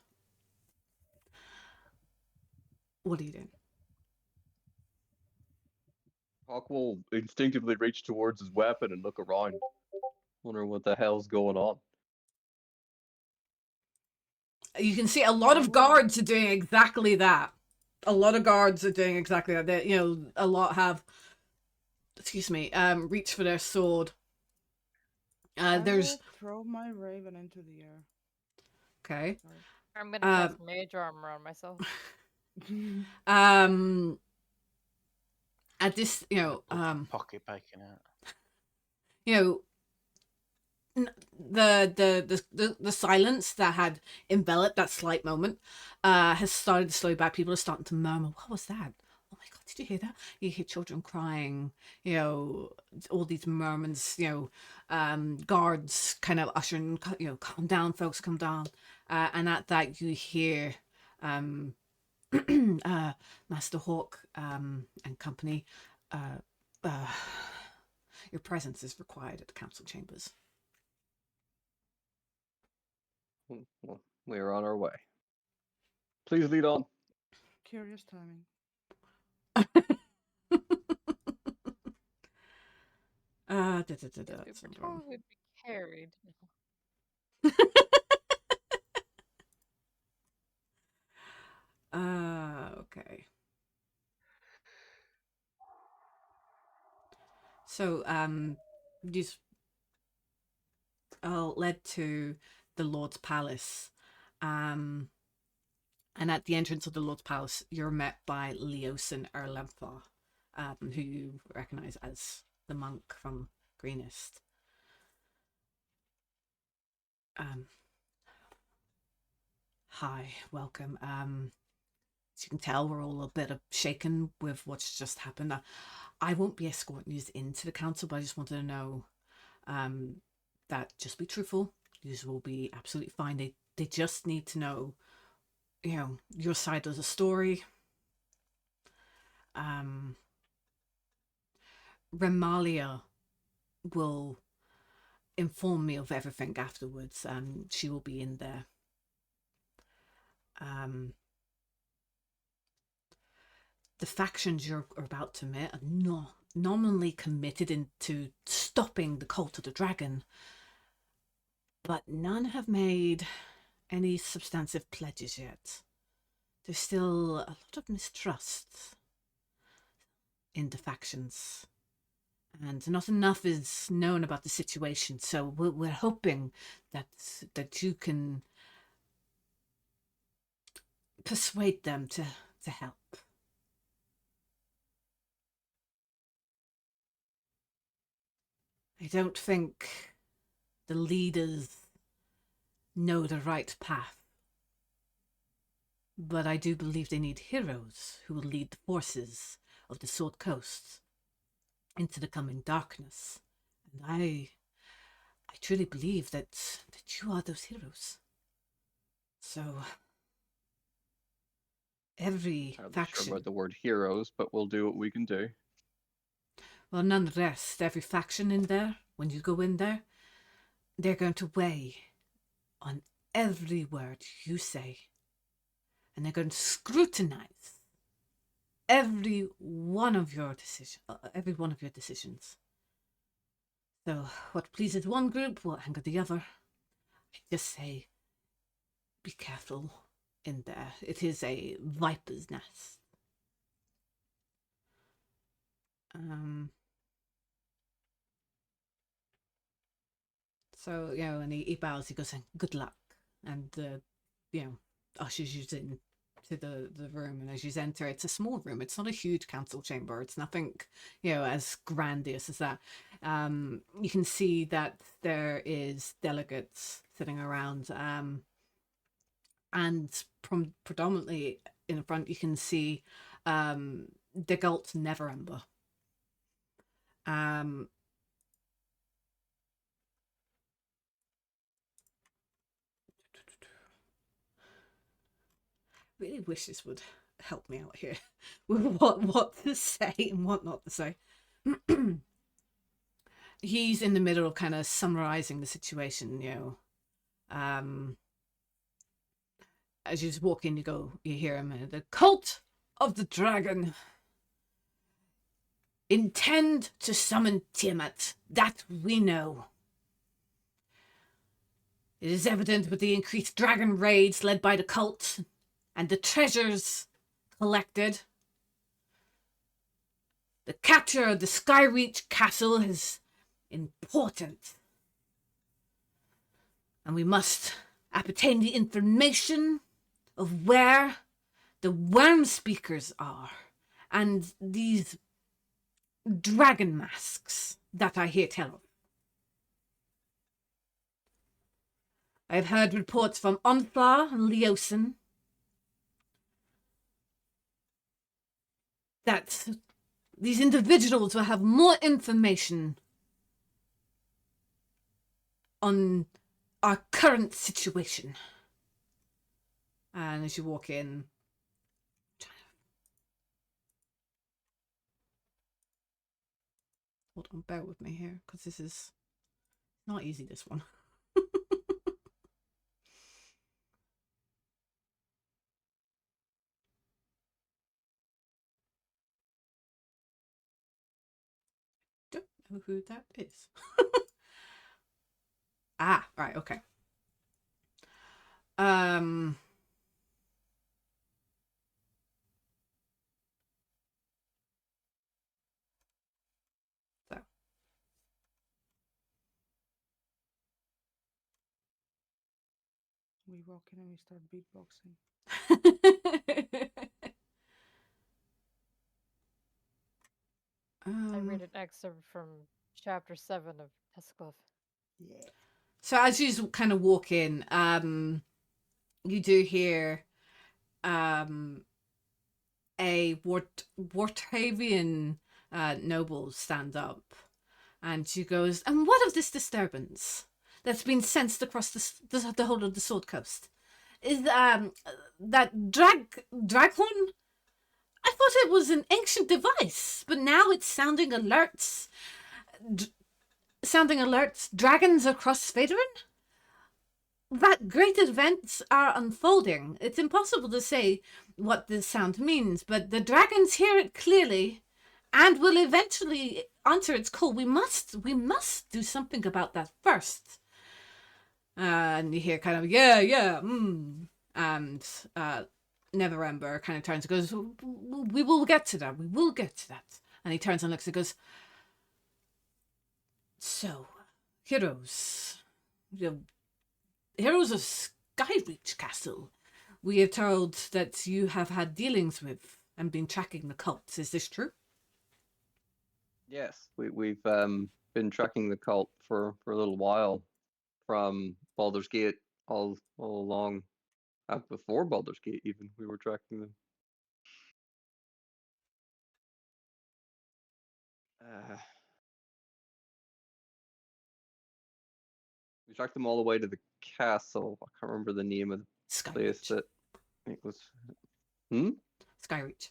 What are you doing? Hawk will instinctively reach towards his weapon and look around. Wonder what the hell's going on. You can see a lot of guards are doing exactly that. a lot of guards are doing exactly that. They, a lot have, reach for their sword. I There's will throw my raven into the air. okay. Sorry. I'm gonna cast mage armor on myself. At this, Pocket bacon out. The silence that had enveloped that slight moment has started to slow back. People are starting to murmur, "What was that? Oh my god, did you hear that?" You hear children crying, all these murmurs, guards kind of ushering, calm down, folks, calm down. And at that you hear Master Hawk and company, your presence is required at the council chambers. Well, we are on our way. Please lead on. Curious timing. Yes, we were told we'd be carried. Okay. So, these led to the Lord's Palace. And at the entrance of the Lord's Palace, you're met by Leosin Erlempha, who you recognize as the monk from Greenest. Hi, welcome. As you can tell, we're all a bit shaken with what's just happened. I won't be escorting you into the council, but I just wanted to know that just be truthful. You will be absolutely fine. They just need to know, your side of the story. Remalia will inform me of everything afterwards. She will be in there. The factions you're about to meet are nominally committed into stopping the cult of the dragon, but none have made any substantive pledges yet. There's still a lot of mistrust in the factions, and not enough is known about the situation, so we're hoping that you can persuade them to help. I don't think the leaders know the right path, but I do believe they need heroes who will lead the forces of the Sword Coast into the coming darkness. And I truly believe that you are those heroes. So every I'm not faction, sure about the word heroes, but we'll do what we can do. well, nonetheless, every faction in there, when you go in there, they're going to weigh on every word you say. And they're going to scrutinize every one of your decisions. So what pleases one group will anger the other. I just say, be careful in there. It is a viper's nest. So, and he bows, he goes, good luck. And, ushers you in to the room. And as you enter, it's a small room. It's not a huge council chamber. It's nothing, as grandiose as that. You can see that there is delegates sitting around. And predominantly in the front, you can see Degalt Neverember. Really wish this would help me out here with what to say and what not to say. He's in the middle of kind of summarizing the situation, as you just walk in, you hear him, the cult of the dragon intend to summon Tiamat, that we know. It is evident with the increased dragon raids led by the cult and the treasures collected. The capture of the Skyreach Castle is important. And we must ascertain the information of where the worm speakers are and these dragon masks that I hear tell of. I have heard reports from Onthar and Leosin that these individuals will have more information on our current situation. And as you walk in, hold on, bear with me here, because this is not easy, this one. Don't know who that is. Ah, right, okay. So. We walk in and we start beatboxing. I read an excerpt from chapter 7 of Tescliff. Yeah. So as you kind of walk in, you do hear a Wartavian noble stand up, and she goes, "And what of this disturbance that's been sensed across the whole of the Sword Coast? Is that draghorn? I thought it was an ancient device, but now it's sounding alerts. Dragons across Phaedron? That great events are unfolding. It's impossible to say what this sound means, but the dragons hear it clearly and will eventually answer its call. We must do something about that first." And you hear kind of, and Neverember kind of turns and goes, we will get to that. And he turns and looks and goes, "So, heroes of Skyreach Castle, we are told that you have had dealings with and been tracking the cults. Is this true?" Yes, we've been tracking the cult for a little while, from Baldur's Gate all along. Before Baldur's Gate, even we were tracking them. We tracked them all the way to the castle. I can't remember the name of the place Skyreach. that it was. Skyreach.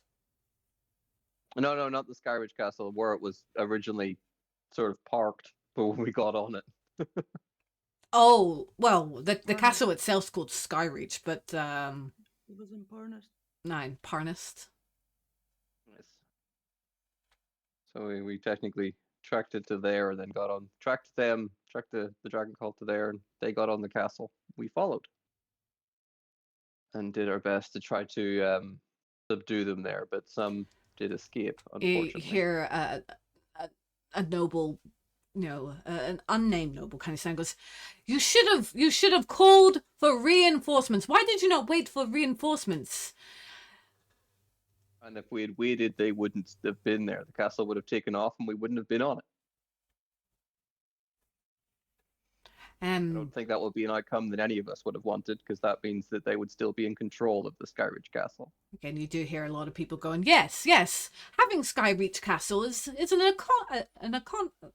No, not the Skyreach Castle, where it was originally sort of parked, but when we got on it. Oh, well, the castle itself's called Skyreach, but It was in Parnast. Nine, Parnast. Yes. So we technically tracked it to there, and then tracked the dragon cult to there, and they got on the castle. We followed and did our best to try to subdue them there, but some did escape, unfortunately. You hear a noble, an unnamed noble kind of sound goes, you should have called for reinforcements. Why did you not wait for reinforcements? And if we had waited, they wouldn't have been there. The castle would have taken off, and we wouldn't have been on it. I don't think that would be an outcome that any of us would have wanted, because that means that they would still be in control of the Skyreach Castle. Again, you do hear a lot of people going, yes, having Skyreach Castle is an Accomplishment.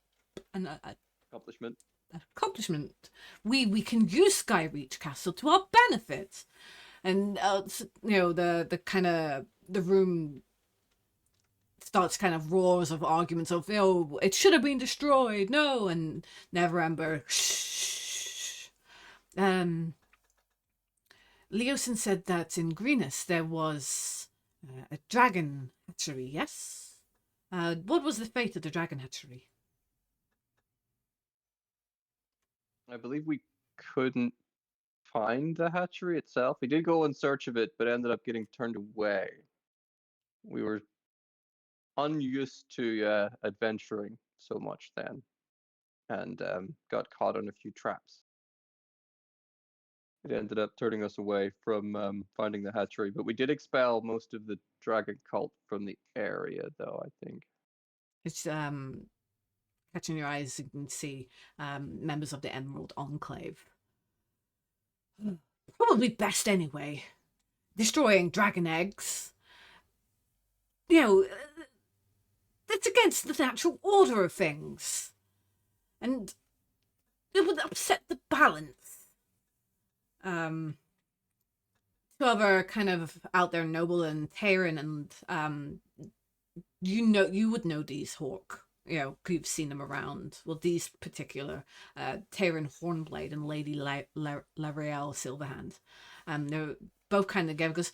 Accomplishment. We can use Skyreach Castle to our benefit. And the kind of the room starts kind of roars of arguments of, it should have been destroyed, no, and Neverember, shh. Leosin said that in Greenus there was a dragon hatchery, yes? What was the fate of the dragon hatchery? I believe we couldn't find the hatchery itself. We did go in search of it, but ended up getting turned away. We were unused to adventuring so much then, and got caught on a few traps. It ended up turning us away from finding the hatchery, but we did expel most of the dragon cult from the area, though, I think. It's catching your eyes, you can see members of the Emerald Enclave. Probably best anyway. Destroying dragon eggs. You know, that's against the natural order of things. And it would upset the balance. Two other kind of out there, Noble and Tyranny, and you would know these Hawk. You know, you've seen them around. Well, these particular, Tyranny Hornblade and Lady L'Oreal Silverhand. They're both kind of together because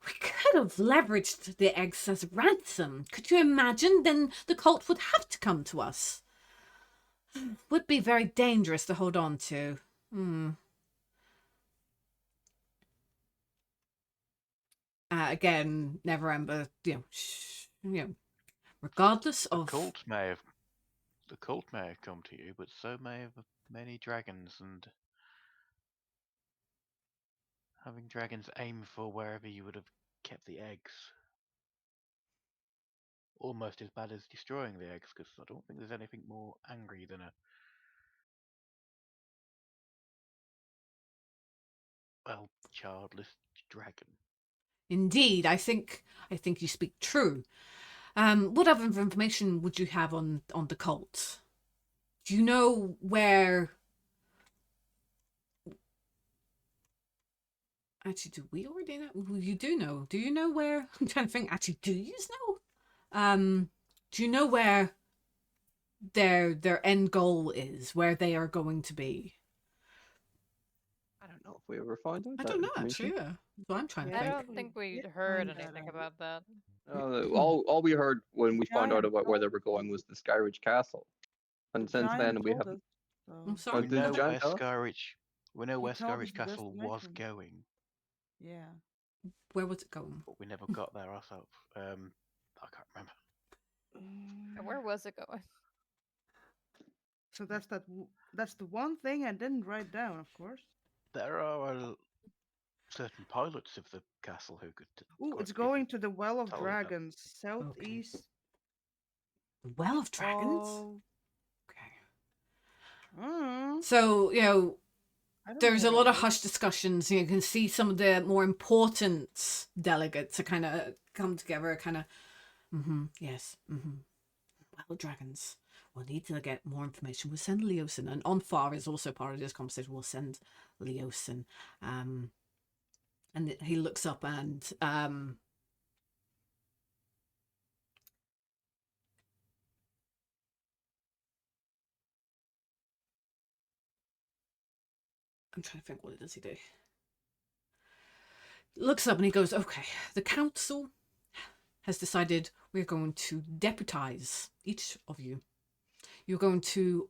we could have leveraged the eggs as ransom. Could you imagine? Then the cult would have to come to us. Would be very dangerous to hold on to. Again, Neverember, regardless The of... cult may have come to you, but so may have many dragons, and having dragons aim for wherever you would have kept the eggs. Almost as bad as destroying the eggs, because I don't think there's anything more angry than a childless dragon. Indeed, I think you speak true. What other information would you have on the cult? Do you know where... Actually, do we already know? Well, you do know. Do you know where... I'm trying to think. Actually, do you know? Do you know where their end goal is? Where they are going to be? I don't know if we ever find out. I that don't know, information. actually, yeah. So I'm trying to I think. don't think we did heard find that anything out. about that. All we heard when we found out Giant about where they told were going was the Skyridge Castle, and The since then giant we told haven't. us, I'm so sorry. We Did the know giant where tell us? He told us Skyridge the Castle was destination. going, Yeah. Where was it going? but we never got there ourselves. I can't remember. And where was it going? So that's the one thing I didn't write down, of course. There are certain pilots of the castle who could. Ooh, it's give going us- to the Well of tell you that. Dragons, southeast Well of Dragons? of. Okay. Mm, So, I don't there's know a what lot it of is. hushed discussions. You can see some of the more important delegates are kind of come together, kind of, yes, Well of Dragons. We'll need to get more information. We'll send Leosin. And Onfar is also part of this conversation. We'll send Leosin. And he looks up and I'm trying to think, what does he do? Looks up and he goes, okay, the council has decided we're going to deputize each of you. You're going to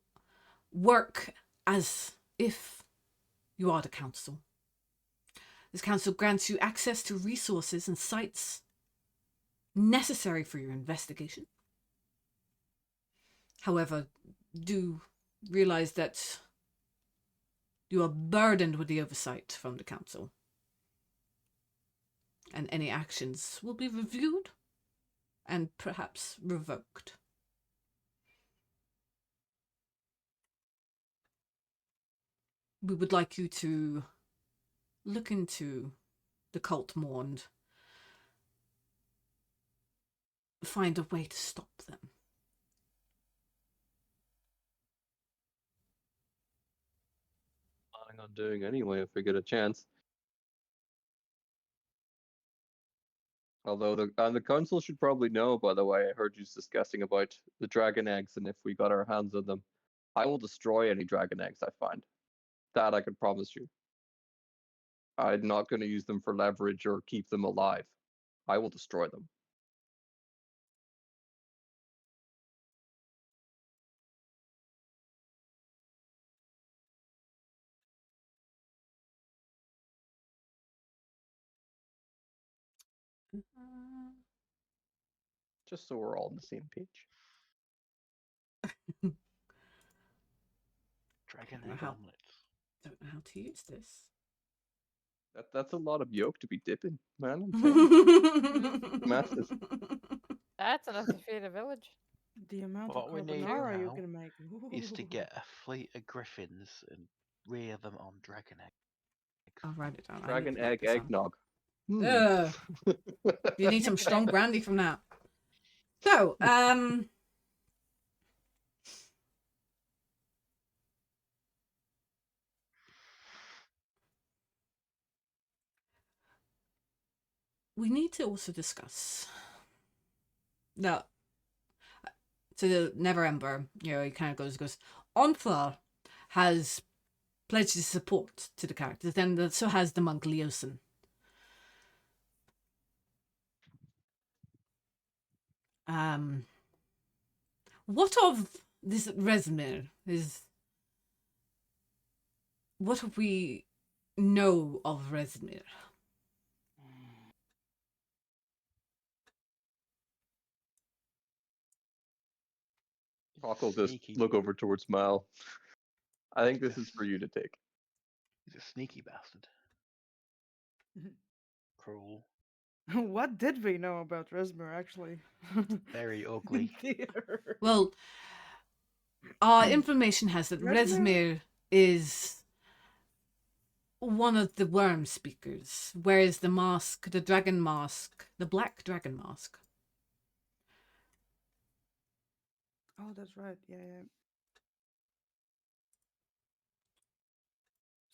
work as if you are the council. This council grants you access to resources and sites necessary for your investigation. However, do realize that you are burdened with the oversight from the council, and any actions will be reviewed and perhaps revoked. We would like you to look into the cult more and find a way to stop them. Planning on doing anyway if we get a chance. Although the council should probably know, by the way, I heard you discussing about the dragon eggs, and if we got our hands on them, I will destroy any dragon eggs I find. That I can promise you. I'm not going to use them for leverage or keep them alive. I will destroy them. Just so we're all on the same page. Dragon Don't know egg how- omelets. Don't know how to use this. That's a lot of yolk to be dipping, man. I'm saying. Massive. That's enough to feed a village. The amount What of we need carbonara you now can make. is to Ooh. get a fleet of griffins and rear them on dragon eggs. I'll write it down. I need Dragon to write egg this down. eggnog. Ugh. You need some strong brandy from that. So, we need to also discuss that. To Never Ember, he kind of goes, Ontha has pledged his support to the characters, and so has the monk Leosin. What of this Resmir? What do we know of Resmir? Hawk will just Sneaky. look over towards Mal. I think this is for you to take. He's a sneaky bastard. Cruel. What did we know about Resmer, actually? Very ugly. Dear. Well, our information has that Resmir? Resmir is one of the worm speakers, wears the mask, the dragon mask, the black dragon mask. Oh, that's right. Yeah, yeah.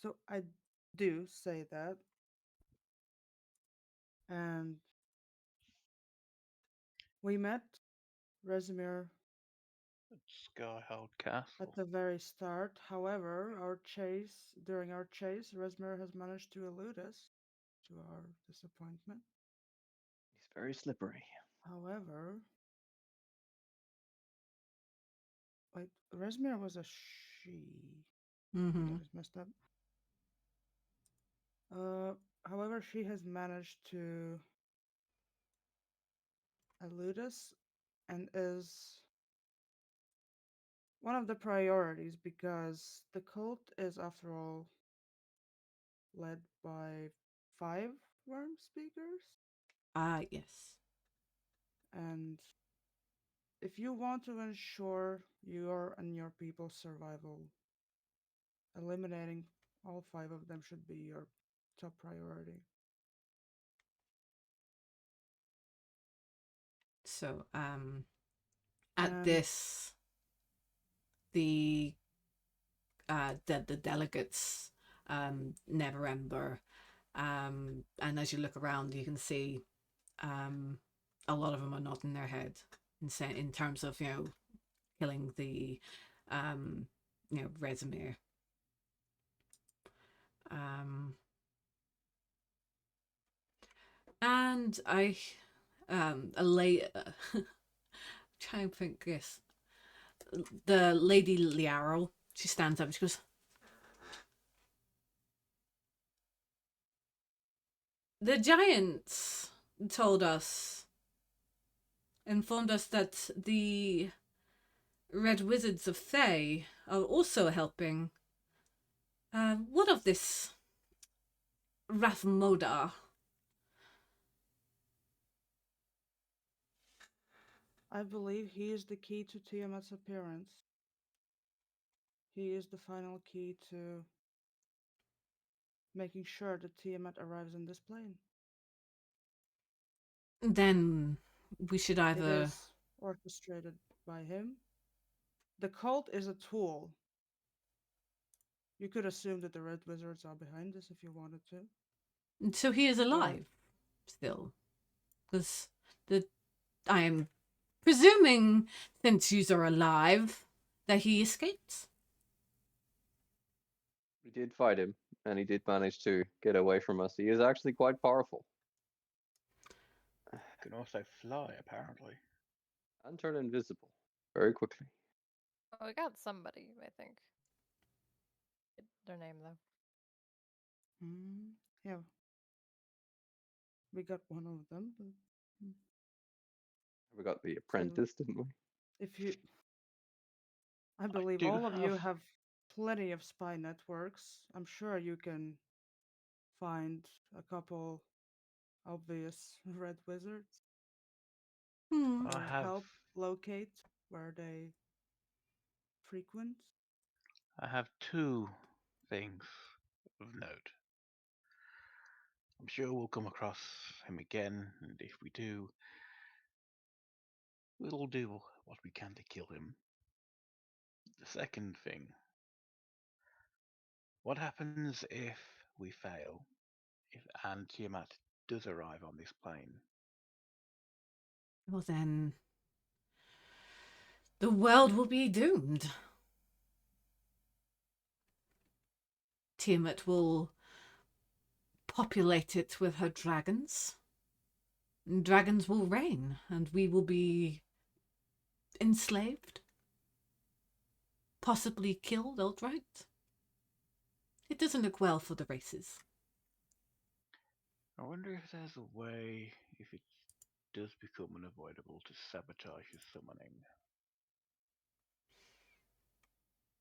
So I do say that. And we met Resimir Skyhold Castle. at the very start. However, during our chase, Resimir has managed to elude us, to our disappointment. He's very slippery. However, wait, Resimir was a she. Mm-hmm. That is messed up. However, she has managed to elude us and is one of the priorities because the cult is, after all, led by 5 worm speakers. Yes. And if you want to ensure your and your people's survival, eliminating all 5 of them should be your top priority. So, at And this, the delegates, Never Ember, and as you look around, you can see, a lot of them are nodding their head in terms of killing the, Resimir. And I, trying to think, yes, the Lady Liaro, she stands up and she goes, the giants informed us that the Red Wizards of Thay are also helping. What of this Rathmoda? I believe he is the key to Tiamat's appearance. He is the final key to making sure that Tiamat arrives in this plane. Then we should It either... is orchestrated by him. The cult is a tool. You could assume that the Red Wizards are behind this if you wanted to. So he is alive still. Because I am presuming, since you are alive, that he escaped. We did fight him, and he did manage to get away from us. He is actually quite powerful. Can also fly, apparently. And turn invisible very quickly. Oh, we got somebody, I think. Their name, though. Yeah. We got one of them. But... We got the apprentice, didn't we? If you, I believe do all of you have- have plenty of spy networks. I'm sure you can find a couple obvious red wizards Hmm. I or have help locate where they frequent. I have two things of note. I'm sure we'll come across him again, and if we do, we'll do what we can to kill him. The second thing, what happens if we fail? If and Tiamat does arrive on this plane? Well, then the world will be doomed. Tiamat will populate it with her dragons. And dragons will reign, and we will be enslaved, possibly killed outright. It doesn't look well for the races. I wonder if there's a way, if it does become unavoidable, to sabotage his summoning.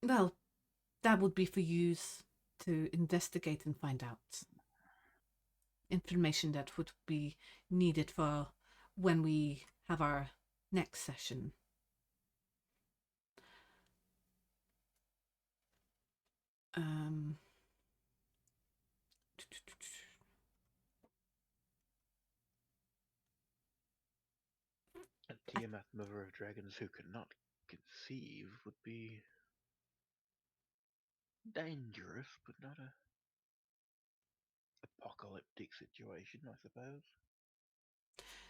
Well, that would be for you to investigate and find out. Information that would be needed for when we have our next session. Um, A Tiamat, mother of dragons who cannot conceive, would be dangerous, but not a apocalyptic situation, I suppose.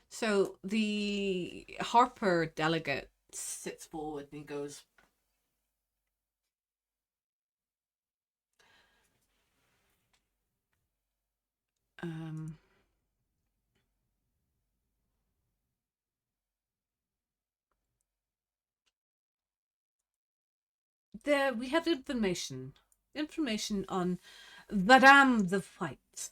So the Harper delegate sits forward and he goes, um, there we have information on Varam the White.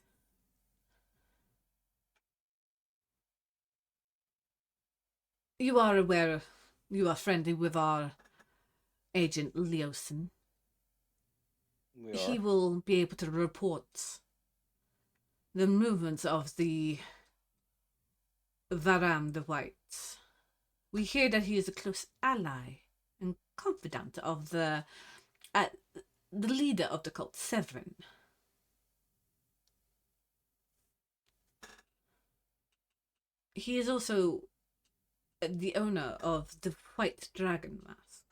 You are aware, you are friendly with our agent Leosin. We He are. will be able to report the movements of the Varam the White. We hear that he is a close ally and confidant of the leader of the cult, Severin. He is also the owner of the White Dragon Mask.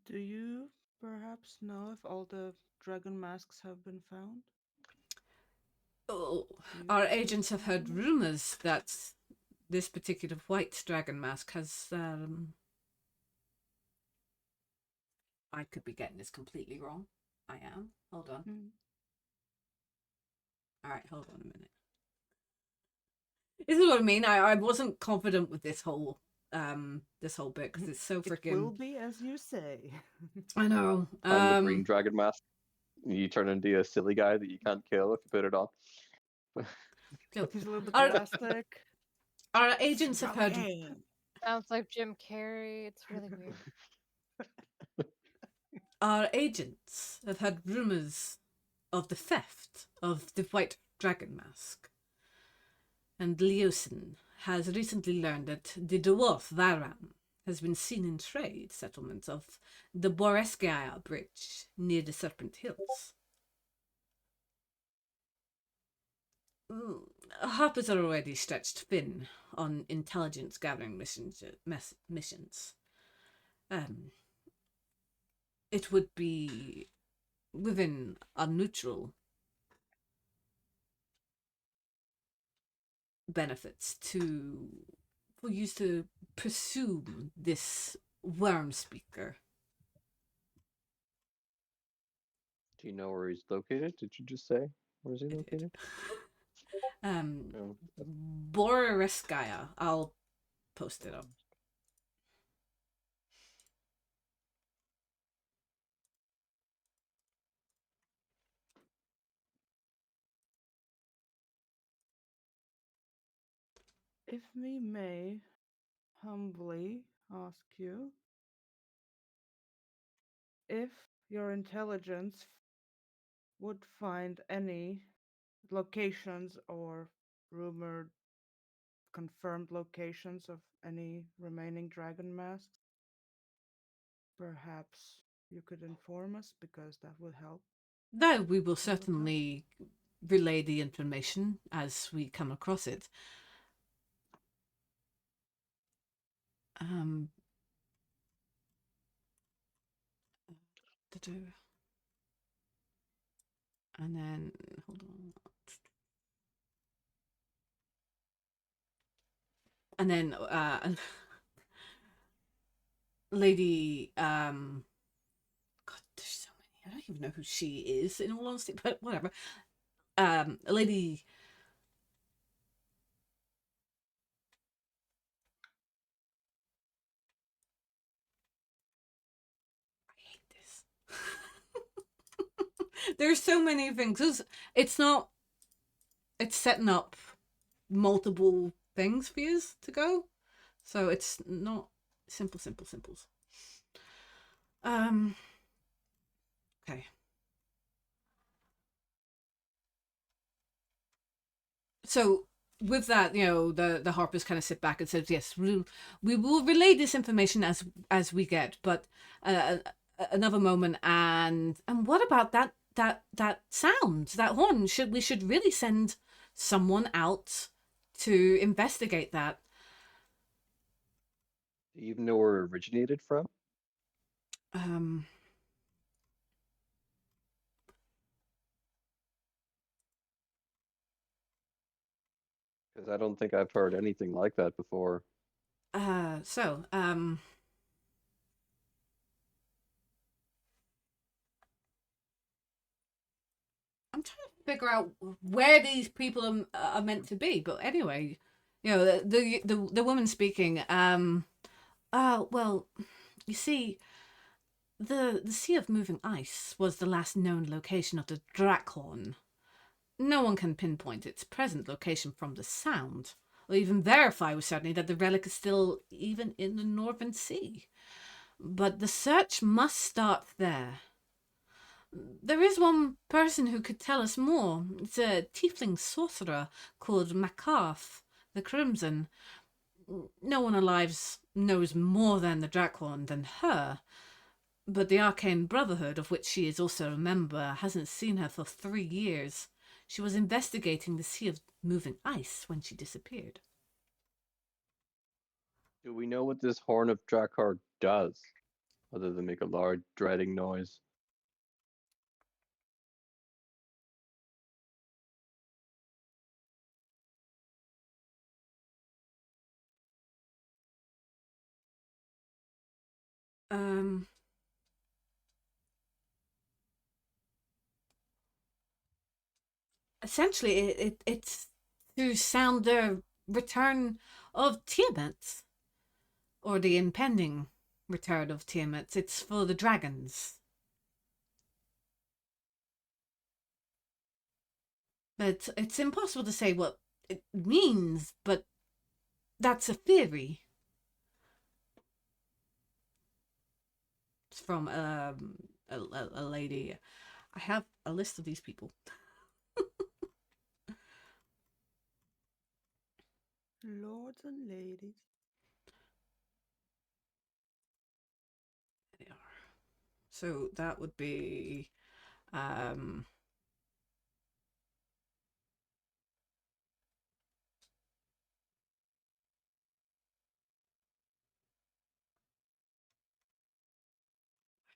Do you perhaps know if all the dragon masks have been found? Oh, Do you our possess agents have heard information? rumors that this particular White Dragon Mask has. I could be getting this completely wrong. I am. Hold on. Hmm. All right, hold on a minute. This is what I mean. I wasn't confident with this whole bit because it's so It will freaking. be as you say. I know. I'm the green dragon mask. You turn into a silly guy that you can't kill if you put it on. Cool. He's a little bit Our- elastic. Our agents have heard. Strong. Sounds like Jim Carrey. It's really weird. Our agents have had rumors of the theft of the White Dragon Mask. And Leosin has recently learned that the dwarf Varam has been seen in trade settlements of the Boreskaya Bridge near the Serpent Hills. Harpers are already stretched thin on intelligence gathering missions. It would be within a neutral benefits for you to pursue this worm speaker. Do you know where he's located? Did you just say? Where is he located? No. Boreskaya. I'll post it up. If we may humbly ask you if your intelligence would find any locations or rumored confirmed locations of any remaining dragon masks, perhaps you could inform us because that would help. No, we will over time. certainly relay the information as we come across it. Um, and then hold on. And then lady God, there's so many. I don't even know who she is in all honesty, but whatever. A lady I hate this. There's so many things. It's not it's setting up multiple things for you to go. So it's not simples. Okay. So with that, the harpers kind of sit back and says, "Yes, we will relay this information as we get." But another moment, and what about that sound, that horn? We should really send someone out to investigate that. Do you even know where it originated from? Um, Because I don't think I've heard anything like that before. so I'm trying to figure out where these people are meant to be. But anyway, the woman speaking. Well, you see, the Sea of Moving Ice was the last known location of the Drakhorn. No one can pinpoint its present location from the sound, or even verify with certainty that the relic is still even in the Northern Sea. But the search must start there. There is one person who could tell us more. It's a tiefling sorcerer called Makarth the Crimson. No one alive knows more than the Drakhorn than her, but the Arcane Brotherhood, of which she is also a member, hasn't seen her for 3 years. She was investigating the Sea of Moving Ice when she disappeared. Do we know what this Horn of Drakkar does, other than make a large dreading noise? Essentially, it's to sound the return of Tiamat, or the impending return of Tiamat. It's for the dragons. But it's impossible to say what it means, but that's a theory. It's from a lady. I have a list of these people. Lords and ladies. There they are. So that would be I'm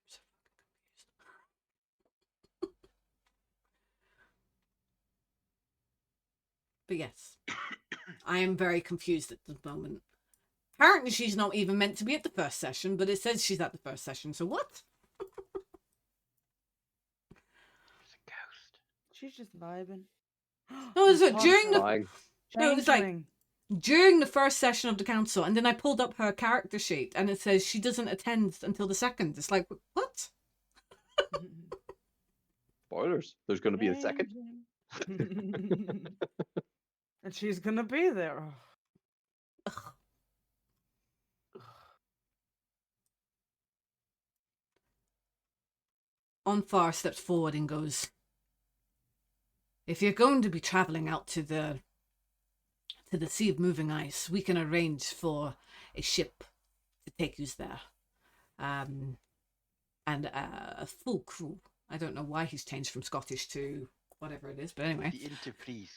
so fucking confused. But yes, I am very confused at the moment. Apparently, she's not even meant to be at the first session, but it says she's at the first session. So what? It's a ghost. She's just vibing. No, it's This like during the Flying. no, it's like changeling. during the first session of the council, and then I pulled up her character sheet, and it says she doesn't attend until the second. It's like what? Spoilers. There's going to be a second. And she's gonna be there. Onfar steps forward and goes, if you're going to be traveling out to the Sea of Moving Ice, we can arrange for a ship to take you there. And a full crew. I don't know why he's changed from Scottish to whatever it is, but anyway. The interpriest.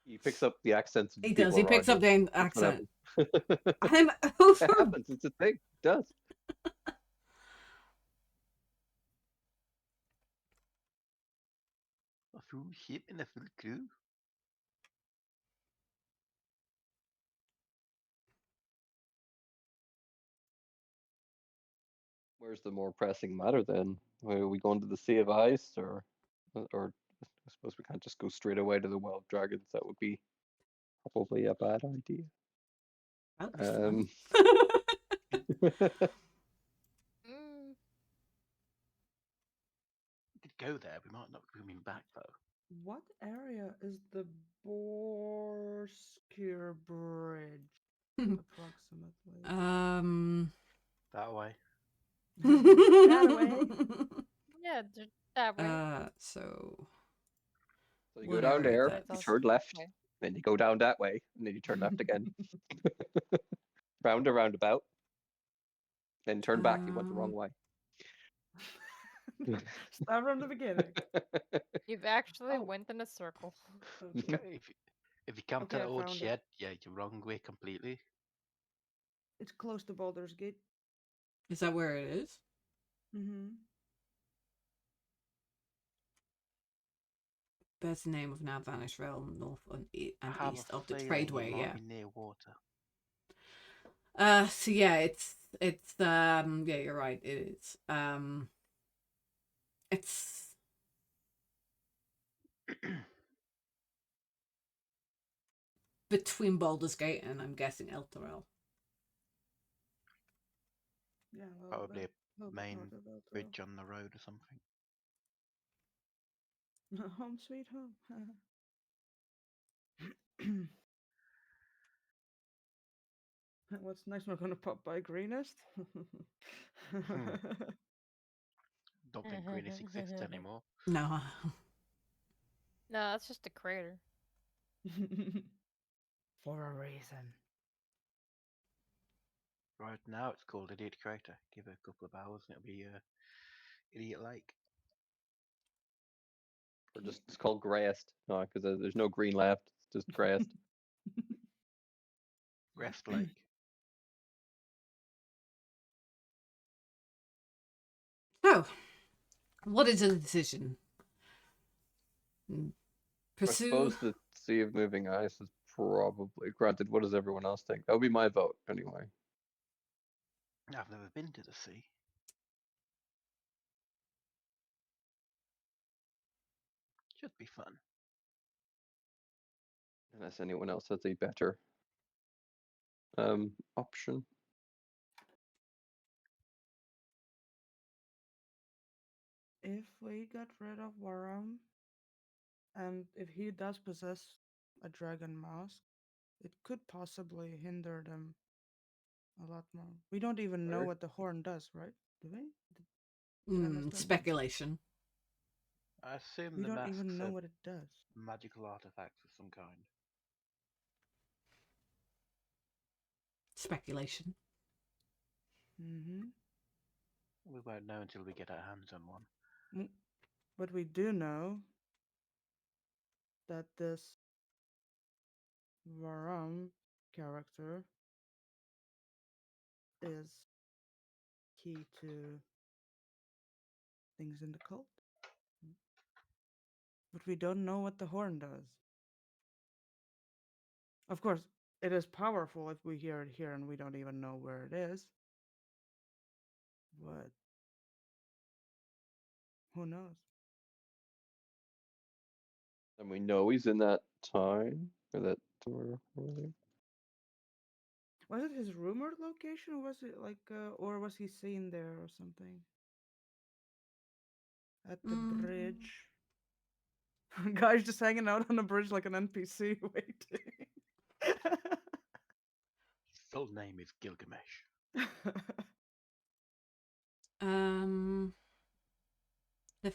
He picks up the accents. Of He people does. He around picks up him. the That's what accent. happens. I'm It over. happens. It's a thing. It does. A full ship and a full crew. Where's the more pressing matter then? Are we going to the Sea of Ice, or I suppose we can't just go straight away to the Well of Dragons? That would be probably a bad idea. That was fun. Mm, We could go there. We might not be coming back though. What area is the Borskir Bridge, approximately? That way. That way. yeah, that way. So So you What go down area there, that's you also- turn left, okay. then you go down that way, and then you turn left again. Round a roundabout. Then turn back, you went the wrong way. Start from the beginning. You've actually Oh. went in a circle. Okay. If you come Okay, to I the old found it. shed, yeah, you're wrong way completely. It's close to Baldur's Gate. is that where it is? Mm-hmm. That's the name of now vanished realm, north and I and have east a of the feeling tradeway. it might Yeah. be near water. So yeah, it's yeah, you're right. It is. It's between Baldur's Gate and I'm guessing Elturel. Yeah, a little Probably bit, a little bit main north of Elturel. bridge on the road or something. Home sweet home. What's next? We're gonna pop by Greenest. Don't think Greenest exists anymore. No. No, that's just a crater. For a reason. Right now it's called Idiot Crater. Give it a couple of hours and it'll be Idiot Lake. Or just it's called grassed. No, because there's no green left. It's just grassed. Rest Lake. So, what is the decision? I Pursue. suppose the Sea of Moving Ice is probably granted. What does everyone else think? That would be my vote anyway. I've never been to the sea. Should be fun. Unless anyone else has a better option. If we get rid of Waram, and if he does possess a dragon mask, it could possibly hinder them a lot more. We don't even know Sure. what the horn does, right? Do we? Did I miss that? Speculation. I assume We the don't even masks know are what it does. magical artifacts of some kind. Speculation. Mm-hmm. We won't know until we get our hands on one. But we do know that this Varam character is key to things in the cult. But we don't know what the horn does. Of course, it is powerful if we hear it here and we don't even know where it is. But who knows? And we know he's in that time or that door. Was it his rumored location, or was it like, or was he seen there or something? At the bridge. Guy's just hanging out on the bridge like an NPC waiting. His full name is Gilgamesh. They've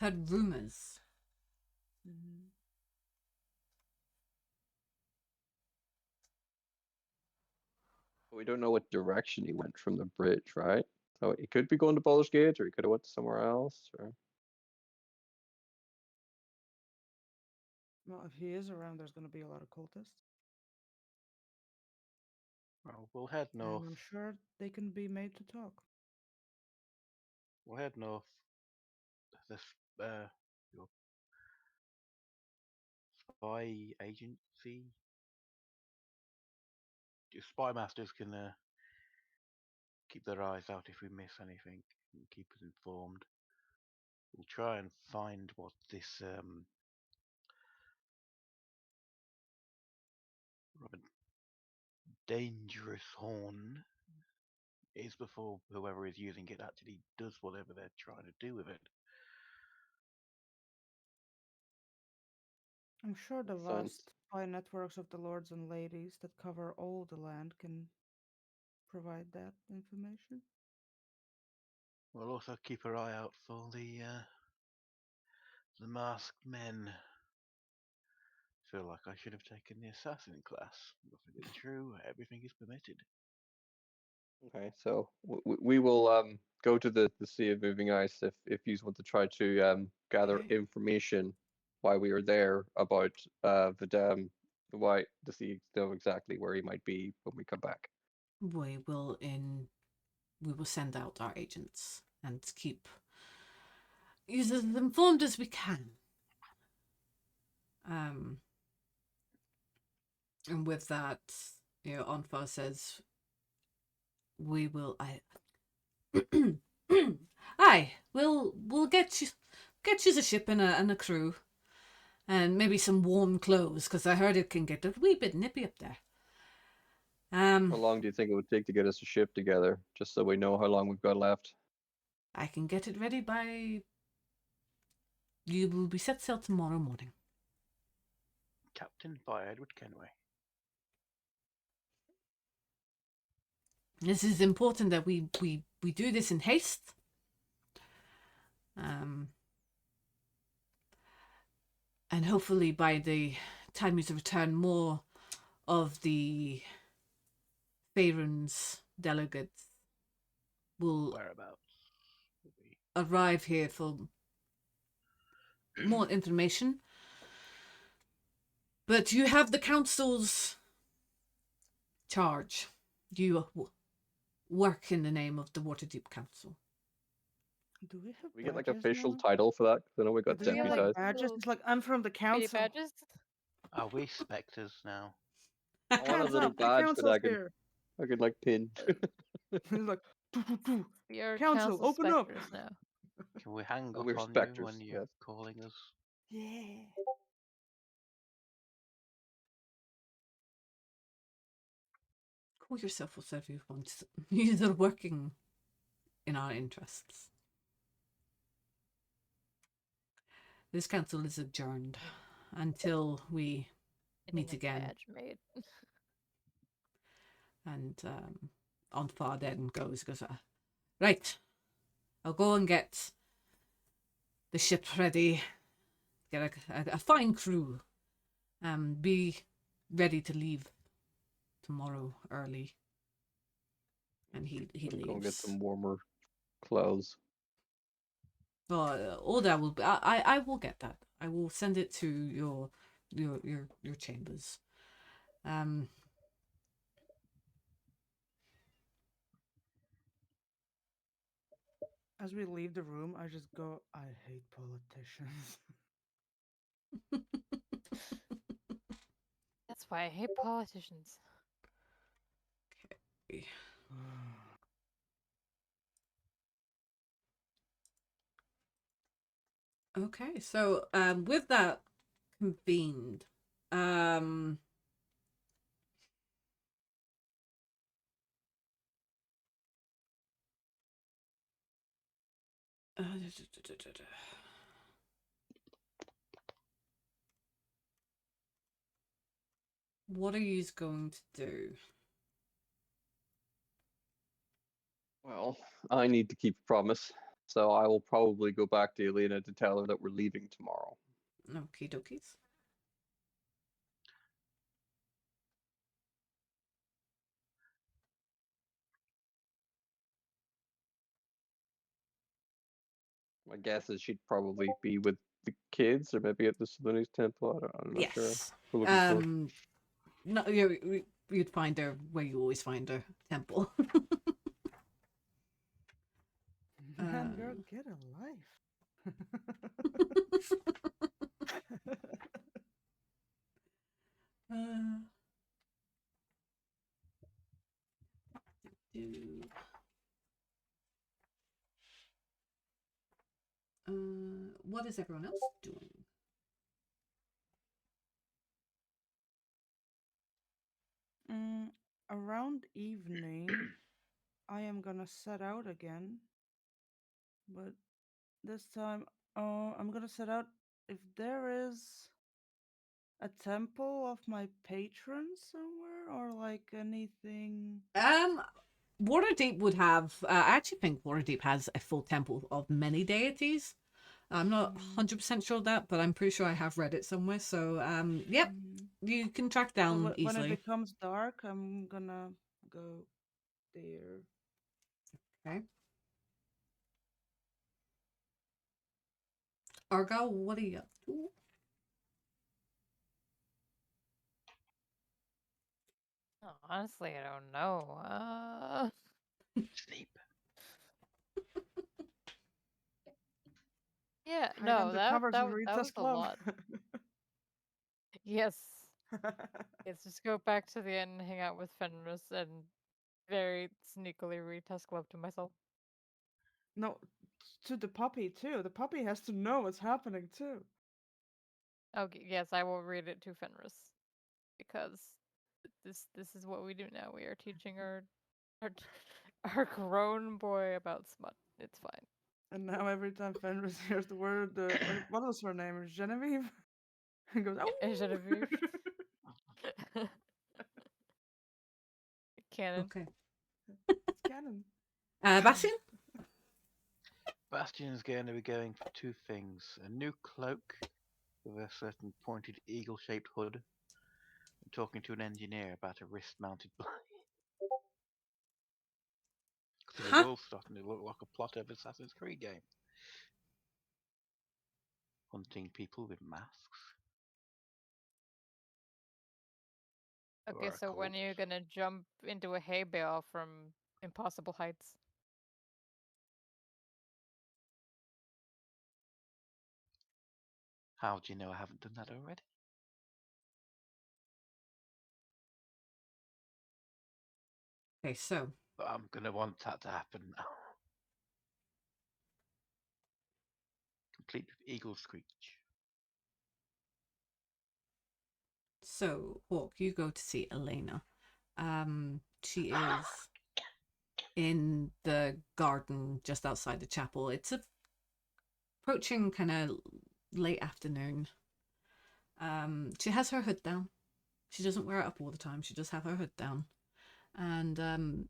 had rumors. Mhm. We don't know what direction he went from the bridge, right? So he could be going to Baldur's Gate, or he could have went somewhere else. Or... Well, if he is around, there's going to be a lot of cultists, Well, we'll head and north. I'm sure they can be made to talk. We'll head north. The your spy agency, your spy masters can keep their eyes out if we miss anything and keep us informed. We'll try and find what this rather dangerous horn is before whoever is using it actually does whatever they're trying to do with it. I'm sure the Sounds vast spy networks of the lords and ladies that cover all the land can provide that information. We'll also keep our eye out for the masked men. Feel like I should have taken the assassin class. Nothing is true. Everything is permitted. okay. So we will go to the Sea of Moving Ice if you want to try to gather Okay. information while we are there about the dam, why to see know exactly where he might be when we come back. We will send out our agents and keep you as informed as we can. And with that, Onfa says, "We will. Aye, we'll get you a ship and a crew, and maybe some warm clothes, because I heard it can get a wee bit nippy up there. How long do you think it would take to get us a ship together, just so we know how long we've got left? I can get it ready by. You will be set sail tomorrow morning." Captain by Edward Kenway. This is important that we do this in haste. And hopefully by the time you return, more of the Faerun's delegates will Whereabouts? arrive here for more information. But you have the council's charge. You work in the name of the Waterdeep Council. Do we have We get like badges official now? title for that? 'Cause I know we got Do we have like deputized. badges? little It's like I'm from the pretty council. badges? Are we spectres now? I want a Hands little up, the badge that council's here. I could like pin. It's like, "Doo, doo, doo. We are Council, open up." specters now. Can we hang Oh, up we're on you spectres, when you're yes. calling us? Yeah. Call yourself whatever you want. You're working in our interests. This council is adjourned until we meet Getting a again. badge made. And on far then goes, right, I'll go and get the ship ready, get a fine crew, be ready to leave tomorrow early. And he We'll go and get leaves. some warmer clothes. All that will be, I will get that. I will send it to your chambers. As we leave the room, I just go, I hate politicians. That's why I hate politicians. Okay, so with that convened, what are you going to do? Well, I need to keep a promise. so I will probably go back to Elena to tell her that we're leaving tomorrow. Okie dokies. My guess is she'd probably be with the kids, or maybe at the Seleni's temple. I'm not sure. Yes. We're looking for. No, you'd find her where you always find her, temple. Man, girl, get a life. do- what is everyone else doing? Around evening, I am gonna set out again. But this time, I'm gonna set out if there is a temple of my patron somewhere, or like anything. Waterdeep would have. I actually think Waterdeep has a full temple of many deities. I'm not 100% sure of that, but I'm pretty sure I have read it somewhere. So, yep, you can track down So when it easily. becomes dark, I'm gonna go there. Okay. Argyle, what are you up to? Oh, honestly, I don't know. Sleep. Yeah, Hide no, under covers and read that this was a club. lot. Yes. Yes, just go back to the end and hang out with Fenris and very sneakily read Tusk Love to myself. No, to the puppy too. The puppy has to know what's happening too. Okay, yes, I will read it to Fenris because this is what we do now. We are teaching our, our grown boy about smut. It's fine. And now every time Fenris hears the word, what was her name? Genevieve? He goes, oh! Genevieve. Canon. Okay. It's canon. Bastian? Bastion's going to be going for two things: a new cloak with a certain pointed eagle-shaped hood, and talking to an engineer about a wrist-mounted blade. Because it was Huh? all starting to look like a plot of Assassin's Creed game. Hunting people with masks. Okay, Or a so when are you corpse. gonna jump into a hay bale from impossible heights? How do you know I haven't done that already? Okay, so But I'm going to want that to happen now. Complete with eagle screech. Hawk, you go to see Elena. She is in the garden just outside the chapel. It's approaching kind of late afternoon. She has her hood down. She doesn't wear it up all the time. She just have her hood down, and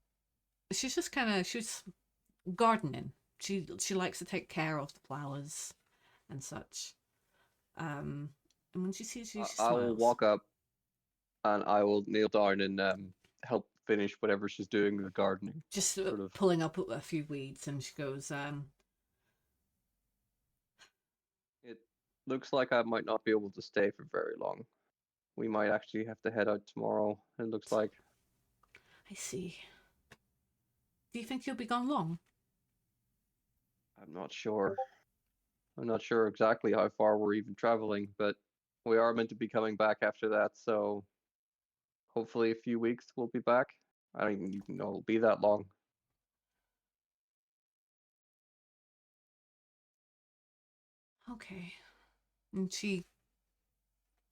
she's just she's gardening. She likes to take care of the flowers and such. And when she sees you, she I will smiles. walk up and I will kneel down and help finish whatever she's doing with the gardening. Just sort of. pulling up a few weeds, and she goes, It looks like I might not be able to stay for very long. We might actually have to head out tomorrow, it looks like. I see. Do you think you'll be gone long? I'm not sure. I'm not sure exactly how far we're even traveling, but we are meant to be coming back after that, so hopefully a few weeks we'll be back. I don't even know it'll be that long. Okay. And she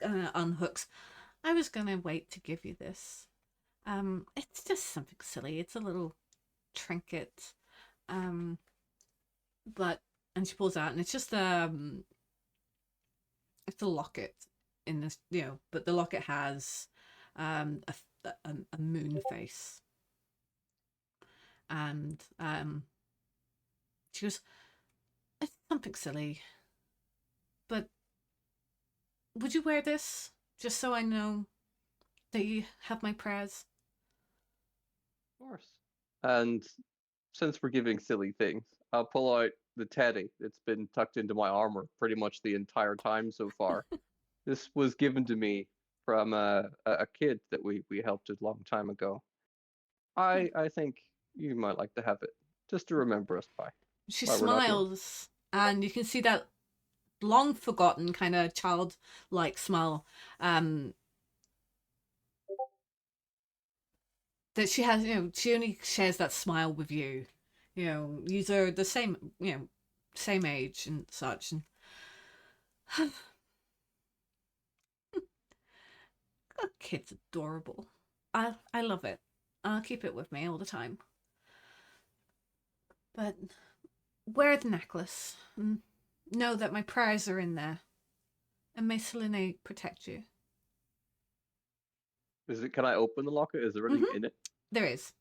unhooks. I was gonna wait to give you this. It's just something silly. It's a little trinket. But and she pulls out, and it's just it's a locket in this, but the locket has a moon face, and she goes, Something silly. But would you wear this just so I know that you have my prayers? Of course. And since we're giving silly things, I'll pull out the teddy. It's been tucked into my armor pretty much the entire time so far. This was given to me from a kid that we helped a long time ago. I think you might like to have it, just to remember us by. She Why we're not here. smiles, and you can see that long forgotten kind of childlike smile that she has. She only shares that smile with you. These are the same, same age and such. And that kid's adorable. I love it. I'll keep it with me all the time. But wear the necklace and know that my prayers are in there. And may Selene protect you. Can I open the locket? Is there anything in it? There is.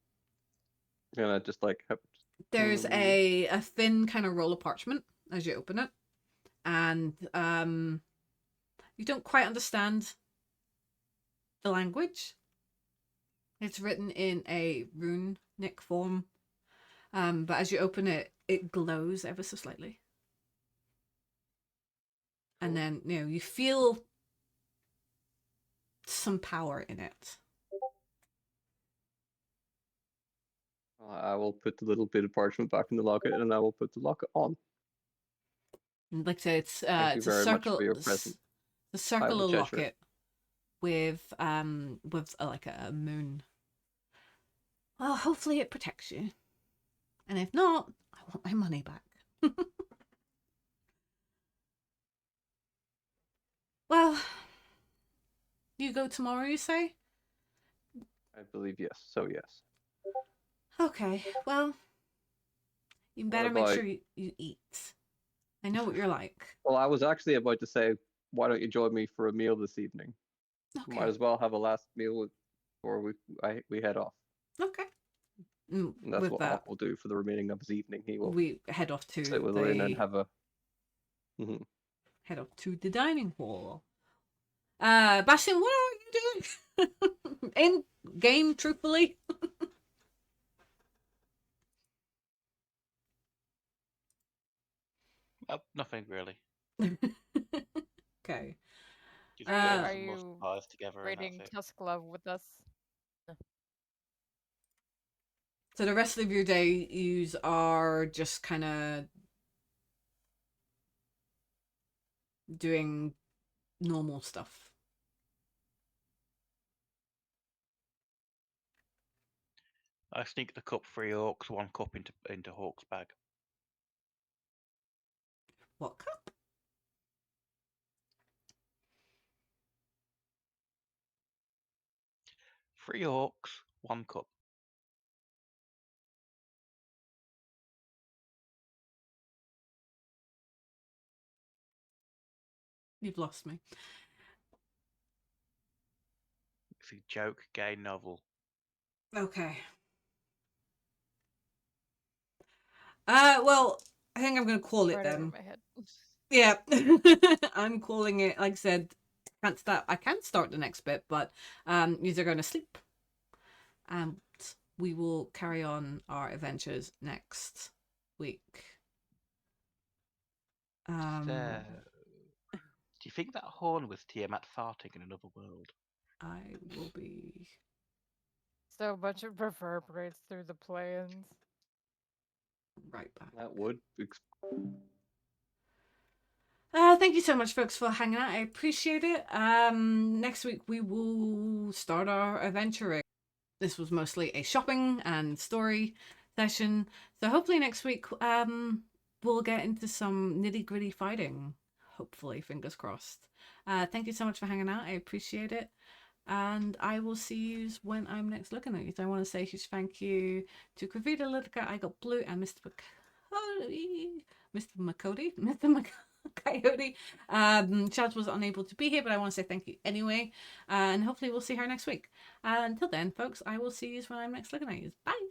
Can I just like There's a thin kind of roll of parchment as you open it. And you don't quite understand the language. It's written in a runic form. But as you open it, it glows ever so slightly. And then, you feel some power in it. I will put the little bit of parchment back in the locket, and I will put the locket on. And like I say, it's Thank you it's a very much circle. for your present. The circular Cheshire. locket with like a moon. Well, hopefully it protects you. And if not, I want my money back. Well, you go tomorrow, you say? I believe yes. So yes. Okay, well, you better make about- sure you eat. I know what you're like. Well, I was actually about to say, why don't you join me for a meal this evening? Okay. Might as well have a last meal before we head off. Okay. And that's With what that, Hawk will do for the remaining of his evening. He will we head off to sit with Lynn and have a. head off to the dining hall. Bastion, what are you doing? In game, truthfully. Nothing really. Okay. Just Are getting some you muscle pies together and Raiding that's it. Tusk Love with us. So the rest of your days are just kind of doing normal stuff. I sneak the cup 3 orcs, 1 cup into Hawk's bag. What cup? Three orcs, 1 cup. You've lost me. It's a joke gay novel. Okay. Well, I think I'm going to call it Right over then. my head. Yeah. I'm calling it, like I said, I can't start the next bit, but you're going to sleep. And we will carry on our adventures next week. So, do you think that horn was Tiamat farting in another world? I will be So a bunch of reverberates through the plains. right back. That would. Thank you so much, folks, for hanging out. I appreciate it. Next week we will start our adventuring. This was mostly a shopping and story session, so hopefully next week we'll get into some nitty-gritty fighting. Hopefully, fingers crossed. Thank you so much for hanging out. I appreciate it. And I will see you when I'm next looking at you. So I want to say a huge thank you to Kravita, Litica, I Got Blue, and Mr. Coyote. Chad was unable to be here, but I want to say thank you anyway. And hopefully we'll see her next week. Until then, folks, I will see you when I'm next looking at you. Bye.